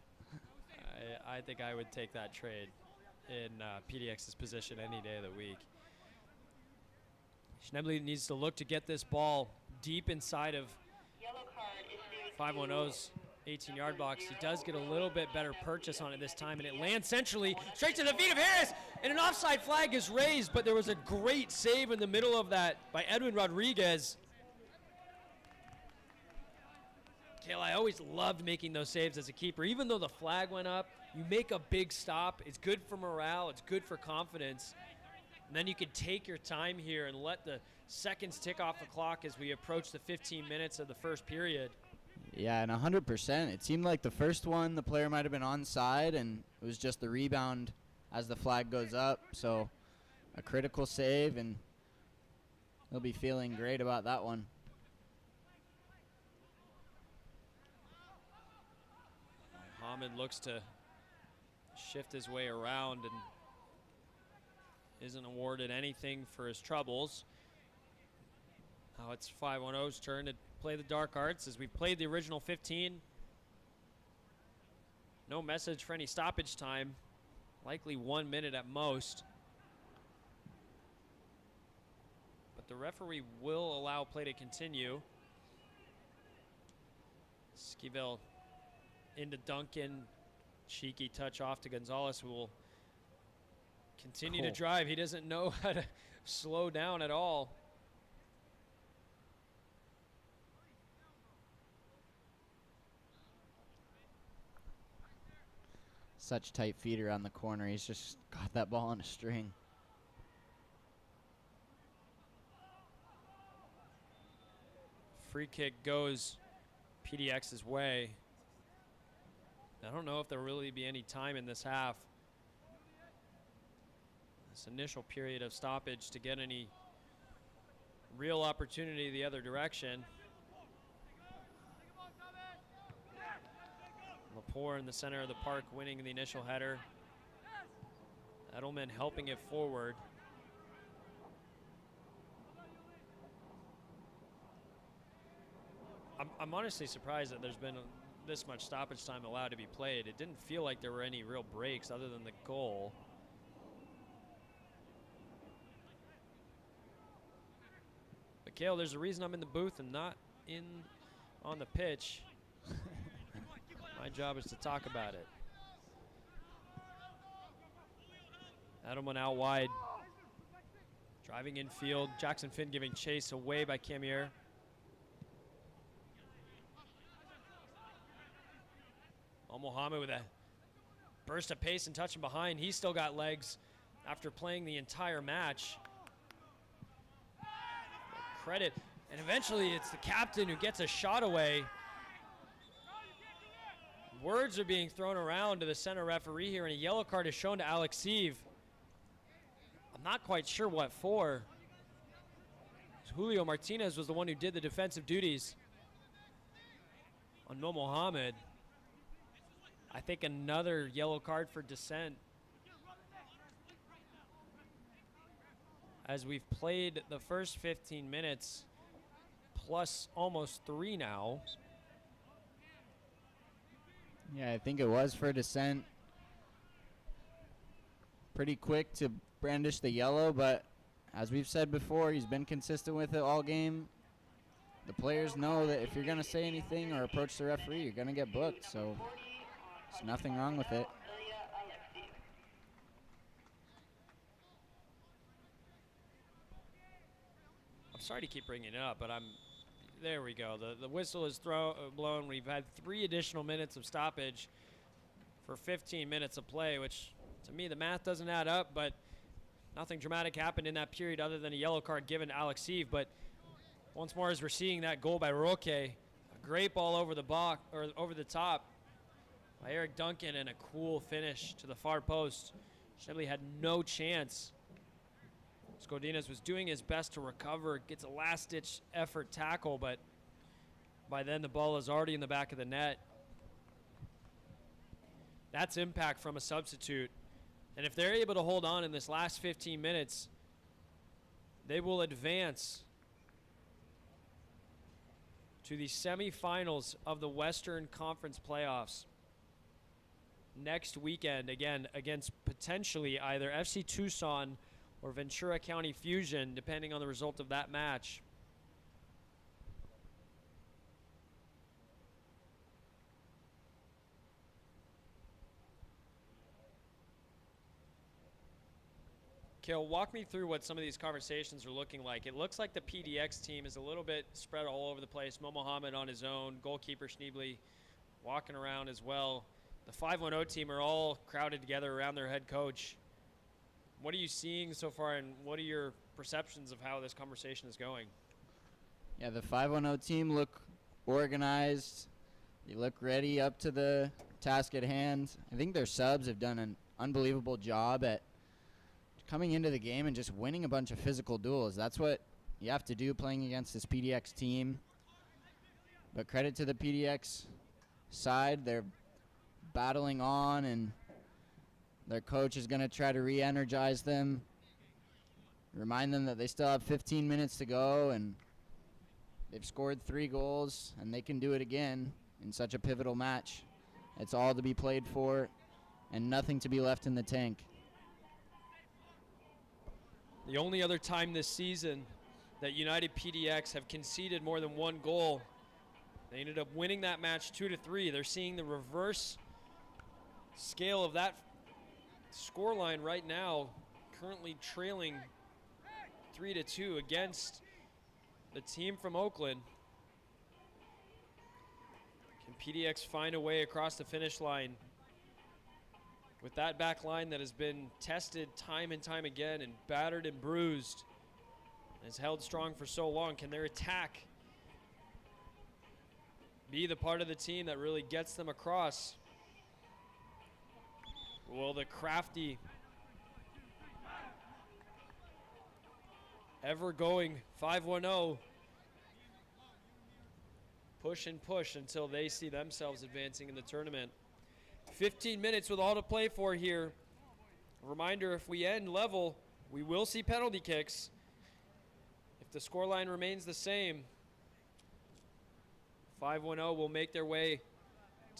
I think I would take that trade in PDX's position any day of the week. Schnebley needs to look to get this ball deep inside of 510's 18-yard box. He does get a little bit better purchase on it this time, and it lands centrally, straight to the feet of Harris, and an offside flag is raised, but there was a great save in the middle of that by Edwin Rodriguez. Kale, I always loved making those saves as a keeper. Even though the flag went up, you make a big stop. It's good for morale. It's good for confidence. And then you can take your time here and let the seconds tick off the clock as we approach the 15 minutes of the first period. Yeah, and 100%. It seemed like the first one, the player might have been onside, and it was just the rebound as the flag goes up. So a critical save, and he'll be feeling great about that one. Mohammed looks to shift his way around and isn't awarded anything for his troubles. Now it's 510's turn to play the dark arts as we played the original 15. No message for any stoppage time. Likely 1 minute at most. But the referee will allow play to continue. Esquivel into Duncan. Cheeky touch off to Gonzalez, who will continue to drive. He doesn't know how to slow down at all. Such tight feet around the corner. He's just got that ball on a string. Free kick goes PDX's way. I don't know if there'll really be any time in this half. This initial period of stoppage to get any real opportunity the other direction. Lepore in the center of the park winning the initial header. Edelman helping it forward. I'm honestly surprised that there's been this much stoppage time allowed to be played. It didn't feel like there were any real breaks other than the goal. But Kale, there's a reason I'm in the booth and not on the pitch. My job is to talk about it. Edelman out wide. Driving infield. Jackson Finn giving chase away by Camier. Mohammed with a burst of pace and touching behind. He's still got legs after playing the entire match. Credit. And eventually it's the captain who gets a shot away. Words are being thrown around to the center referee here, and a yellow card is shown to Alex Eve. I'm Not quite sure what for. Julio Martinez was the one who did the defensive duties on Mo Mohammed. I think another yellow card for dissent. As we've played the first 15 minutes, plus almost 3 now. Yeah, I think it was for dissent. Pretty quick to brandish the yellow, but as we've said before, he's been consistent with it all game. The players know that if you're going to say anything or approach the referee, you're going to get booked, so there's nothing wrong with it. I'm sorry to keep bringing it up, but there we go. The whistle is blown. We've had 3 additional minutes of stoppage for 15 minutes of play, which to me the math doesn't add up, but nothing dramatic happened in that period other than a yellow card given to Alex Eve. But once more, as we're seeing that goal by Roque, a great ball over the box or over the top by Eric Duncan, and a cool finish to the far post. Chevrolet had no chance. Scodinez was doing his best to recover, gets a last-ditch effort tackle, but by then the ball is already in the back of the net. That's impact from a substitute. And if they're able to hold on in this last 15 minutes, they will advance to the semifinals of the Western Conference playoffs next weekend, again, against potentially either FC Tucson or Ventura County Fusion, depending on the result of that match. Kale, walk me through what some of these conversations are looking like. It looks like the PDX team is a little bit spread all over the place. Mo Mohammed on his own, goalkeeper Schneebly walking around as well. The 510 team are all crowded together around their head coach. What are you seeing so far, and what are your perceptions of how this conversation is going? Yeah, the 510 team look organized. They look ready up to the task at hand. I think their subs have done an unbelievable job at coming into the game and just winning a bunch of physical duels. That's what you have to do playing against this PDX team. But credit to the PDX side. They're battling on, and their coach is going to try to re-energize them, remind them that they still have 15 minutes to go, and they've scored 3 goals, and they can do it again in such a pivotal match. It's all to be played for and nothing to be left in the tank. The only other time this season that United PDX have conceded more than 1 goal, they ended up winning that match 2-3. They're seeing the reverse scale of that scoreline right now, currently trailing 3-2 against the team from Oakland. Can PDX find a way across the finish line with that back line that has been tested time and time again and battered and bruised, has held strong for so long? Can their attack be the part of the team that really gets them across? Will the crafty, ever-going 510 push and push until they see themselves advancing in the tournament? 15 minutes with all to play for here. A reminder, if we end level, we will see penalty kicks. If the scoreline remains the same, 510 will make their way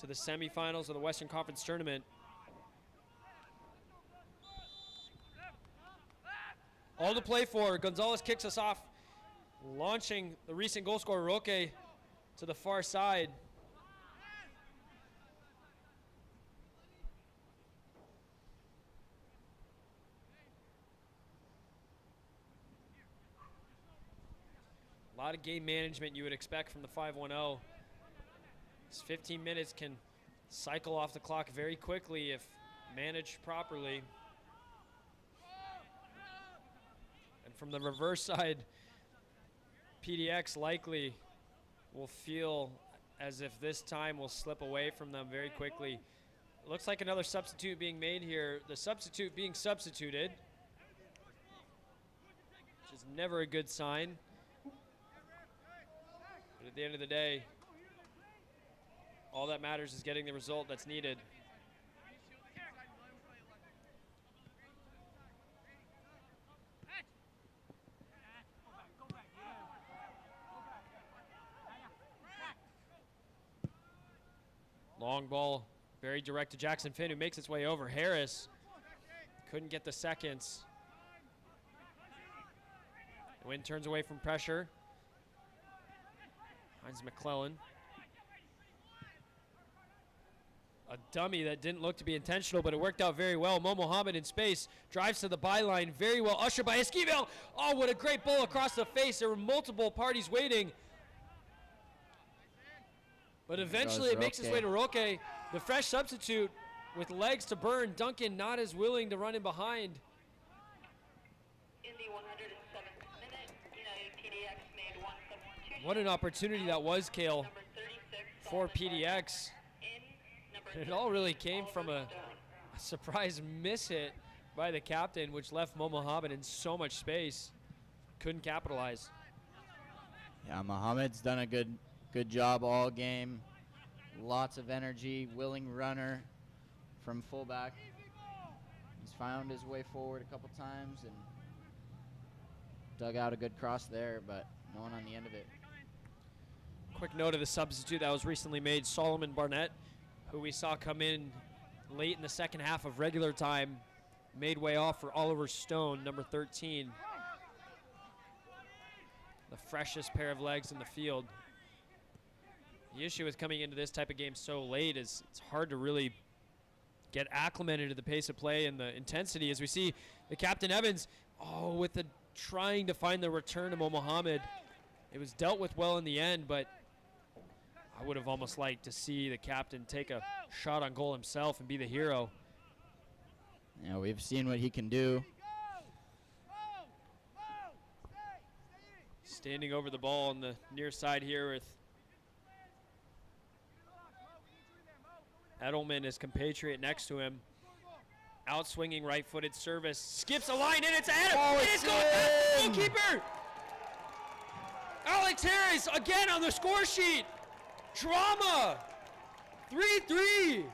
to the semifinals of the Western Conference Tournament. All to play for. Gonzalez kicks us off, launching the recent goal scorer Roque to the far side. A lot of game management you would expect from the 510. This 15 minutes can cycle off the clock very quickly if managed properly. And from the reverse side, PDX likely will feel as if this time will slip away from them very quickly. It looks like another substitute being made here. The substitute being substituted is never a good sign. But at the end of the day, all that matters is getting the result that's needed. Long ball, very direct to Jackson Finn, who makes its way over. Harris couldn't get the seconds. Wynn turns away from pressure. Finds McClellan. A dummy that didn't look to be intentional, but it worked out very well. Mo Mohammed in space, drives to the byline, very well ushered by Esquivel. Oh, what a great ball across the face. There were multiple parties waiting. But eventually it makes its way to Roque. The fresh substitute with legs to burn. Duncan not as willing to run in behind. In the 107th minute, PDX made one substitution. What an opportunity that was, Kale, for PDX. It all really came from a surprise miss hit by the captain, which left Mo Mohammed in so much space. Couldn't capitalize. Yeah, Mohammed's done a good job all game. Lots of energy, willing runner from fullback. He's found his way forward a couple times and dug out a good cross there, but no one on the end of it. Quick note of the substitute that was recently made, Solomon Barnett, who we saw come in late in the second half of regular time, made way off for Oliver Stone, number 13. The freshest pair of legs in the field. The issue with coming into this type of game so late is it's hard to really get acclimated to the pace of play and the intensity. As we see the Captain Evans, with the trying to find the return to Mo Mohammed. It was dealt with well in the end, but I would have almost liked to see the captain take a shot on goal himself and be the hero. Yeah, we've seen what he can do. Standing over the ball on the near side here with Edelman, his compatriot, next to him. Outswinging right-footed service. Skips a line, and it's Adam. Oh, it's going past the goalkeeper. Alex Harris again on the score sheet. Drama. 3-3.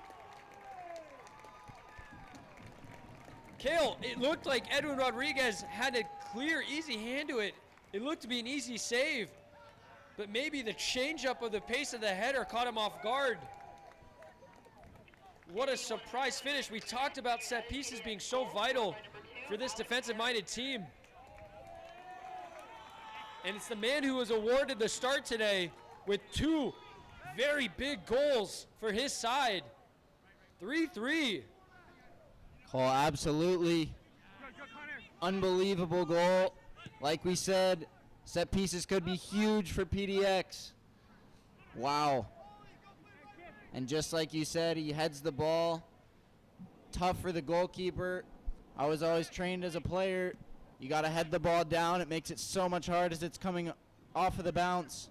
Kale, it looked like Edwin Rodriguez had a clear, easy hand to it. It looked to be an easy save, but maybe the change-up of the pace of the header caught him off guard. What a surprise finish. We talked about set pieces being so vital for this defensive-minded team. And it's the man who was awarded the start today with two very big goals for his side. 3-3. Cole, absolutely unbelievable goal. Like we said, set pieces could be huge for PDX. Wow. And just like you said, he heads the ball. Tough for the goalkeeper. I was always trained as a player. You got to head the ball down. It makes it so much harder as it's coming off of the bounce.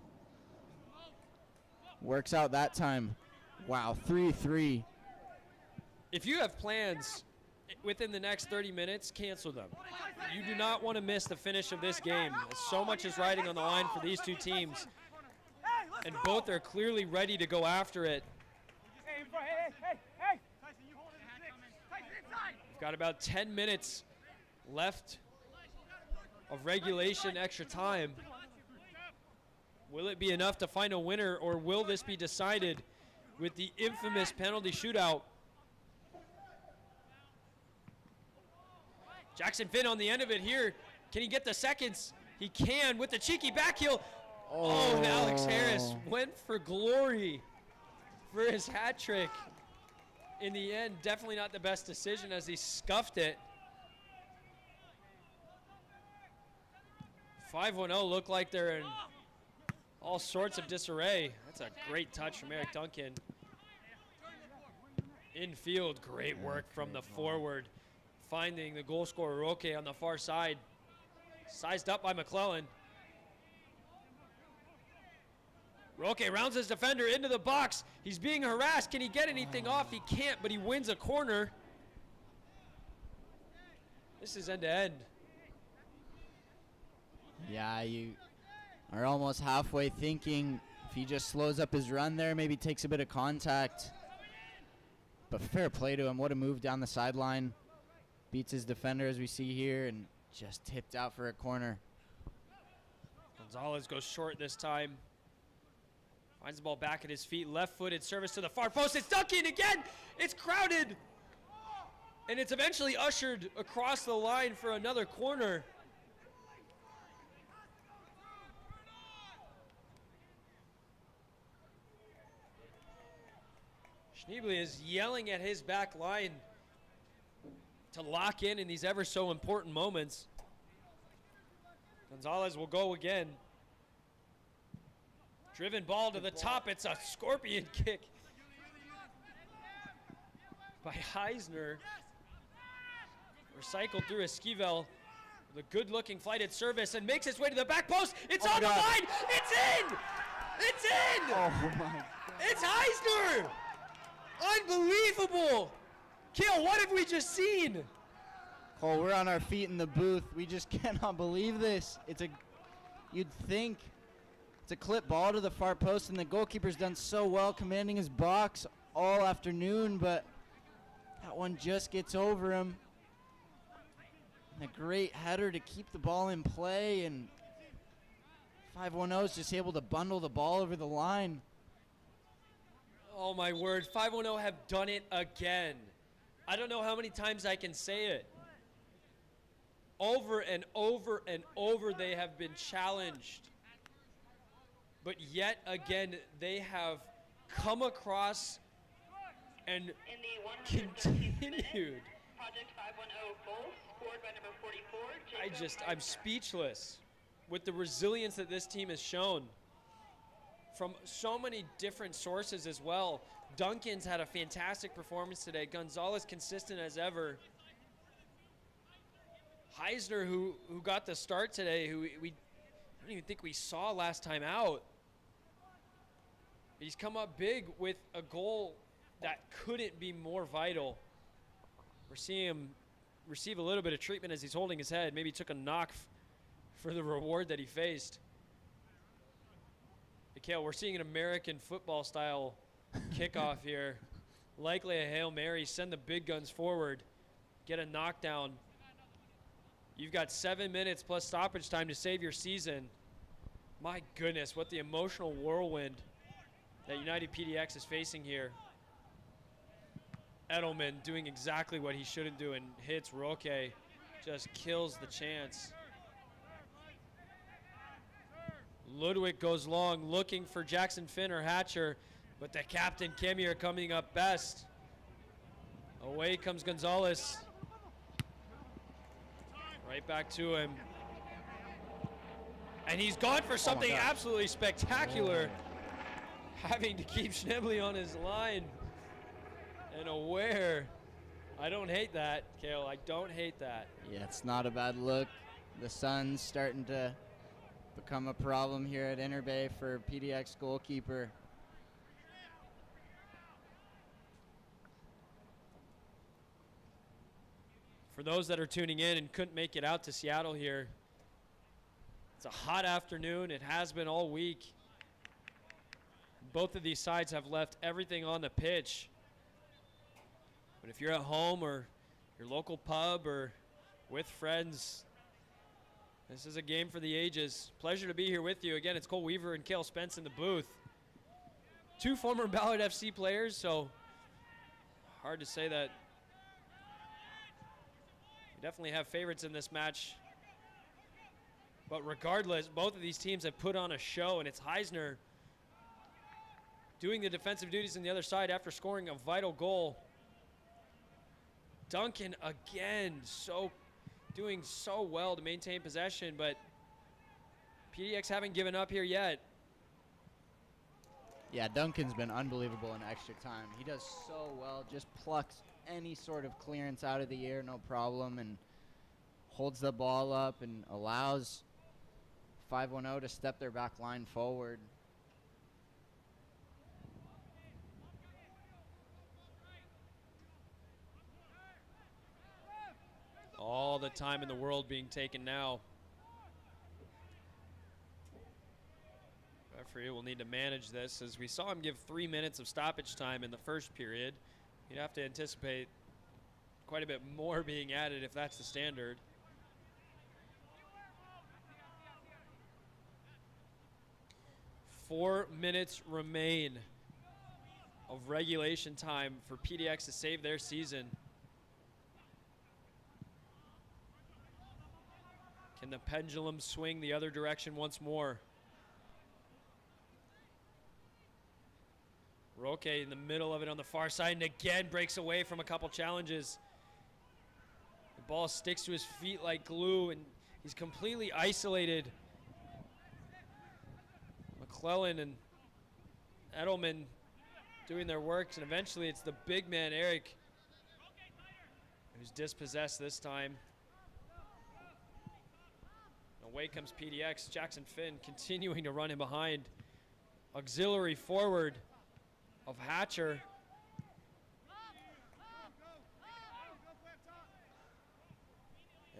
Works out that time. Wow, 3-3. If you have plans within the next 30 minutes, cancel them. You do not want to miss the finish of this game. So much is riding on the line for these two teams. And both are clearly ready to go after it. We've got about 10 minutes left of regulation extra time. Will it be enough to find a winner, or will this be decided with the infamous penalty shootout? Jackson Finn on the end of it here. Can he get the seconds? He can with the cheeky back heel. Oh, and Alex Harris went for glory for his hat trick. In the end, definitely not the best decision as he scuffed it. 5-1-0 look like they're in all sorts of disarray. That's a great touch from Eric Duncan. Infield, great work from the forward. Finding the goal scorer, Roque, on the far side. Sized up by McClellan. Roque rounds his defender into the box. He's being harassed. Can he get anything off? He can't, but he wins a corner. This is end-to-end. Yeah, you are almost halfway thinking if he just slows up his run there, maybe takes a bit of contact. But fair play to him. What a move down the sideline. Beats his defender, as we see here, and just tipped out for a corner. Gonzalez goes short this time. Finds the ball back at his feet. Left-footed service to the far post. It's Duncan again. It's crowded. And it's eventually ushered across the line for another corner. Schneebly is yelling at his back line to lock in these ever so important moments. Gonzalez will go again. Driven ball to the top. It's a scorpion kick by Heisner. Recycled through Esquivel with a good-looking flighted service and makes its way to the back post. It's on the line. It's in. It's in. Oh my. It's Heisner. Unbelievable. Kale, what have we just seen? Cole, we're on our feet in the booth. We just cannot believe this. You'd think it's a clip ball to the far post, and the goalkeeper's done so well commanding his box all afternoon, but that one just gets over him. And a great header to keep the ball in play, and 510 is just able to bundle the ball over the line. Oh my word, 510 have done it again. I don't know how many times I can say it. Over and over and over they have been challenged. But yet again, they have come across and continued. Project 510 goal scored by number 44. I'm speechless with the resilience that this team has shown from so many different sources as well. Duncan's had a fantastic performance today. Gonzalez consistent as ever. Heisner, who got the start today, who I don't even think we saw last time out. He's come up big with a goal that couldn't be more vital. We're seeing him receive a little bit of treatment as he's holding his head. Maybe took a knock for the reward that he faced. Mikhail, we're seeing an American football style kickoff here. Likely a Hail Mary, send the big guns forward, get a knockdown. You've got 7 minutes plus stoppage time to save your season. My goodness, what the emotional whirlwind that United PDX is facing here. Edelman doing exactly what he shouldn't do and hits Roque, just kills the chance. Ludwig goes long, looking for Jackson Finn or Hatcher, but the captain, Kemi, are coming up best. Away comes Gonzalez. Right back to him. And he's gone for something absolutely spectacular. Having to keep Schneebly on his line. And aware. I don't hate that, Kale. I don't hate that. Yeah, it's not a bad look. The sun's starting to become a problem here at Inner Bay for PDX goalkeeper. For those that are tuning in and couldn't make it out to Seattle here, it's a hot afternoon. It has been all week. Both of these sides have left everything on the pitch. But if you're at home or your local pub or with friends, this is a game for the ages. Pleasure to be here with you. Again, it's Cole Weaver and Cale Spence in the booth. Two former Ballard FC players, so hard to say that. We definitely have favorites in this match. But regardless, both of these teams have put on a show, and it's Heisner doing the defensive duties on the other side after scoring a vital goal. Duncan again, doing so well to maintain possession, but PDX haven't given up here yet. Yeah, Duncan's been unbelievable in extra time. He does so well, just plucks any sort of clearance out of the air, no problem, and holds the ball up and allows 510 to step their back line forward. All the time in the world being taken now. Referee will need to manage this, as we saw him give 3 minutes of stoppage time in the first period. You'd have to anticipate quite a bit more being added if that's the standard. Four minutes remain of regulation time for PDX to save their season. Can the pendulum swing the other direction once more? Roque in the middle of it on the far side, and again breaks away from a couple challenges. The ball sticks to his feet like glue, and he's completely isolated. McClellan and Edelman doing their works, and eventually it's the big man, Eric, who's dispossessed this time. Away comes PDX. Jackson Finn continuing to run in behind. Auxiliary forward of Hatcher.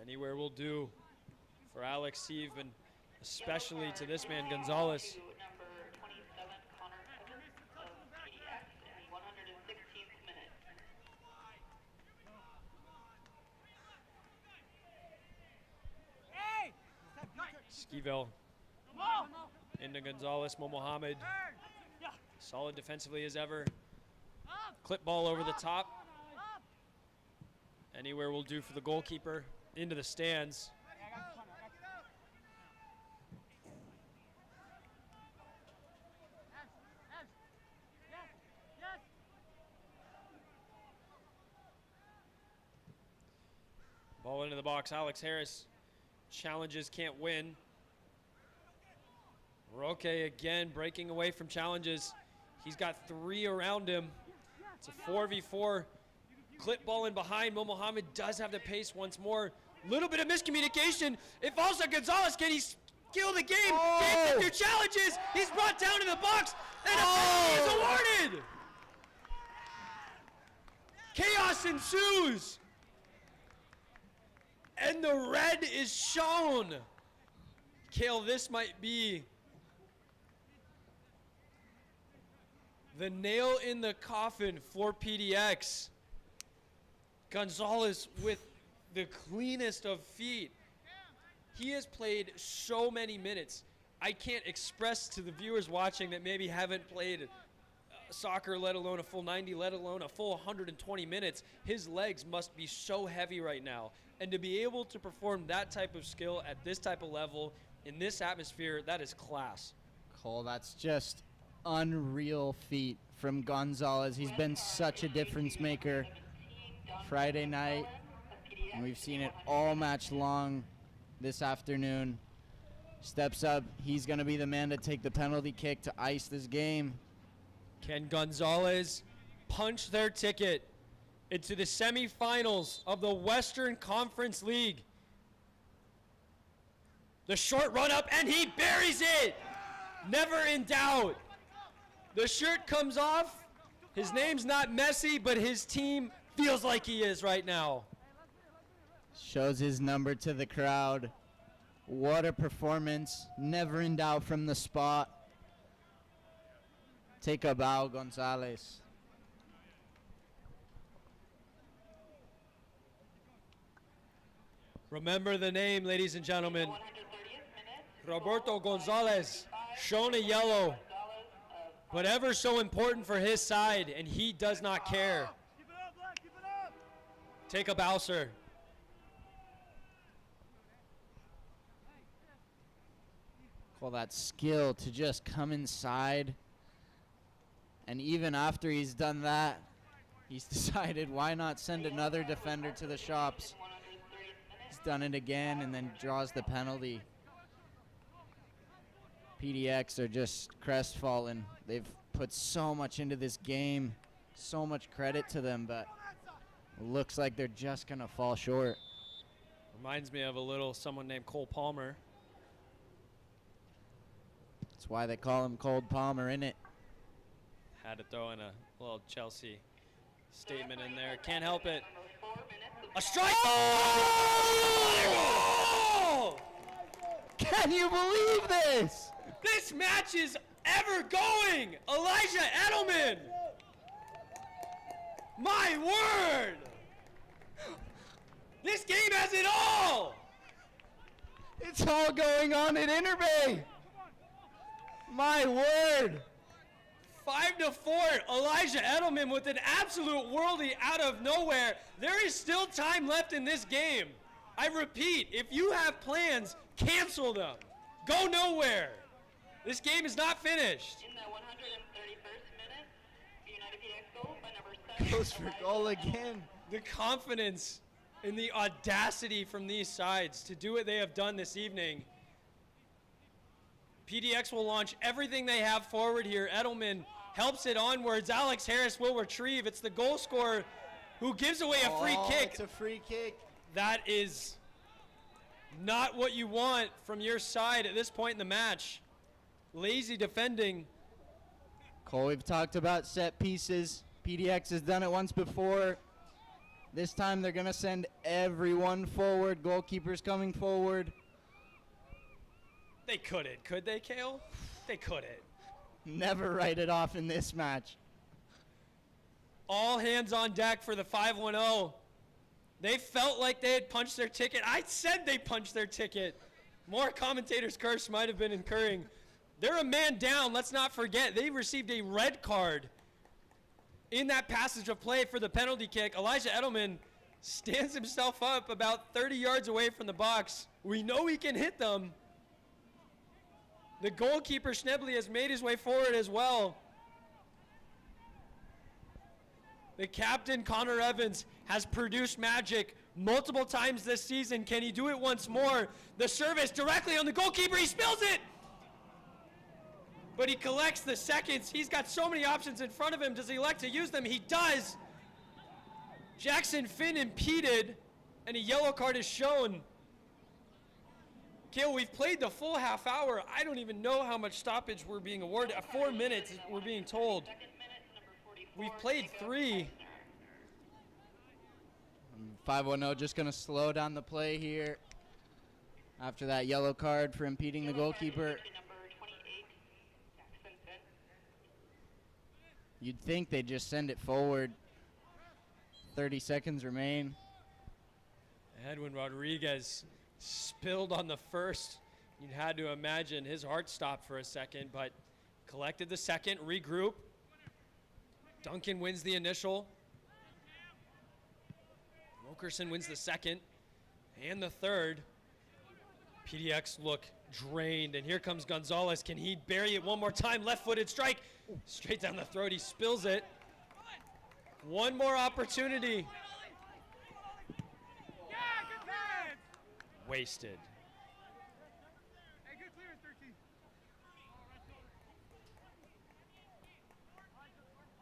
Anywhere will do for Alex Sieve, and especially to this man, Gonzalez. Skivel into Gonzalez. Mohamed, solid defensively as ever. Clip ball over the top. Anywhere will do for the goalkeeper. Into the stands. Ball into the box. Alex Harris challenges, can't win. Roque again breaking away from challenges. He's got 3 around him. It's a 4v4. Clip ball in behind. Mohamed does have the pace once more. Little bit of miscommunication. If also Gonzalez, can he steal the game? Game 2 challenges. He's brought down in the box, and a penalty is awarded. Chaos ensues. And the red is shown. Kale, this might be the nail in the coffin for PDX. Gonzalez with the cleanest of feet. He has played so many minutes. I can't express to the viewers watching that maybe haven't played soccer, let alone a full 90, let alone a full 120 minutes. His legs must be so heavy right now. And to be able to perform that type of skill at this type of level in this atmosphere, that is class. Cole, that's just unreal feat from Gonzalez. He's been such a difference maker Friday night, and we've seen it all match long this afternoon. Steps up. He's going to be the man to take the penalty kick to ice this game. Can Gonzalez punch their ticket into the semifinals of the Western Conference League? The short run up, and he buries it. Never in doubt. The shirt comes off. His name's not Messi, but his team feels like he is right now. Shows his number to the crowd. What a performance. Never in doubt from the spot. Take a bow, Gonzalez. Remember the name, ladies and gentlemen. Roberto Gonzalez, shown a yellow, but ever so important for his side, and he does not care. Take a bow, sir. Well, that skill to just come inside. And even after he's done that, he's decided why not send another defender to the shops. He's done it again and then draws the penalty. PDX are just crestfallen. They've put so much into this game, so much credit to them, but it looks like they're just going to fall short. Reminds me of a little someone named Cole Palmer. That's why they call him Cold Palmer, innit? Had to throw in a little Chelsea statement in there. Can't help it. A strike! Oh! Can you believe this? This match is ever going. Elijah Edelman. My word. This game has it all. It's all going on at Interbay. My word. 5-4, Elijah Edelman with an absolute worldie out of nowhere. There is still time left in this game. I repeat, if you have plans, cancel them. Go nowhere. This game is not finished. In the 131st minute, United PDX Goal by number 7. Goes for goal again. The confidence and the audacity from these sides to do what they have done this evening. PDX will launch everything they have forward here. Edelman helps it onwards. Alex Harris will retrieve. It's the goal scorer who gives away a free kick. It's a free kick. That is not what you want from your side at this point in the match. Lazy defending. Cole, we've talked about set pieces. PDX has done it once before. This time they're going to send everyone forward. Goalkeepers coming forward. They couldn't, could they, Kale? They couldn't. Never write it off in this match. All hands on deck for the 5-1-0. They felt like they had punched their ticket. I said they punched their ticket. More commentators' curse might have been incurring. They're a man down. Let's not forget, they received a red card in that passage of play for the penalty kick. Elijah Edelman stands himself up about 30 yards away from the box. We know he can hit them. The goalkeeper, Schnebley, has made his way forward as well. The captain, Connor Evans, has produced magic multiple times this season. Can he do it once more? The service directly on the goalkeeper. He spills it! But he collects the seconds. He's got so many options in front of him. Does he elect to use them? He does. Jackson Finn impeded, and a yellow card is shown. Kale, we've played the full half hour. I don't even know how much stoppage we're being awarded. 4 minutes, we're being told. We've played 3. 5-1-0 just going to slow down the play here after that yellow card for impeding the goalkeeper. You'd think they'd just send it forward. 30 seconds remain. Edwin Rodriguez spilled on the first. You'd had to imagine his heart stopped for a second, but collected the second, regroup. Duncan wins the initial. Wilkerson wins the second and the third. PDX look drained, and here comes Gonzalez. Can he bury it one more time? Left-footed strike. Straight down the throat, he spills it. One more opportunity. Wasted.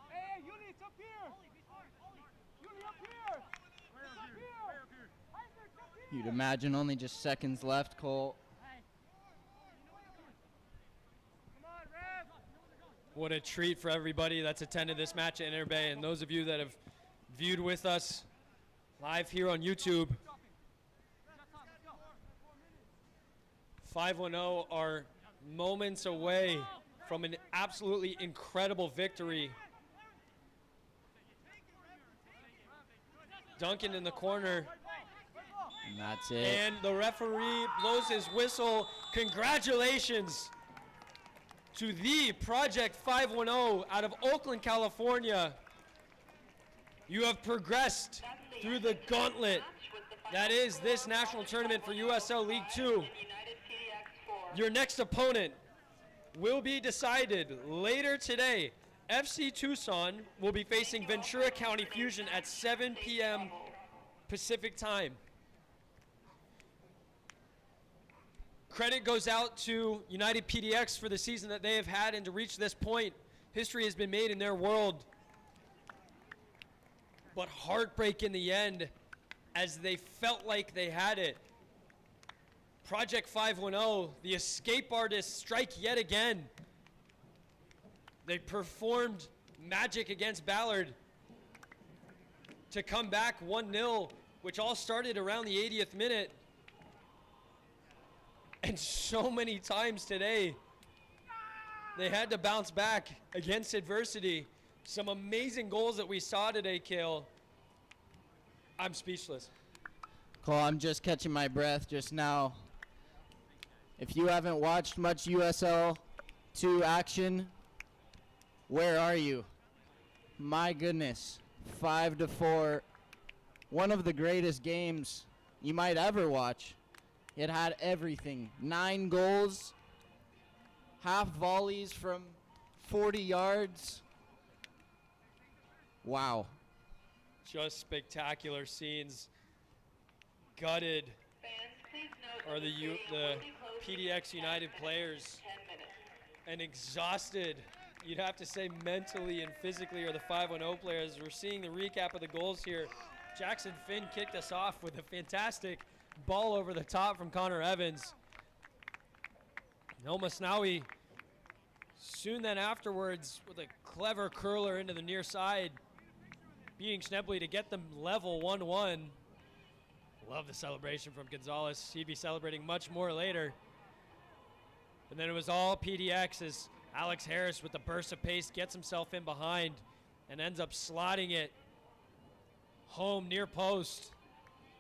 Hey, Yuli, it's up here! Yuli, up here! It's up here! You'd imagine only just seconds left, Cole. What a treat for everybody that's attended this match at Interbay, and those of you that have viewed with us live here on YouTube. 5-1-0 are moments away from an absolutely incredible victory. Duncan in the corner. And that's it. And the referee blows his whistle. Congratulations to the Project 5-1-0 out of Oakland, California. You have progressed through the gauntlet that is this national tournament for USL League 2. Your next opponent will be decided later today. FC Tucson will be facing Ventura County Fusion at 7 p.m. Pacific time. Credit goes out to United PDX for the season that they have had, and to reach this point, history has been made in their world. But heartbreak in the end, as they felt like they had it. Project 5-1-0, the escape artists strike yet again. They performed magic against Ballard to come back 1-0, which all started around the 80th minute. And so many times today, they had to bounce back against adversity. Some amazing goals that we saw today, Kale. I'm speechless. Cole, I'm just catching my breath just now. If you haven't watched much USL2 action, where are you? My goodness, 5-4. One of the greatest games you might ever watch. It had everything. 9 goals, half volleys from 40 yards. Wow. Just spectacular scenes. Gutted are the PDX United players, and exhausted, you'd have to say mentally and physically, are the 5-1-0 players. We're seeing the recap of the goals here. Jackson Finn kicked us off with a fantastic ball over the top from Connor Evans. Noma Snawi soon then afterwards with a clever curler into the near side, beating Schnebley to get them level 1-1. Love the celebration from Gonzalez. He'd be celebrating much more later. And then it was all PDX as Alex Harris with the burst of pace gets himself in behind and ends up slotting it home near post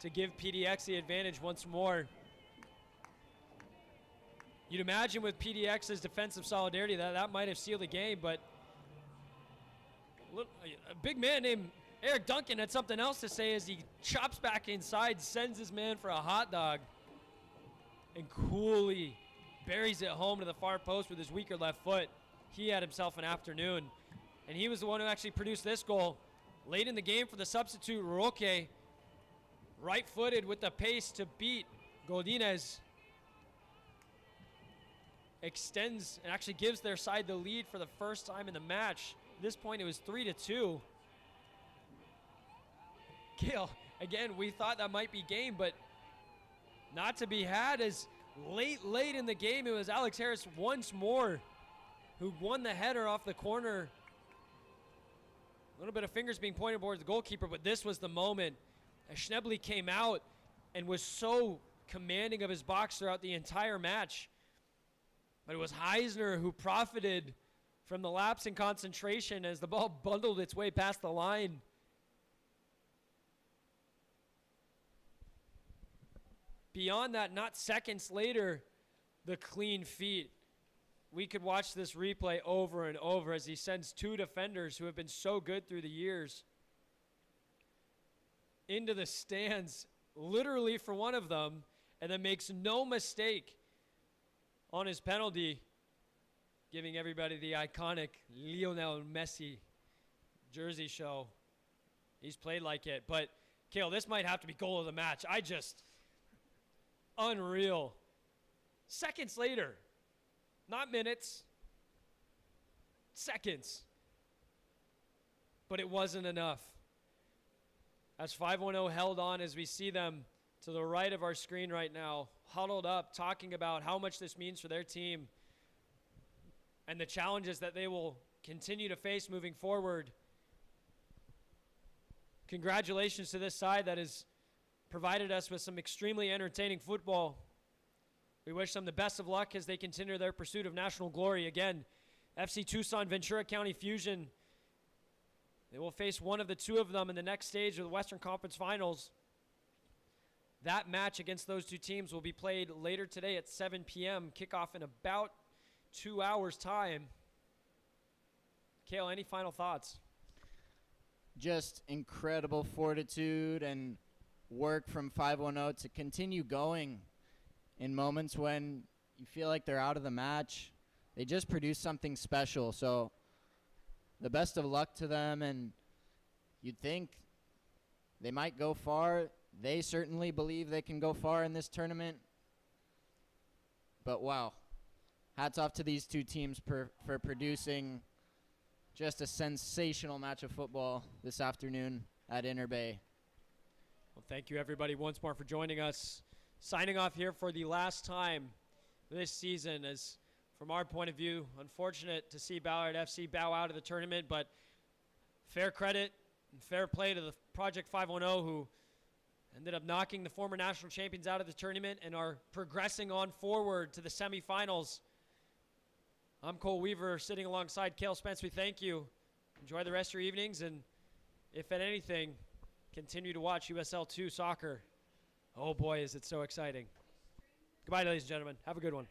to give PDX the advantage once more. You'd imagine with PDX's defensive solidarity that might have sealed the game, but a big man named Eric Duncan had something else to say as he chops back inside, sends his man for a hot dog, and coolly buries it home to the far post with his weaker left foot. He had himself an afternoon, and he was the one who actually produced this goal. Late in the game for the substitute, Roque, right-footed with the pace to beat Godinez. Extends and actually gives their side the lead for the first time in the match. At this point, it was 3-2. Gale, again, we thought that might be game, but not to be had as late in the game, it was Alex Harris once more who won the header off the corner. A little bit of fingers being pointed towards the goalkeeper, but this was the moment as Schnebley came out and was so commanding of his box throughout the entire match. But it was Heisner who profited from the lapse in concentration as the ball bundled its way past the line. Beyond that, not seconds later, the clean feet. We could watch this replay over and over as he sends 2 defenders who have been so good through the years into the stands, literally for one of them, and then makes no mistake on his penalty, giving everybody the iconic Lionel Messi jersey show. He's played like it. But, Kale, this might have to be goal of the match. Unreal. Seconds later, not minutes, seconds. But it wasn't enough. As 5-1-0 held on as we see them to the right of our screen right now, huddled up, talking about how much this means for their team and the challenges that they will continue to face moving forward. Congratulations to this side that has provided us with some extremely entertaining football. We wish them the best of luck as they continue their pursuit of national glory. Again, FC Tucson, Ventura County Fusion. They will face one of the 2 of them in the next stage of the Western Conference Finals. That match against those 2 teams will be played later today at 7 p.m. Kickoff in about 2 hours' time. Kale, any final thoughts? Just incredible fortitude and work from 5-1-0 to continue going in moments when you feel like they're out of the match. They just produce something special. So the best of luck to them, and you'd think they might go far. They certainly believe they can go far in this tournament. But wow, hats off to these 2 teams for producing just a sensational match of football this afternoon at Inter Bay. Well, thank you everybody once more for joining us. Signing off here for the last time this season, as from our point of view, unfortunate to see Ballard FC bow out of the tournament, but fair credit and fair play to the Project 510 who ended up knocking the former national champions out of the tournament and are progressing on forward to the semifinals. I'm Cole Weaver, sitting alongside Cale Spence. We thank you. Enjoy the rest of your evenings, and if at anything, continue to watch USL2 soccer. Oh boy, is it so exciting. Goodbye, ladies and gentlemen. Have a good one.